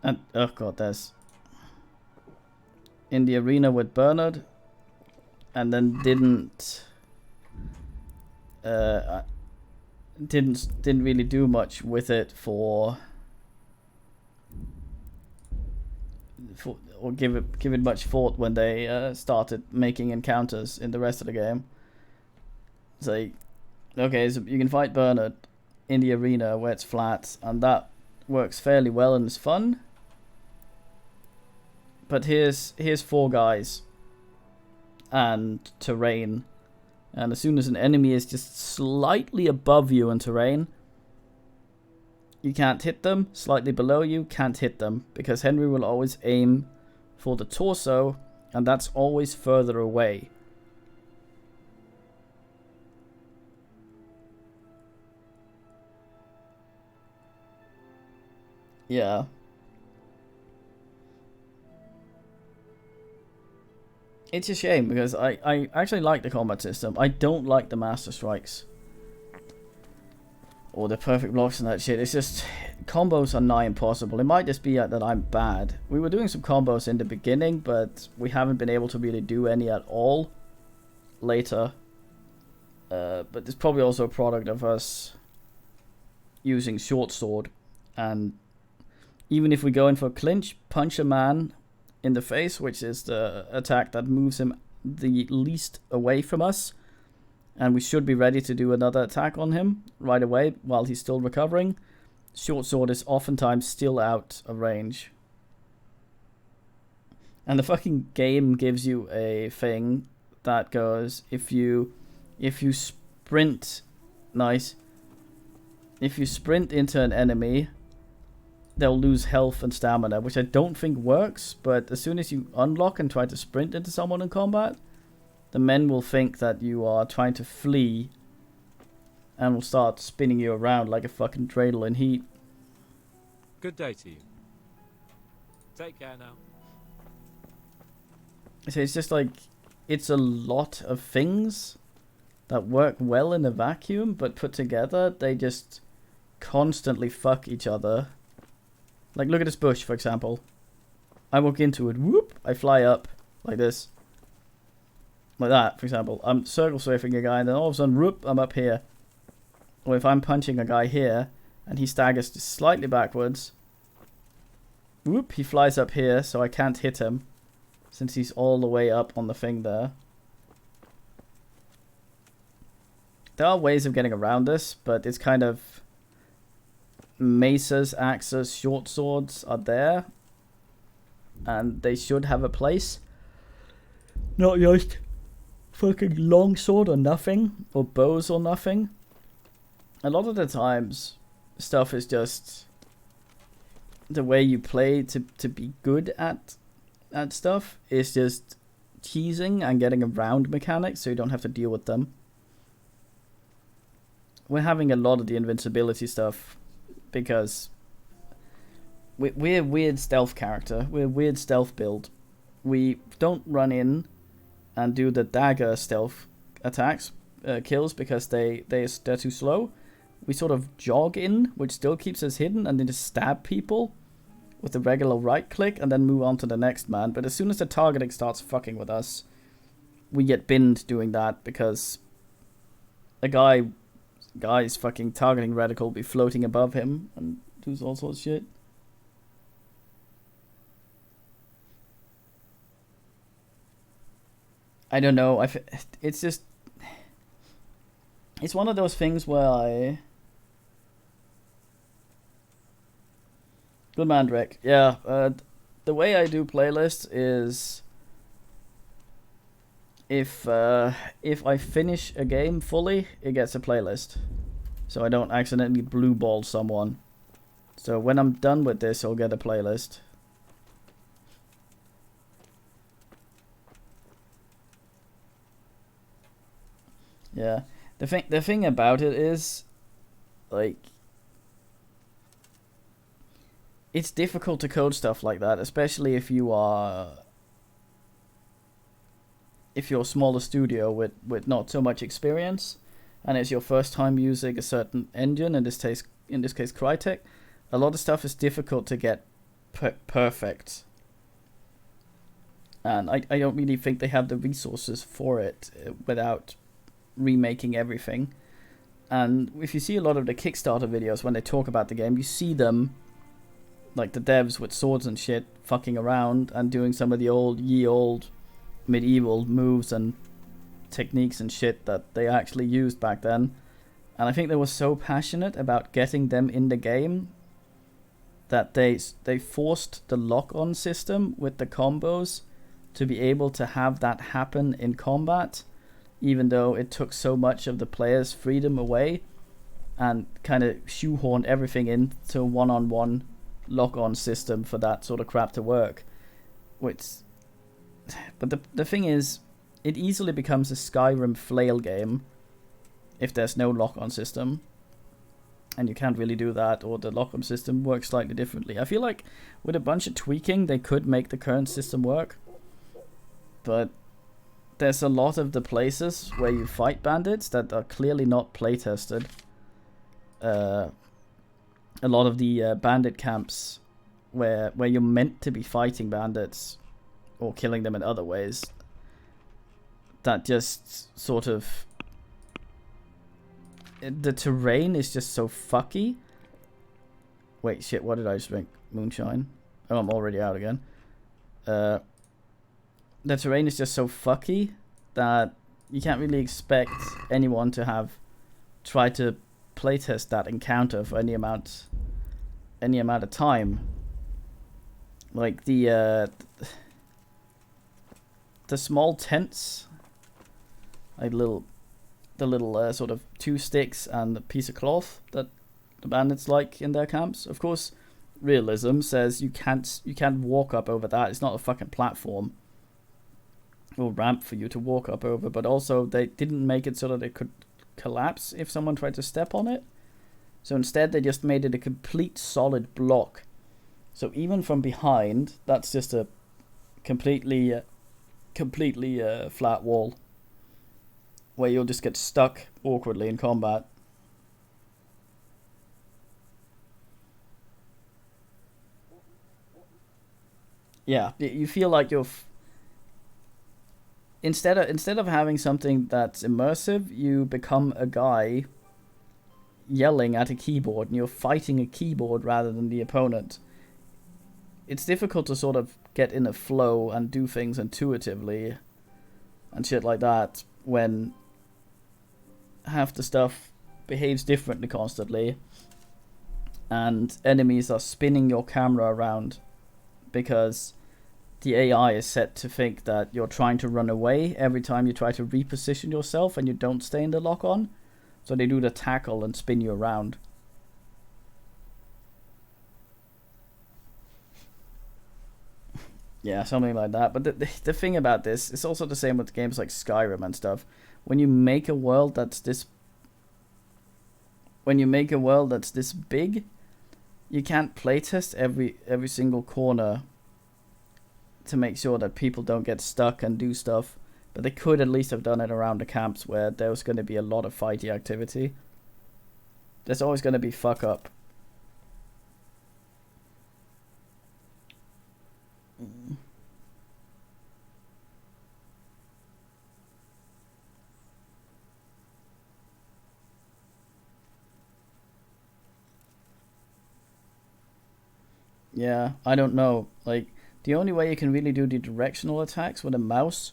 And, oh god, there's... In the arena with Bernard. And then didn't really do much with it for or give it much thought when they started making encounters in the rest of the game. It's like, okay, so you can fight Bernard in the arena where it's flat, and that works fairly well and is fun. But here's 4 guys and terrain, and as soon as an enemy is just slightly above you in terrain, you can't hit them. Slightly below you, can't hit them, because Henry will always aim for the torso, and that's always further away. Yeah. It's a shame, because I actually like the combat system. I don't like the Master Strikes. Or the perfect blocks and that shit. It's just, combos are nigh impossible. It might just be that I'm bad. We were doing some combos in the beginning, but we haven't been able to really do any at all later. But it's probably also a product of us using short sword. And even if we go in for a clinch, punch a man in the face, which is the attack that moves him the least away from us, and we should be ready to do another attack on him right away while he's still recovering, short sword is oftentimes still out of range. And the fucking game gives you a thing that goes, if you sprint, nice, if you sprint into an enemy, they'll lose health and stamina, which I don't think works, but as soon as you unlock and try to sprint into someone in combat, the men will think that you are trying to flee and will start spinning you around like a fucking dreidel in heat. Good day to you. Take care now. So it's just like, it's a lot of things that work well in a vacuum, but put together, they just constantly fuck each other. Like, look at this bush, for example. I walk into it, whoop, I fly up, like this. Like that, for example. I'm circle surfing a guy, and then all of a sudden, whoop, I'm up here. Or if I'm punching a guy here, and he staggers just slightly backwards, whoop, he flies up here, so I can't hit him, since he's all the way up on the thing there. There are ways of getting around this, but it's kind of... Maces, axes, short swords are there, and they should have a place. Not just fucking long sword or nothing, or bows or nothing. A lot of the times, stuff is just the way you play to be good at stuff is just teasing and getting around mechanics so you don't have to deal with them. We're having a lot of the invincibility stuff because we're a weird stealth character. We're a weird stealth build. We don't run in and do the dagger stealth attacks, kills, because they're too slow. We sort of jog in, which still keeps us hidden, and then just stab people with the regular right click and then move on to the next man. But as soon as the targeting starts fucking with us, we get binned doing that, because a guy's fucking targeting reticle will be floating above him and does all sorts of shit. I don't know. It's just... It's one of those things where Good man, Drake. Yeah, the way I do playlists is... If I finish a game fully, it gets a playlist. So I don't accidentally blue ball someone. So when I'm done with this, I'll get a playlist. Yeah. The thing about it is, like, it's difficult to code stuff like that, especially if you're a smaller studio with not so much experience, and it's your first time using a certain engine, in this case Crytek. A lot of stuff is difficult to get perfect, and I don't really think they have the resources for it without remaking everything. And if you see a lot of the Kickstarter videos when they talk about the game, you see them like the devs with swords and shit fucking around and doing some of the old medieval moves and techniques and shit that they actually used back then. And I think they were so passionate about getting them in the game that they forced the lock-on system with the combos to be able to have that happen in combat, even though it took so much of the player's freedom away, and kind of shoehorned everything into a one-on-one lock-on system for that sort of crap to work. But the thing is, it easily becomes a Skyrim flail game if there's no lock-on system, and you can't really do that, or the lock-on system works slightly differently. I feel like with a bunch of tweaking they could make the current system work, but there's a lot of the places where you fight bandits that are clearly not playtested. A lot of the bandit camps where you're meant to be fighting bandits or killing them in other ways, that just sort of, the terrain is just so fucky. Wait, shit, what did I just drink? Moonshine? Oh, I'm already out again. The terrain is just so fucky that you can't really expect anyone to have tried to playtest that encounter for any amount of time. Like the small tents, like the little sort of 2 sticks and a piece of cloth that the bandits like in their camps. Of course, realism says you can't walk up over that. It's not a fucking platform or ramp for you to walk up over. But also, they didn't make it so that it could collapse if someone tried to step on it. So instead, they just made it a complete solid block. So even from behind, that's just a completely flat wall where you'll just get stuck awkwardly in combat. Yeah, you feel like you're instead of having something that's immersive, you become a guy yelling at a keyboard and you're fighting a keyboard rather than the opponent. It's difficult to sort of get in a flow and do things intuitively and shit like that when half the stuff behaves differently constantly and enemies are spinning your camera around because the AI is set to think that you're trying to run away every time you try to reposition yourself and you don't stay in the lock-on. So they do the tackle and spin you around. Yeah, something like that. But the thing about this, it's also the same with games like Skyrim and stuff. When you make a world that's this big, you can't playtest every single corner to make sure that people don't get stuck and do stuff. But they could at least have done it around the camps where there was going to be a lot of fighty activity. There's always going to be fuck up. Yeah, I don't know. Like, the only way you can really do the directional attacks with a mouse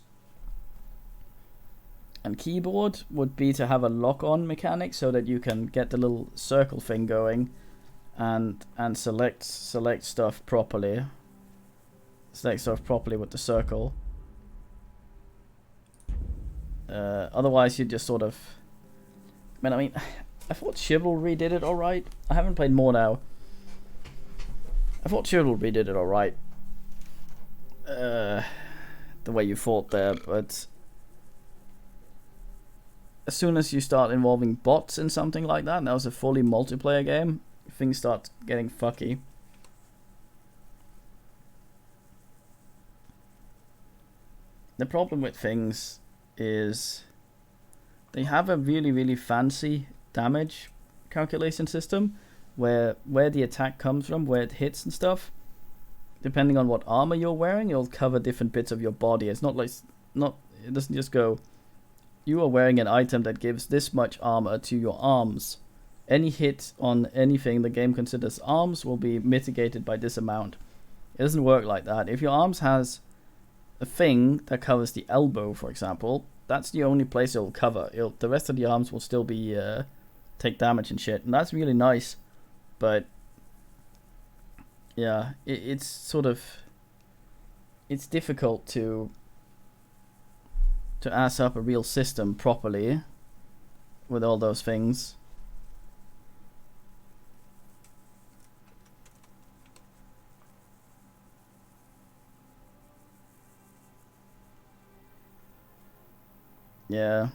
and keyboard would be to have a lock-on mechanic so that you can get the little circle thing going and select stuff properly. Select stuff properly with the circle. Otherwise, you just sort of... I mean, I thought Chivalry did it alright. I haven't played more now. I thought Chivalry did it alright. The way you fought there, but as soon as you start involving bots in something like that, and that was a fully multiplayer game, things start getting fucky. The problem with things is they have a really, really fancy damage calculation system where the attack comes from, where it hits and stuff. Depending on what armor you're wearing, it'll cover different bits of your body. It's not like it doesn't just go, you are wearing an item that gives this much armor to your arms Any hit on anything the game considers arms will be mitigated by this amount. It doesn't work like that. If your arms has a thing that covers the elbow, for example, that's the only place it'll cover. The rest of the arms will still be take damage and shit, and that's really nice. But yeah, it's sort of, it's difficult to ass up a real system properly with all those things. Yeah.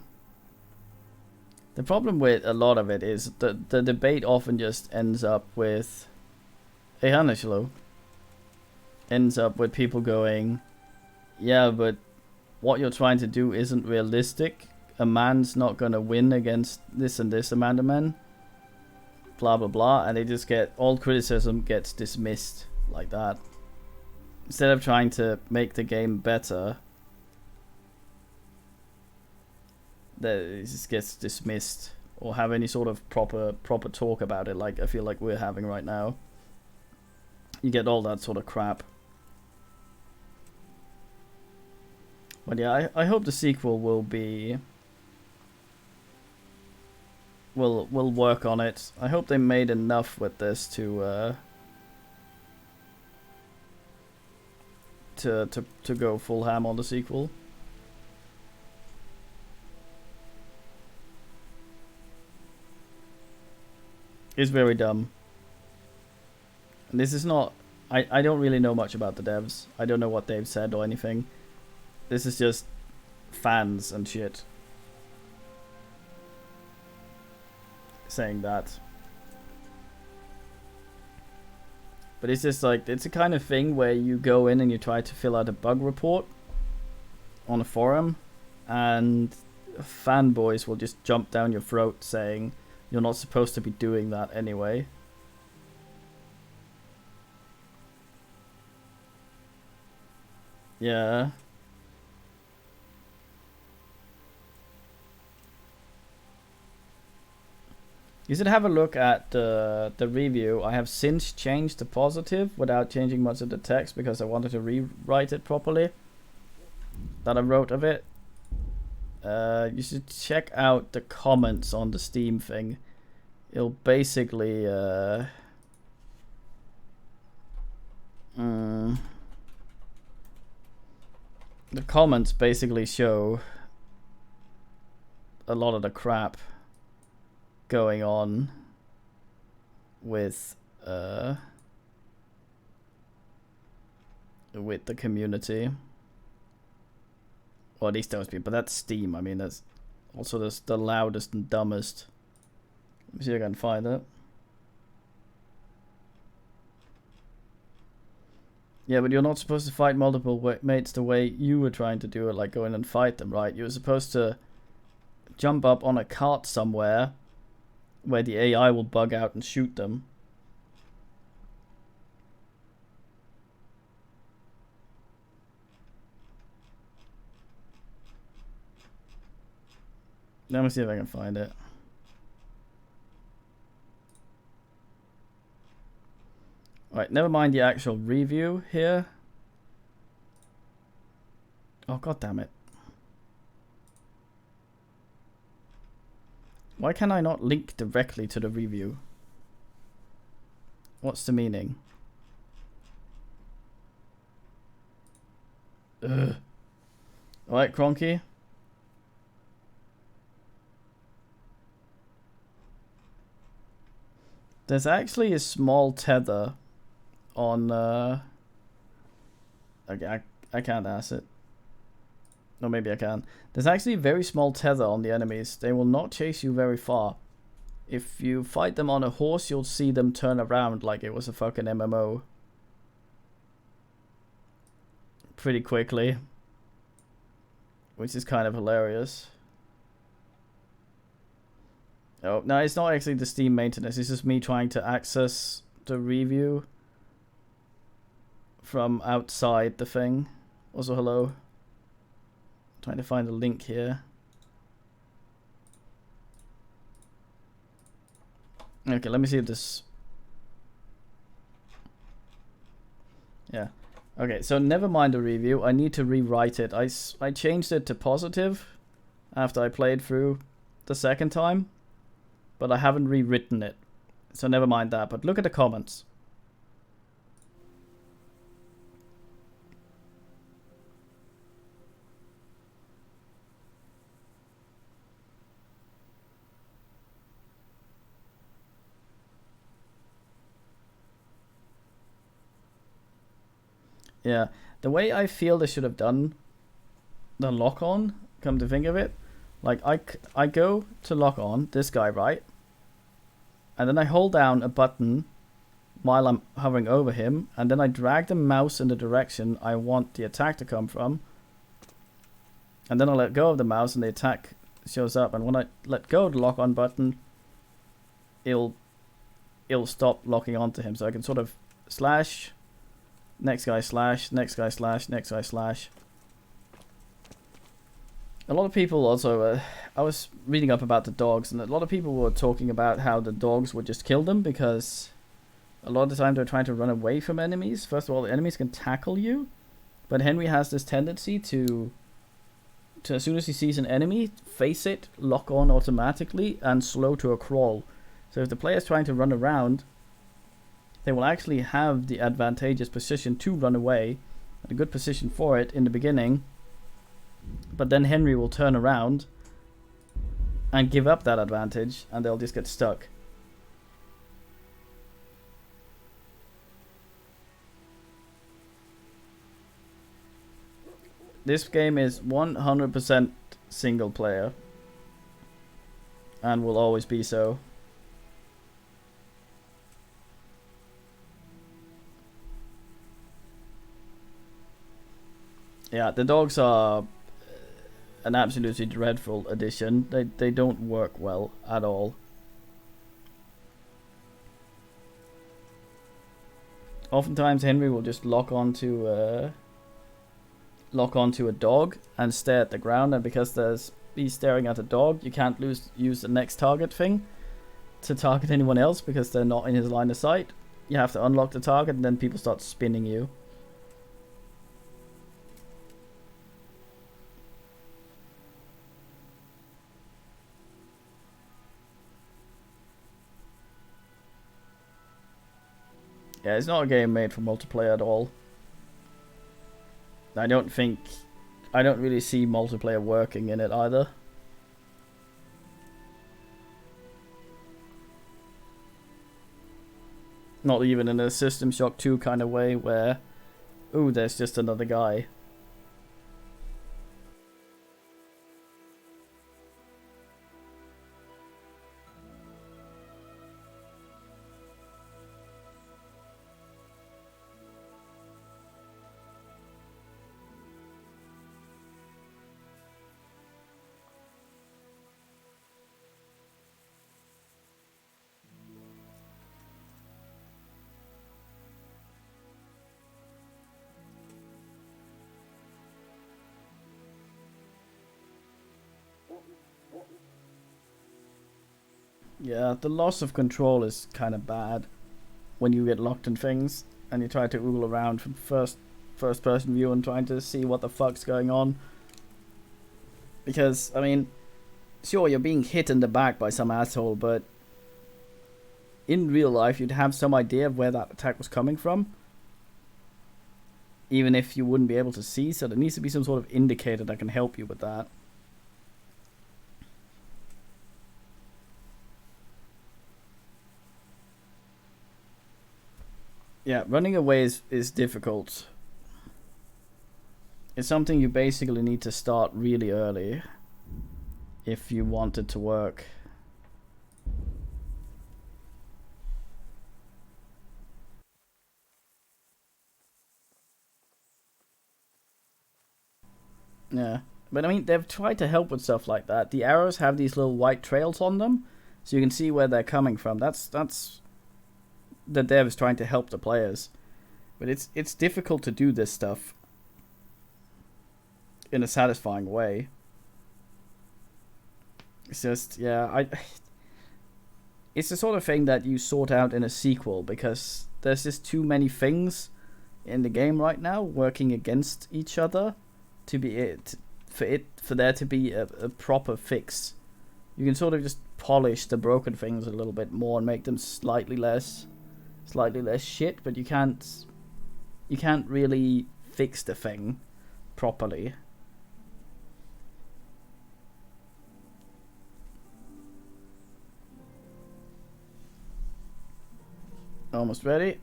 The problem with a lot of it is the debate often just ends up with, hey Hanishlo, ends up with people going, yeah, but what you're trying to do isn't realistic. A man's not gonna win against this and this amount of men. Blah blah blah, and they just get, all criticism gets dismissed like that. Instead of trying to make the game better, that it just gets dismissed, or have any sort of proper talk about it, like I feel like we're having right now. You get all that sort of crap. But yeah, I hope the sequel will be, will work on it. I hope they made enough with this to go full ham on the sequel. It's very dumb. And this is not, I don't really know much about the devs. I don't know what they've said or anything. This is just fans and shit saying that. But it's just like, it's a kind of thing where you go in and you try to fill out a bug report on a forum, and fanboys will just jump down your throat saying you're not supposed to be doing that anyway. Yeah. You should have a look at the review. I have since changed to positive without changing much of the text because I wanted to rewrite it properly that I wrote of it. You should check out the comments on the Steam thing. It'll basically the comments basically show a lot of the crap going on with the community. Well, at least those people. But that's Steam. I mean, that's also the loudest and dumbest. Let me see if I can find it. Yeah, but you're not supposed to fight multiple mates the way you were trying to do it, like go in and fight them, right? You were supposed to jump up on a cart somewhere where the AI will bug out and shoot them. Let me see if I can find it. Alright, never mind the actual review here. Oh, god damn it. Why can I not link directly to the review? What's the meaning? Ugh. Alright, Cronky. There's actually a small tether on okay, I can't ask it. No, maybe I can. There's actually a very small tether on the enemies. They will not chase you very far. If you fight them on a horse, you'll see them turn around like it was a fucking MMO. Pretty quickly. Which is kind of hilarious. Oh, no, it's not actually the Steam maintenance. It's just me trying to access the review from outside the thing. Also, hello. Trying to find a link here. Okay, let me see if this... Yeah. Okay, so never mind the review. I need to rewrite it. I changed it to positive after I played through the second time, but I haven't rewritten it. So never mind that, but look at the comments. Yeah, the way I feel they should have done the lock on, come to think of it, like I go to lock on this guy, right? And then I hold down a button while I'm hovering over him, and then I drag the mouse in the direction I want the attack to come from. And then I let go of the mouse and the attack shows up, and when I let go of the lock on button, it'll stop locking onto him. So I can sort of slash, next guy slash, next guy slash, next guy slash. A lot of people also, I was reading up about the dogs, and a lot of people were talking about how the dogs would just kill them because a lot of the time they're trying to run away from enemies. First of all, the enemies can tackle you, but Henry has this tendency to as soon as he sees an enemy, face it, lock on automatically, and slow to a crawl. So if the player is trying to run around, they will actually have the advantageous position to run away, and a good position for it in the beginning. But then Henry will turn around and give up that advantage, and they'll just get stuck. This game is 100% single player, and will always be so. Yeah, the dogs are an absolutely dreadful addition. They don't work well at all. Oftentimes Henry will just lock onto a dog and stare at the ground, and because he's staring at a dog, you can't use the next target thing to target anyone else because they're not in his line of sight. You have to unlock the target, and then people start spinning you. Yeah, it's not a game made for multiplayer at all. I don't really see multiplayer working in it either. Not even in a System Shock 2 kind of way where, ooh, there's just another guy. Yeah, the loss of control is kind of bad when you get locked in things and you try to oogle around from first person view and trying to see what the fuck's going on. Because, I mean, sure, you're being hit in the back by some asshole, but in real life you'd have some idea of where that attack was coming from, even if you wouldn't be able to see, so there needs to be some sort of indicator that can help you with that. Yeah, running away is difficult. It's something you basically need to start really early if you want it to work. Yeah, but I mean, they've tried to help with stuff like that. The arrows have these little white trails on them, so you can see where they're coming from. That's the dev is trying to help the players, but it's difficult to do this stuff in a satisfying way. It's just, yeah, it's the sort of thing that you sort out in a sequel, because there's just too many things in the game right now working against each other to be for there to be a proper fix. You can sort of just polish the broken things a little bit more and make them slightly less shit, but you can't really fix the thing properly. Almost ready.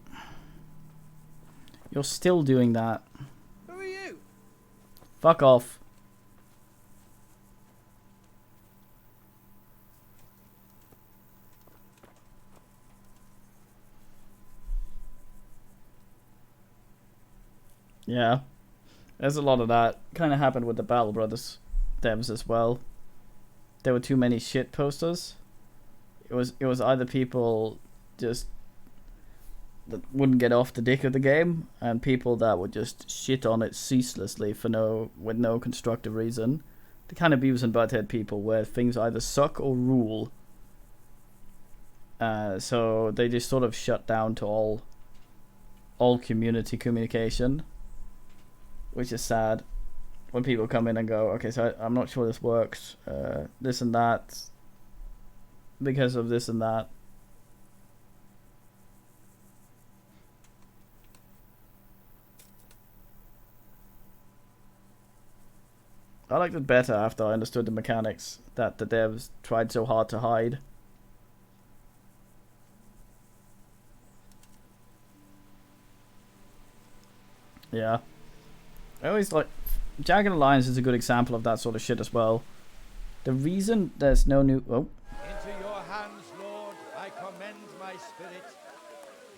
You're still doing that. Who are you? Fuck off. Yeah. There's a lot of that. Kind of happened with the Battle Brothers devs as well. There were too many shit posters. It was either people just that wouldn't get off the dick of the game, and people that would just shit on it ceaselessly with no constructive reason. The kind of Beavis and Butthead people where things either suck or rule. So they just sort of shut down to all community communication, which is sad. When people come in and go, okay, so I'm not sure this works, this and that, because of this and that. I liked it better after I understood the mechanics that the devs tried so hard to hide. Yeah. I always like... Jagged Alliance is a good example of that sort of shit as well. The reason there's no new... Oh. Into your hands, Lord, I commend my spirit.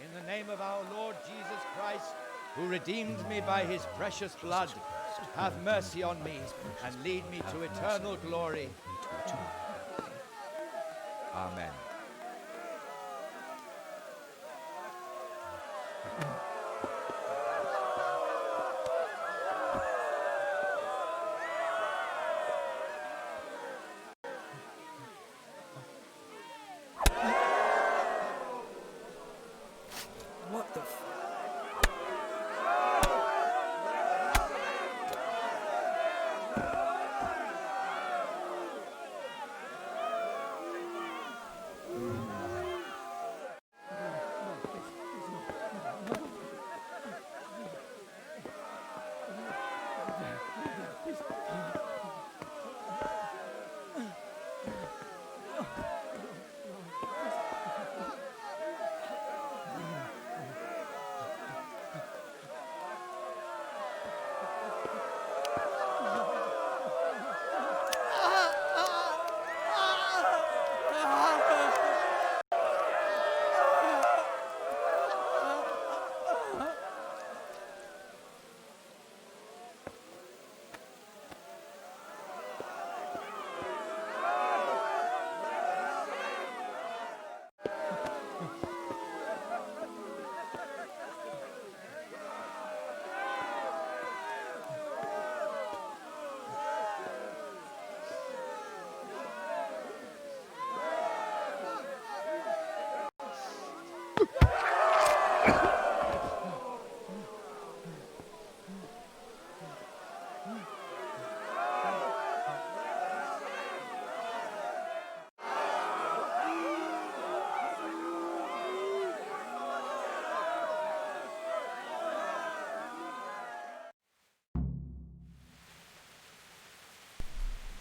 In the name of our Lord Jesus Christ, who redeemed me by his precious blood, have mercy on me and lead me to eternal glory. Amen. What the f...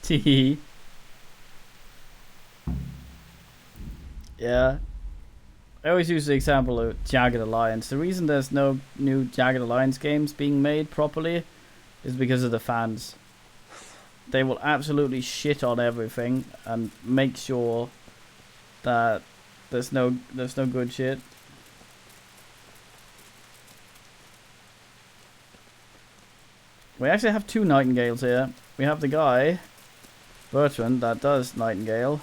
Tee. Yeah. I always use the example of Jagged Alliance. The reason there's no new Jagged Alliance games being made properly is because of the fans. They will absolutely shit on everything and make sure that there's no good shit. We actually have two Nightingales here. We have the guy, Bertrand, that does Nightingale.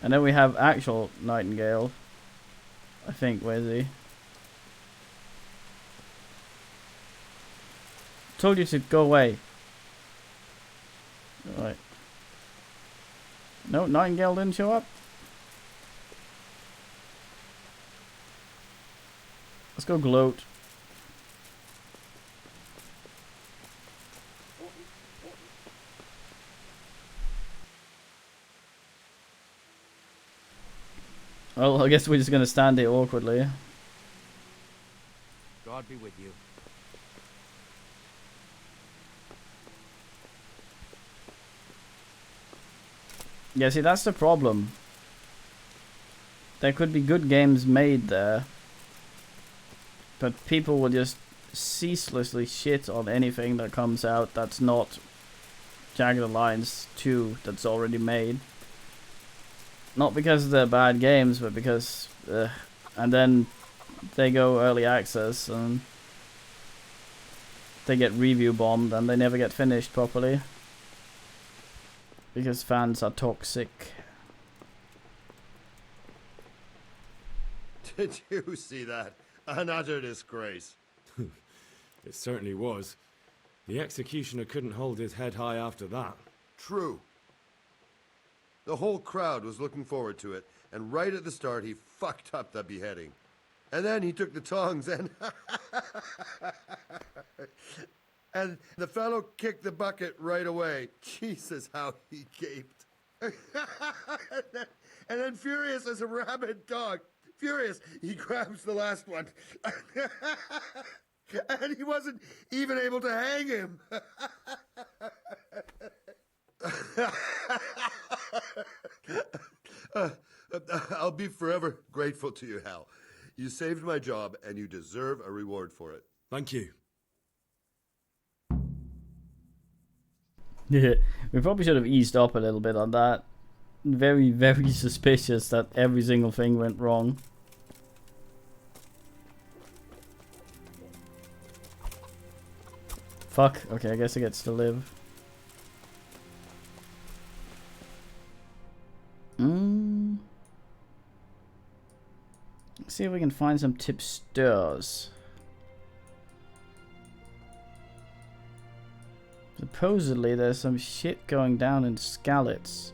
And then we have actual Nightingale. I think, where is he? Told you to go away. Alright. No, Nightingale didn't show up. Let's go gloat. Well, I guess we're just gonna stand here awkwardly. God be with you. Yeah, see, that's the problem. There could be good games made there, but people will just ceaselessly shit on anything that comes out that's not Jagged Alliance 2 that's already made. Not because they're bad games, but because... and then they go early access and they get review bombed and they never get finished properly. Because fans are toxic. Did you see that? An utter disgrace. It certainly was. The executioner couldn't hold his head high after that. True. The whole crowd was looking forward to it, and right at the start he fucked up the beheading. And then he took the tongs and... and the fellow kicked the bucket right away. Jesus, how he gaped. And then furious as a rabid dog. Furious, he grabs the last one. And he wasn't even able to hang him. I'll be forever grateful to you, Hal. You saved my job, and you deserve a reward for it. Thank you. Yeah, we probably should have eased up a little bit on that. Very, very suspicious that every single thing went wrong. Fuck. Okay, I guess it gets to live. Let's see if we can find some tipsters. Supposedly there's some shit going down in Skalitz.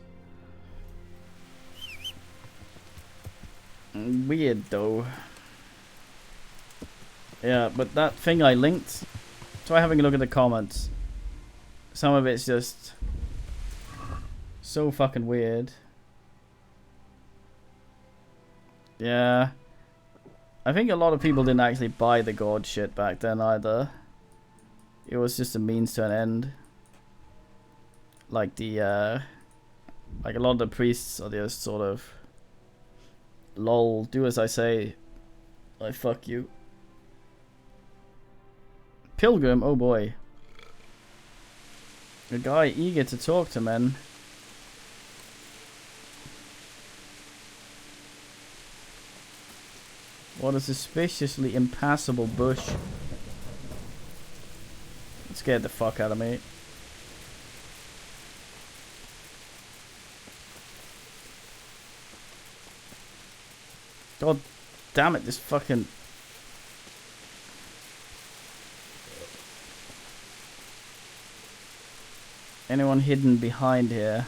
Weird though. Yeah, but that thing I linked, try having a look at the comments. Some of it's just so fucking weird. Yeah. I think a lot of people didn't actually buy the God shit back then either. It was just a means to an end. Like the, like a lot of the priests are just sort of, lol, do as I say, I fuck you. Pilgrim, oh boy. A guy eager to talk to men. What a suspiciously impassable bush. It scared the fuck out of me. God damn it, this fucking... Anyone hidden behind here?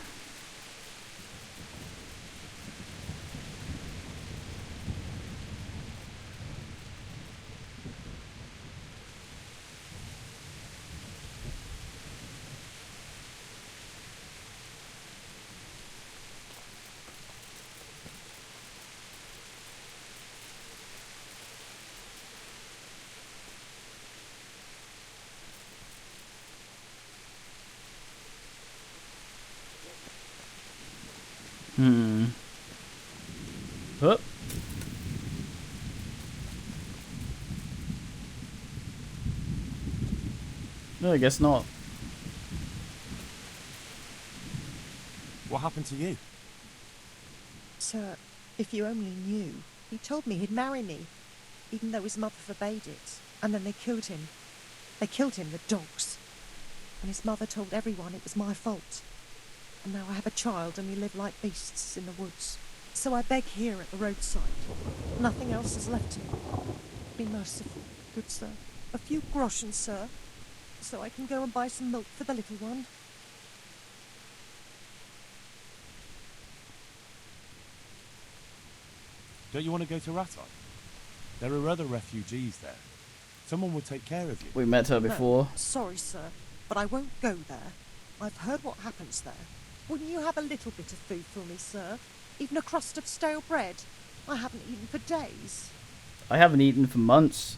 Oh. No, I guess not. What happened to you? Sir, if you only knew. He told me he'd marry me, even though his mother forbade it. And then they killed him. They killed him, the dogs. And his mother told everyone it was my fault. And now I have a child and we live like beasts in the woods. So I beg here at the roadside. Nothing else is left to me. Be merciful, good sir. A few groschen, sir, so I can go and buy some milk for the little one. Don't you want to go to Ratai? There are other refugees there. Someone will take care of you. We met her No, before. sorry, sir, but I won't go there. I've heard what happens there. Wouldn't you have a little bit of food for me, sir? Even a crust of stale bread? I haven't eaten for days. I haven't eaten for months.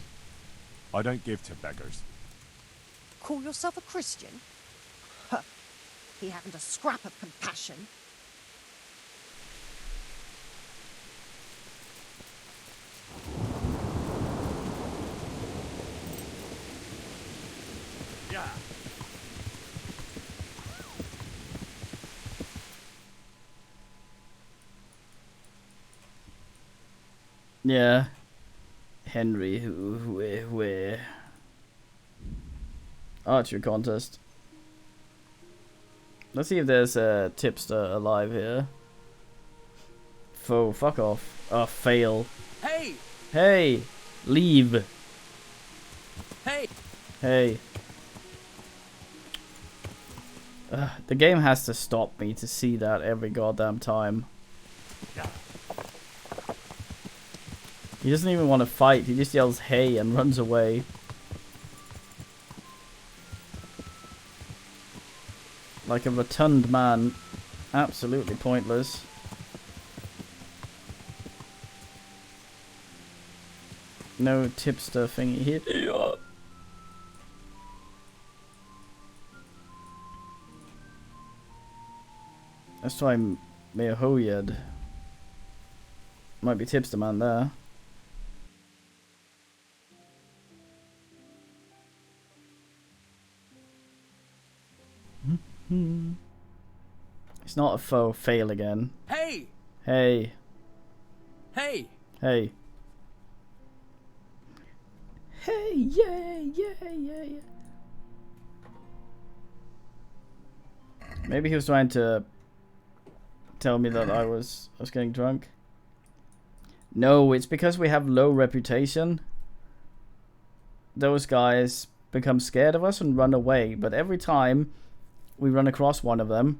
I don't give to beggars. Call yourself a Christian? Huh. He hadn't a scrap of compassion. Yeah. Yeah. Henry, where? Archery contest. Let's see if there's a tipster alive here. Foe, fuck off. Oh, fail. Hey! Hey! Leave. Hey! Hey. The game has to stop me to see that every goddamn time. He doesn't even want to fight, he just yells hey and runs away. Like a rotund man. Absolutely pointless. No tipster thingy here. Let's try Mehoyed. Might be tipster man there. It's not a foe. Fail again. Hey! Hey. Hey! Hey. Hey, yeah, yeah, yeah, yeah. Maybe he was trying to tell me that I was getting drunk. No, it's because we have low reputation. Those guys become scared of us and run away, but every time we run across one of them,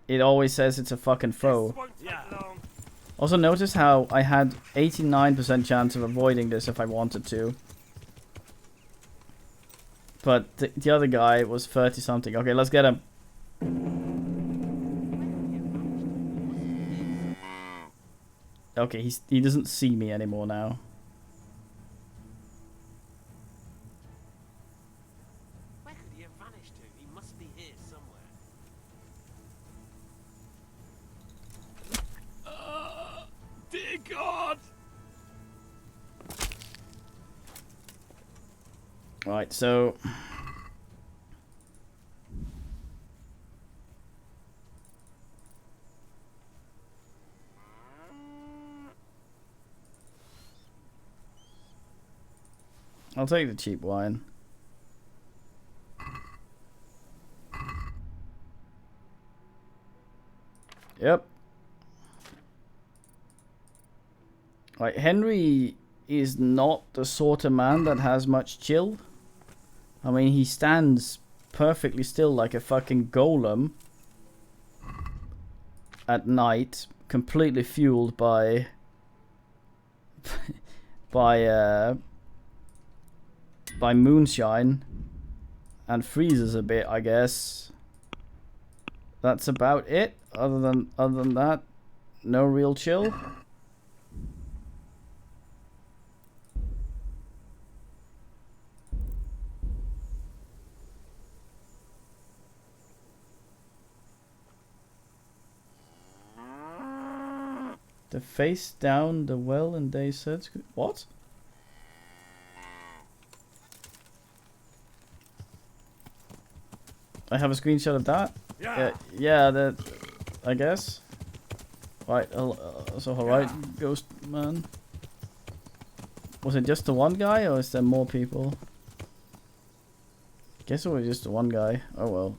it always says it's a fucking foe. Also notice how I had 89% chance of avoiding this if I wanted to. But the other guy was 30 something. Okay, let's get him. Okay, he doesn't see me anymore now. Where could he have vanished to? He must be here somewhere. Dear God! Right, so I'll take the cheap wine. Yep. Right, Henry is not the sort of man that has much chill. I mean, he stands perfectly still like a fucking golem at night, completely fueled by by moonshine, and freezes a bit, I guess. That's about it. Other than that, no real chill. The face down the well and they said... What? I have a screenshot of that? Yeah, that... I guess. Right, so alright, Ghost Man. Was it just the one guy, or is there more people? Guess it was just the one guy. Oh well.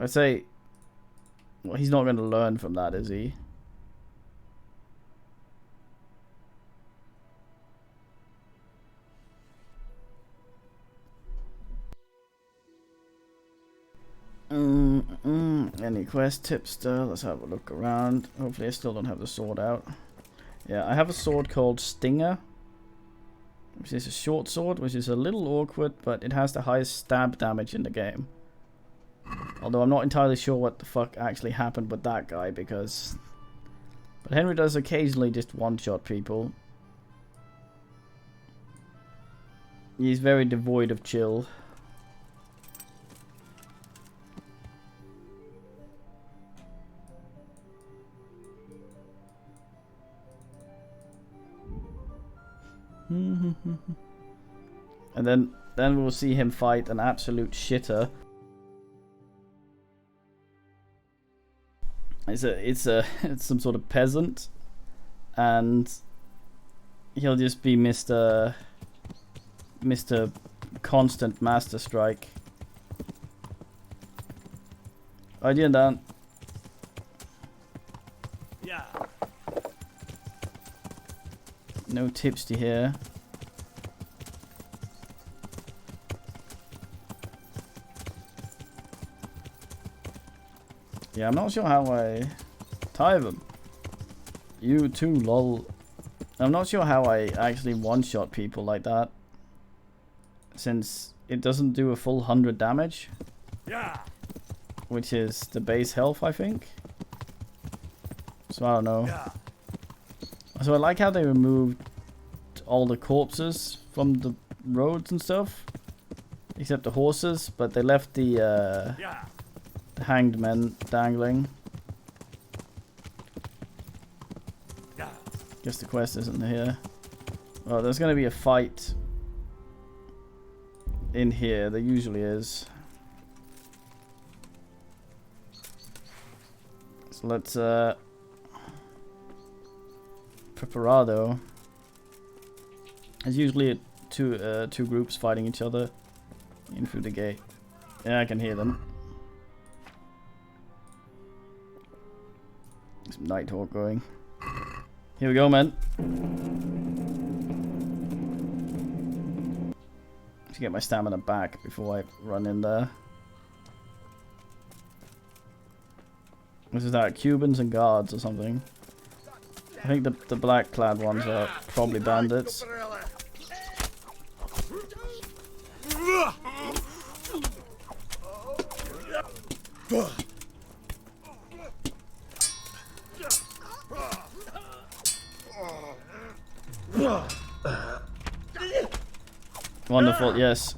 I'd say... Well, he's not going to learn from that, is he? Any quest tipster? Let's have a look around. Hopefully I still don't have the sword out. Yeah, I have a sword called Stinger, which is a short sword, which is a little awkward, but it has the highest stab damage in the game. Although I'm not entirely sure what the fuck actually happened with that guy, because... But Henry does occasionally just one-shot people. He's very devoid of chill. And then we'll see him fight an absolute shitter. It's some sort of peasant, and he'll just be Mr. Constant Master Strike. Idea done. Yeah. No tips to hear. Yeah, I'm not sure how I tie them. You too, lol. I'm not sure how I actually one-shot people like that, since it doesn't do a full 100 damage. Yeah. Which is the base health, I think. So I don't know. Yeah. So I like how they removed all the corpses from the roads and stuff, except the horses, but they left the hanged men dangling. Guess the quest isn't here. Well, there's going to be a fight in here. There usually is. So let's preparado. There's usually two groups fighting each other in through the gate. Yeah, I can hear them. Some night talk going. Here we go, man. To get my stamina back before I run in there. This is that Cubans and guards or something. I think the black clad ones are probably bandits. Wonderful, yes.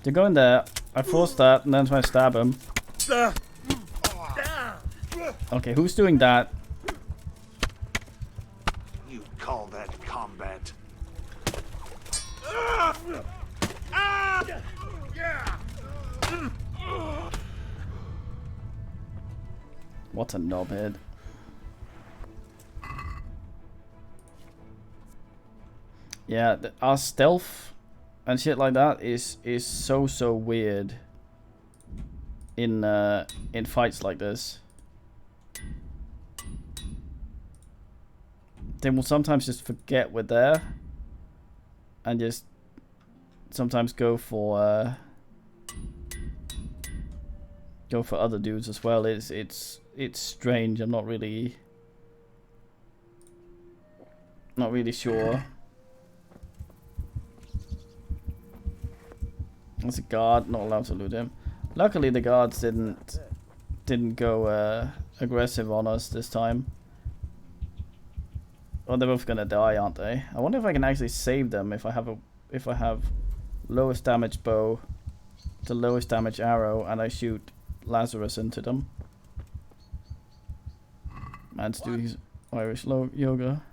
To go in there, I forced that and then try to stab him. Okay, who's doing that? You call that combat? What a knobhead. Yeah, our stealth and shit like that is so weird in fights like this. They will sometimes just forget we're there and just sometimes go for other dudes as well. It's strange. I'm not really sure. There's a guard, not allowed to loot him. Luckily the guards didn't go aggressive on us this time. Well, they're both gonna die, aren't they? I wonder if I can actually save them if I have lowest damage bow to lowest damage arrow and I shoot Lazarus into them. Man's doing his Irish yoga.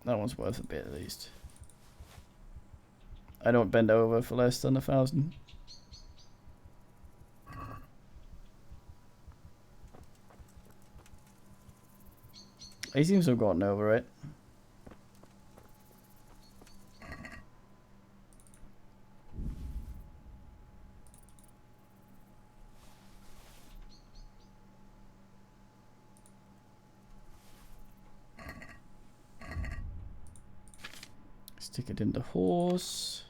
That one's worth a bit at least. I don't bend over for less than 1,000. He seems to have gotten over it. Stick it in the horse.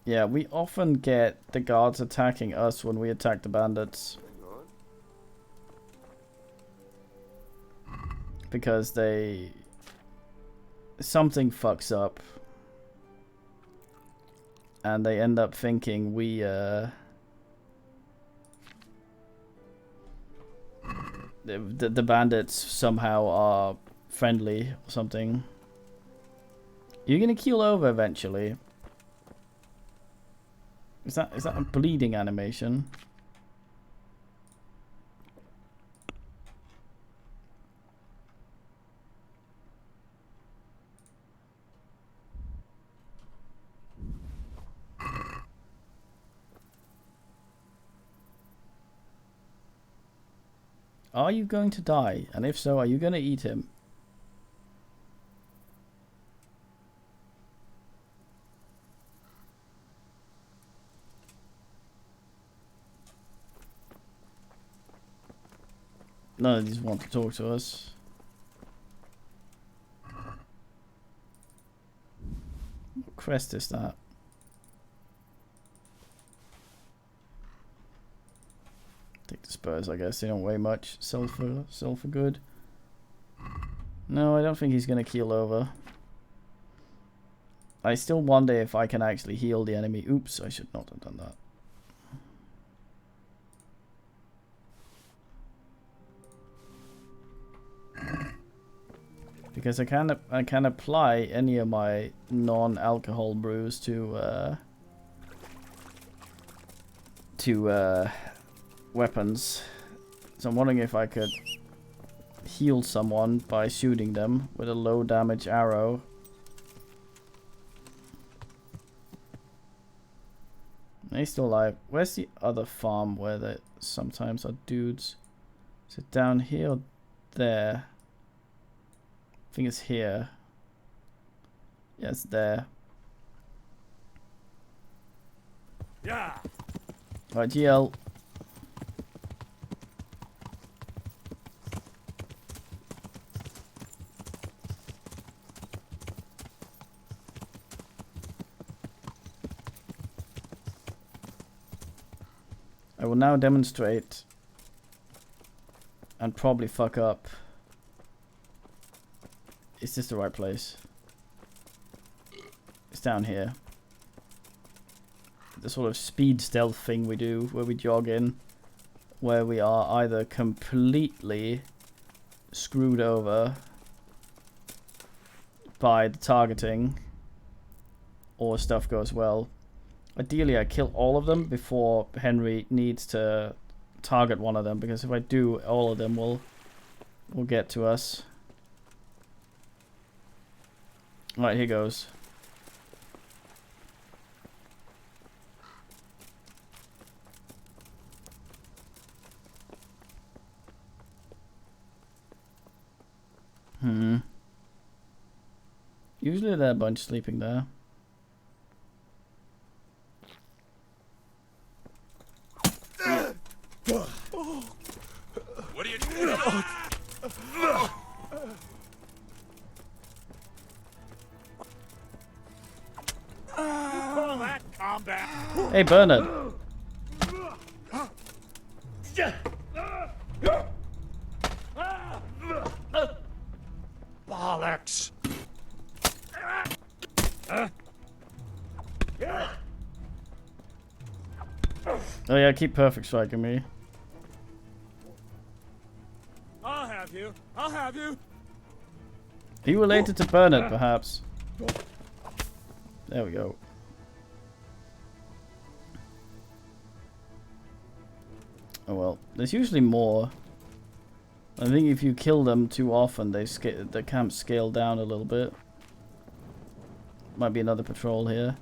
Yeah, we often get the guards attacking us when we attack the bandits. Because they... something fucks up. And they end up thinking we, the bandits somehow are friendly or something. You're gonna keel over eventually. Is that a bleeding animation? Are you going to die? And if so, are you going to eat him? None of these want to talk to us. What crest is that? Take the spurs, I guess. They don't weigh much. Sulfur good. No, I don't think he's going to keel over. I still wonder if I can actually heal the enemy. Oops, I should not have done that. Because I can apply any of my non-alcohol brews to weapons. So I'm wondering if I could heal someone by shooting them with a low damage arrow. He's still alive. Where's the other farm where there sometimes are dudes? Is it down here or there? I think it's here. Yeah, it's there. Yeah. Right, GL. I will now demonstrate and probably fuck up. Is this the right place? It's down here. The sort of speed stealth thing we do where we jog in, where we are either completely screwed over by the targeting or stuff goes well. Ideally, I kill all of them before Henry needs to target one of them, because if I do, all of them will get to us. Alright, here goes. Usually they're a bunch sleeping there. What are you doing? Call that combat? Hey, Bernard. Bollocks. Oh yeah, keep perfect striking me. I'll have you. I'll have you. Are you related to Bernard, perhaps? There we go. Oh well, there's usually more. I think if you kill them too often, the camps scale down a little bit. Might be another patrol here.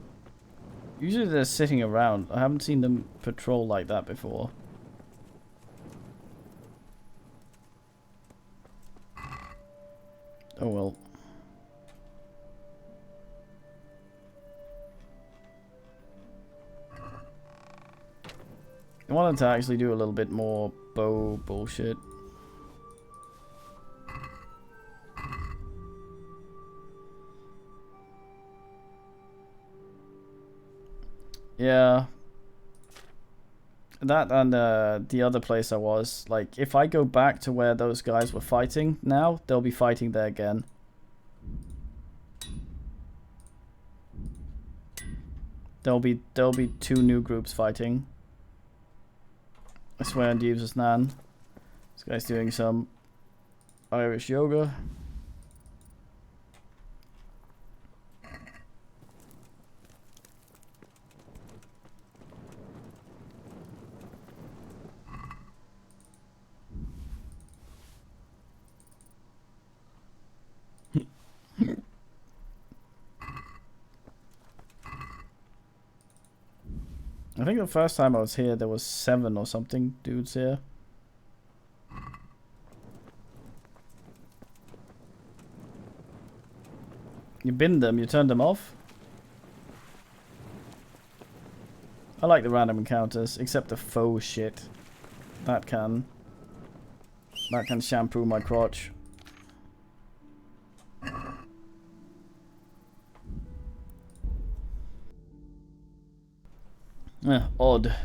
Usually they're sitting around. I haven't seen them patrol like that before. Oh well. I wanted to actually do a little bit more bow bullshit. Yeah. That and the other place I was, like, if I go back to where those guys were fighting now, they'll be fighting there again. There'll be 2 new groups fighting. I swear on Jesus Nan. This guy's doing some Irish yoga. I think the first time I was here there was 7 or something dudes here. You binned them, you turned them off? I like the random encounters, except the faux shit. That can shampoo my crotch. Odd.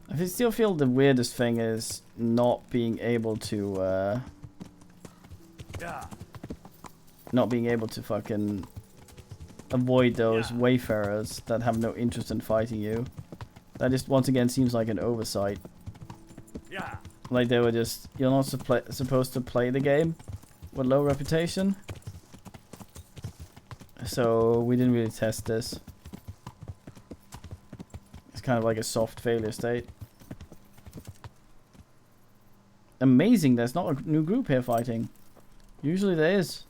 I still feel the weirdest thing is not being able to fucking avoid those wayfarers that have no interest in fighting you. That just once again seems like an oversight. Like they were just, you're not supposed to play the game with low reputation. So we didn't really test this. It's kind of like a soft failure state. Amazing, there's not a new group here fighting. Usually there is.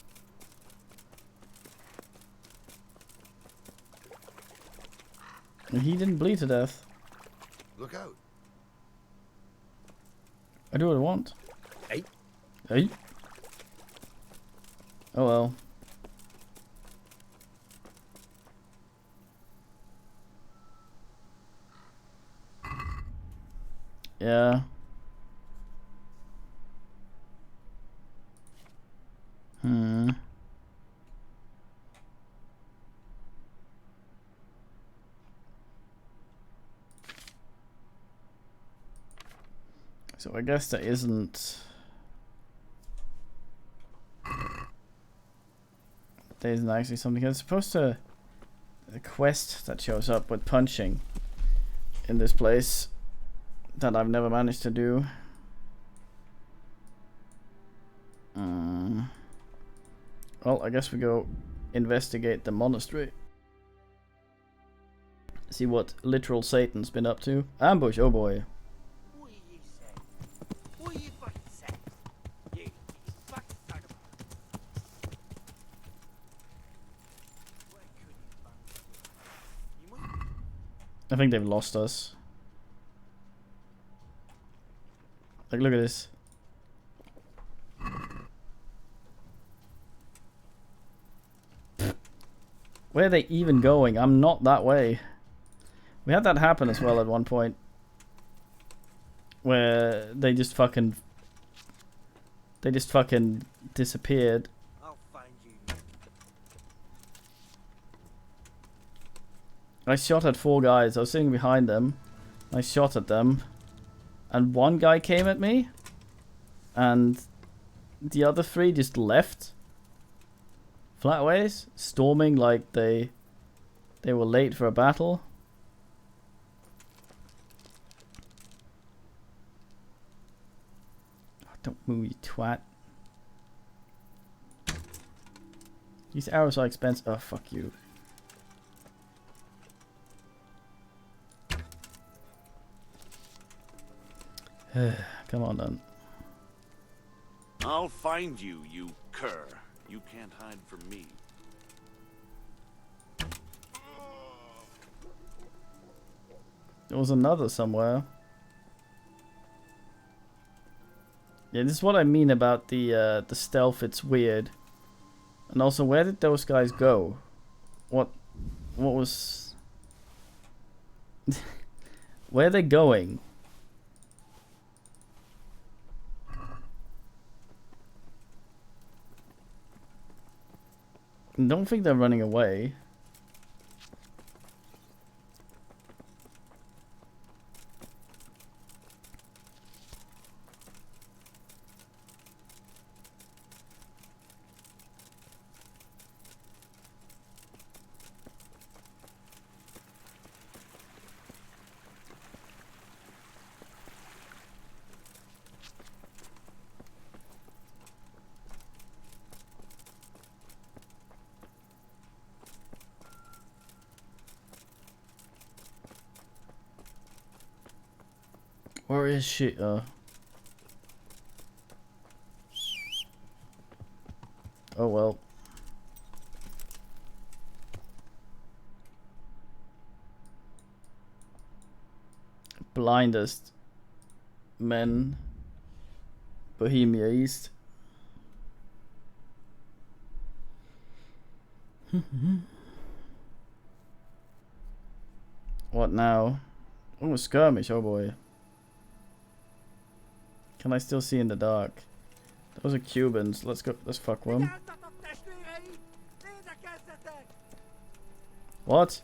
And he didn't bleed to death. Look out. I do what I want. Hey. Hey. Oh well. Yeah. So I guess there isn't actually something. It's supposed to a quest that shows up with punching in this place that I've never managed to do. Well, I guess we go investigate the monastery. See what literal Satan's been up to. Ambush, oh boy. I think they've lost us. Like, look at this. Where are they even going? I'm not that way. We had that happen as well at one point. Where they just fucking disappeared. I shot at 4 guys. I was sitting behind them. I shot at them. And 1 guy came at me. And the other 3 just left. Flatways. Storming like they were late for a battle. Oh, don't move, you twat. These arrows are expensive. Oh, fuck you. Come on then. I'll find you, you cur. You can't hide from me. There was another somewhere. Yeah, this is what I mean about the stealth. It's weird. And also, where did those guys go? What was... Where are they going? Don't think they're running away. Where is she? Oh well. Blindest men, Bohemia East. What now? Oh, a skirmish, oh boy. Can I still see in the dark? Those are Cubans. Let's go. Let's fuck one. What?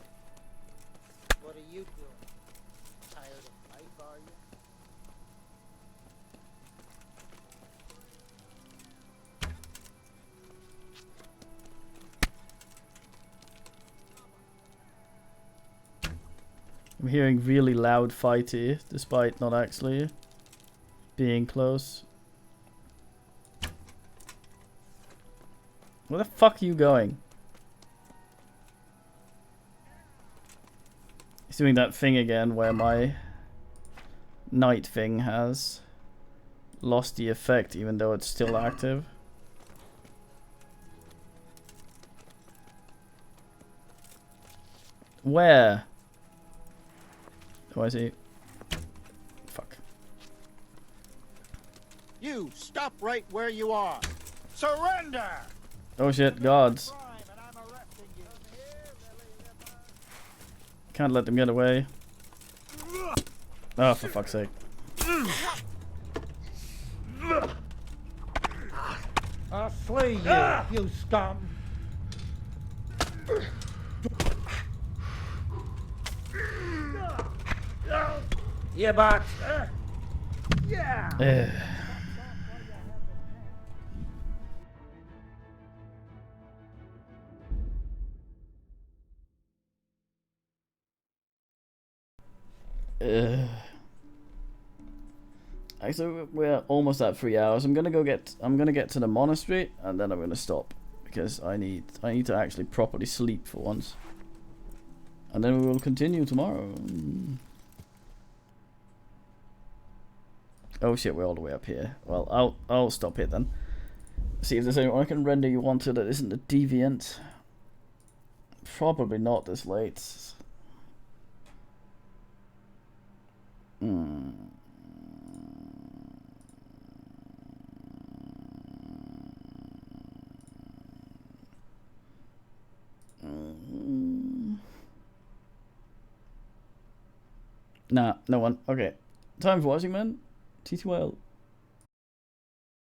What are you doing? Tired of life, are you? I'm hearing really loud fight here, despite not actually being close. Where the fuck are you going? He's doing that thing again where my night thing has lost the effect even though it's still active. Where? Oh, I see. Fuck. You stop right where you are. Surrender! Oh shit, guards. Can't let them get away. Oh, for fuck's sake. I'll slay you scum! Yeah, but. Yeah! Actually, we're almost at 3 hours. I'm gonna get to the monastery and then I'm gonna stop because I need to actually properly sleep for once. And then we will continue tomorrow. Oh shit, we're all the way up here. Well, I'll stop here then. See if there's anyone I can render you onto that isn't a deviant. Probably not this late. Nah, no one. Okay. Time for watching, man. TTYL.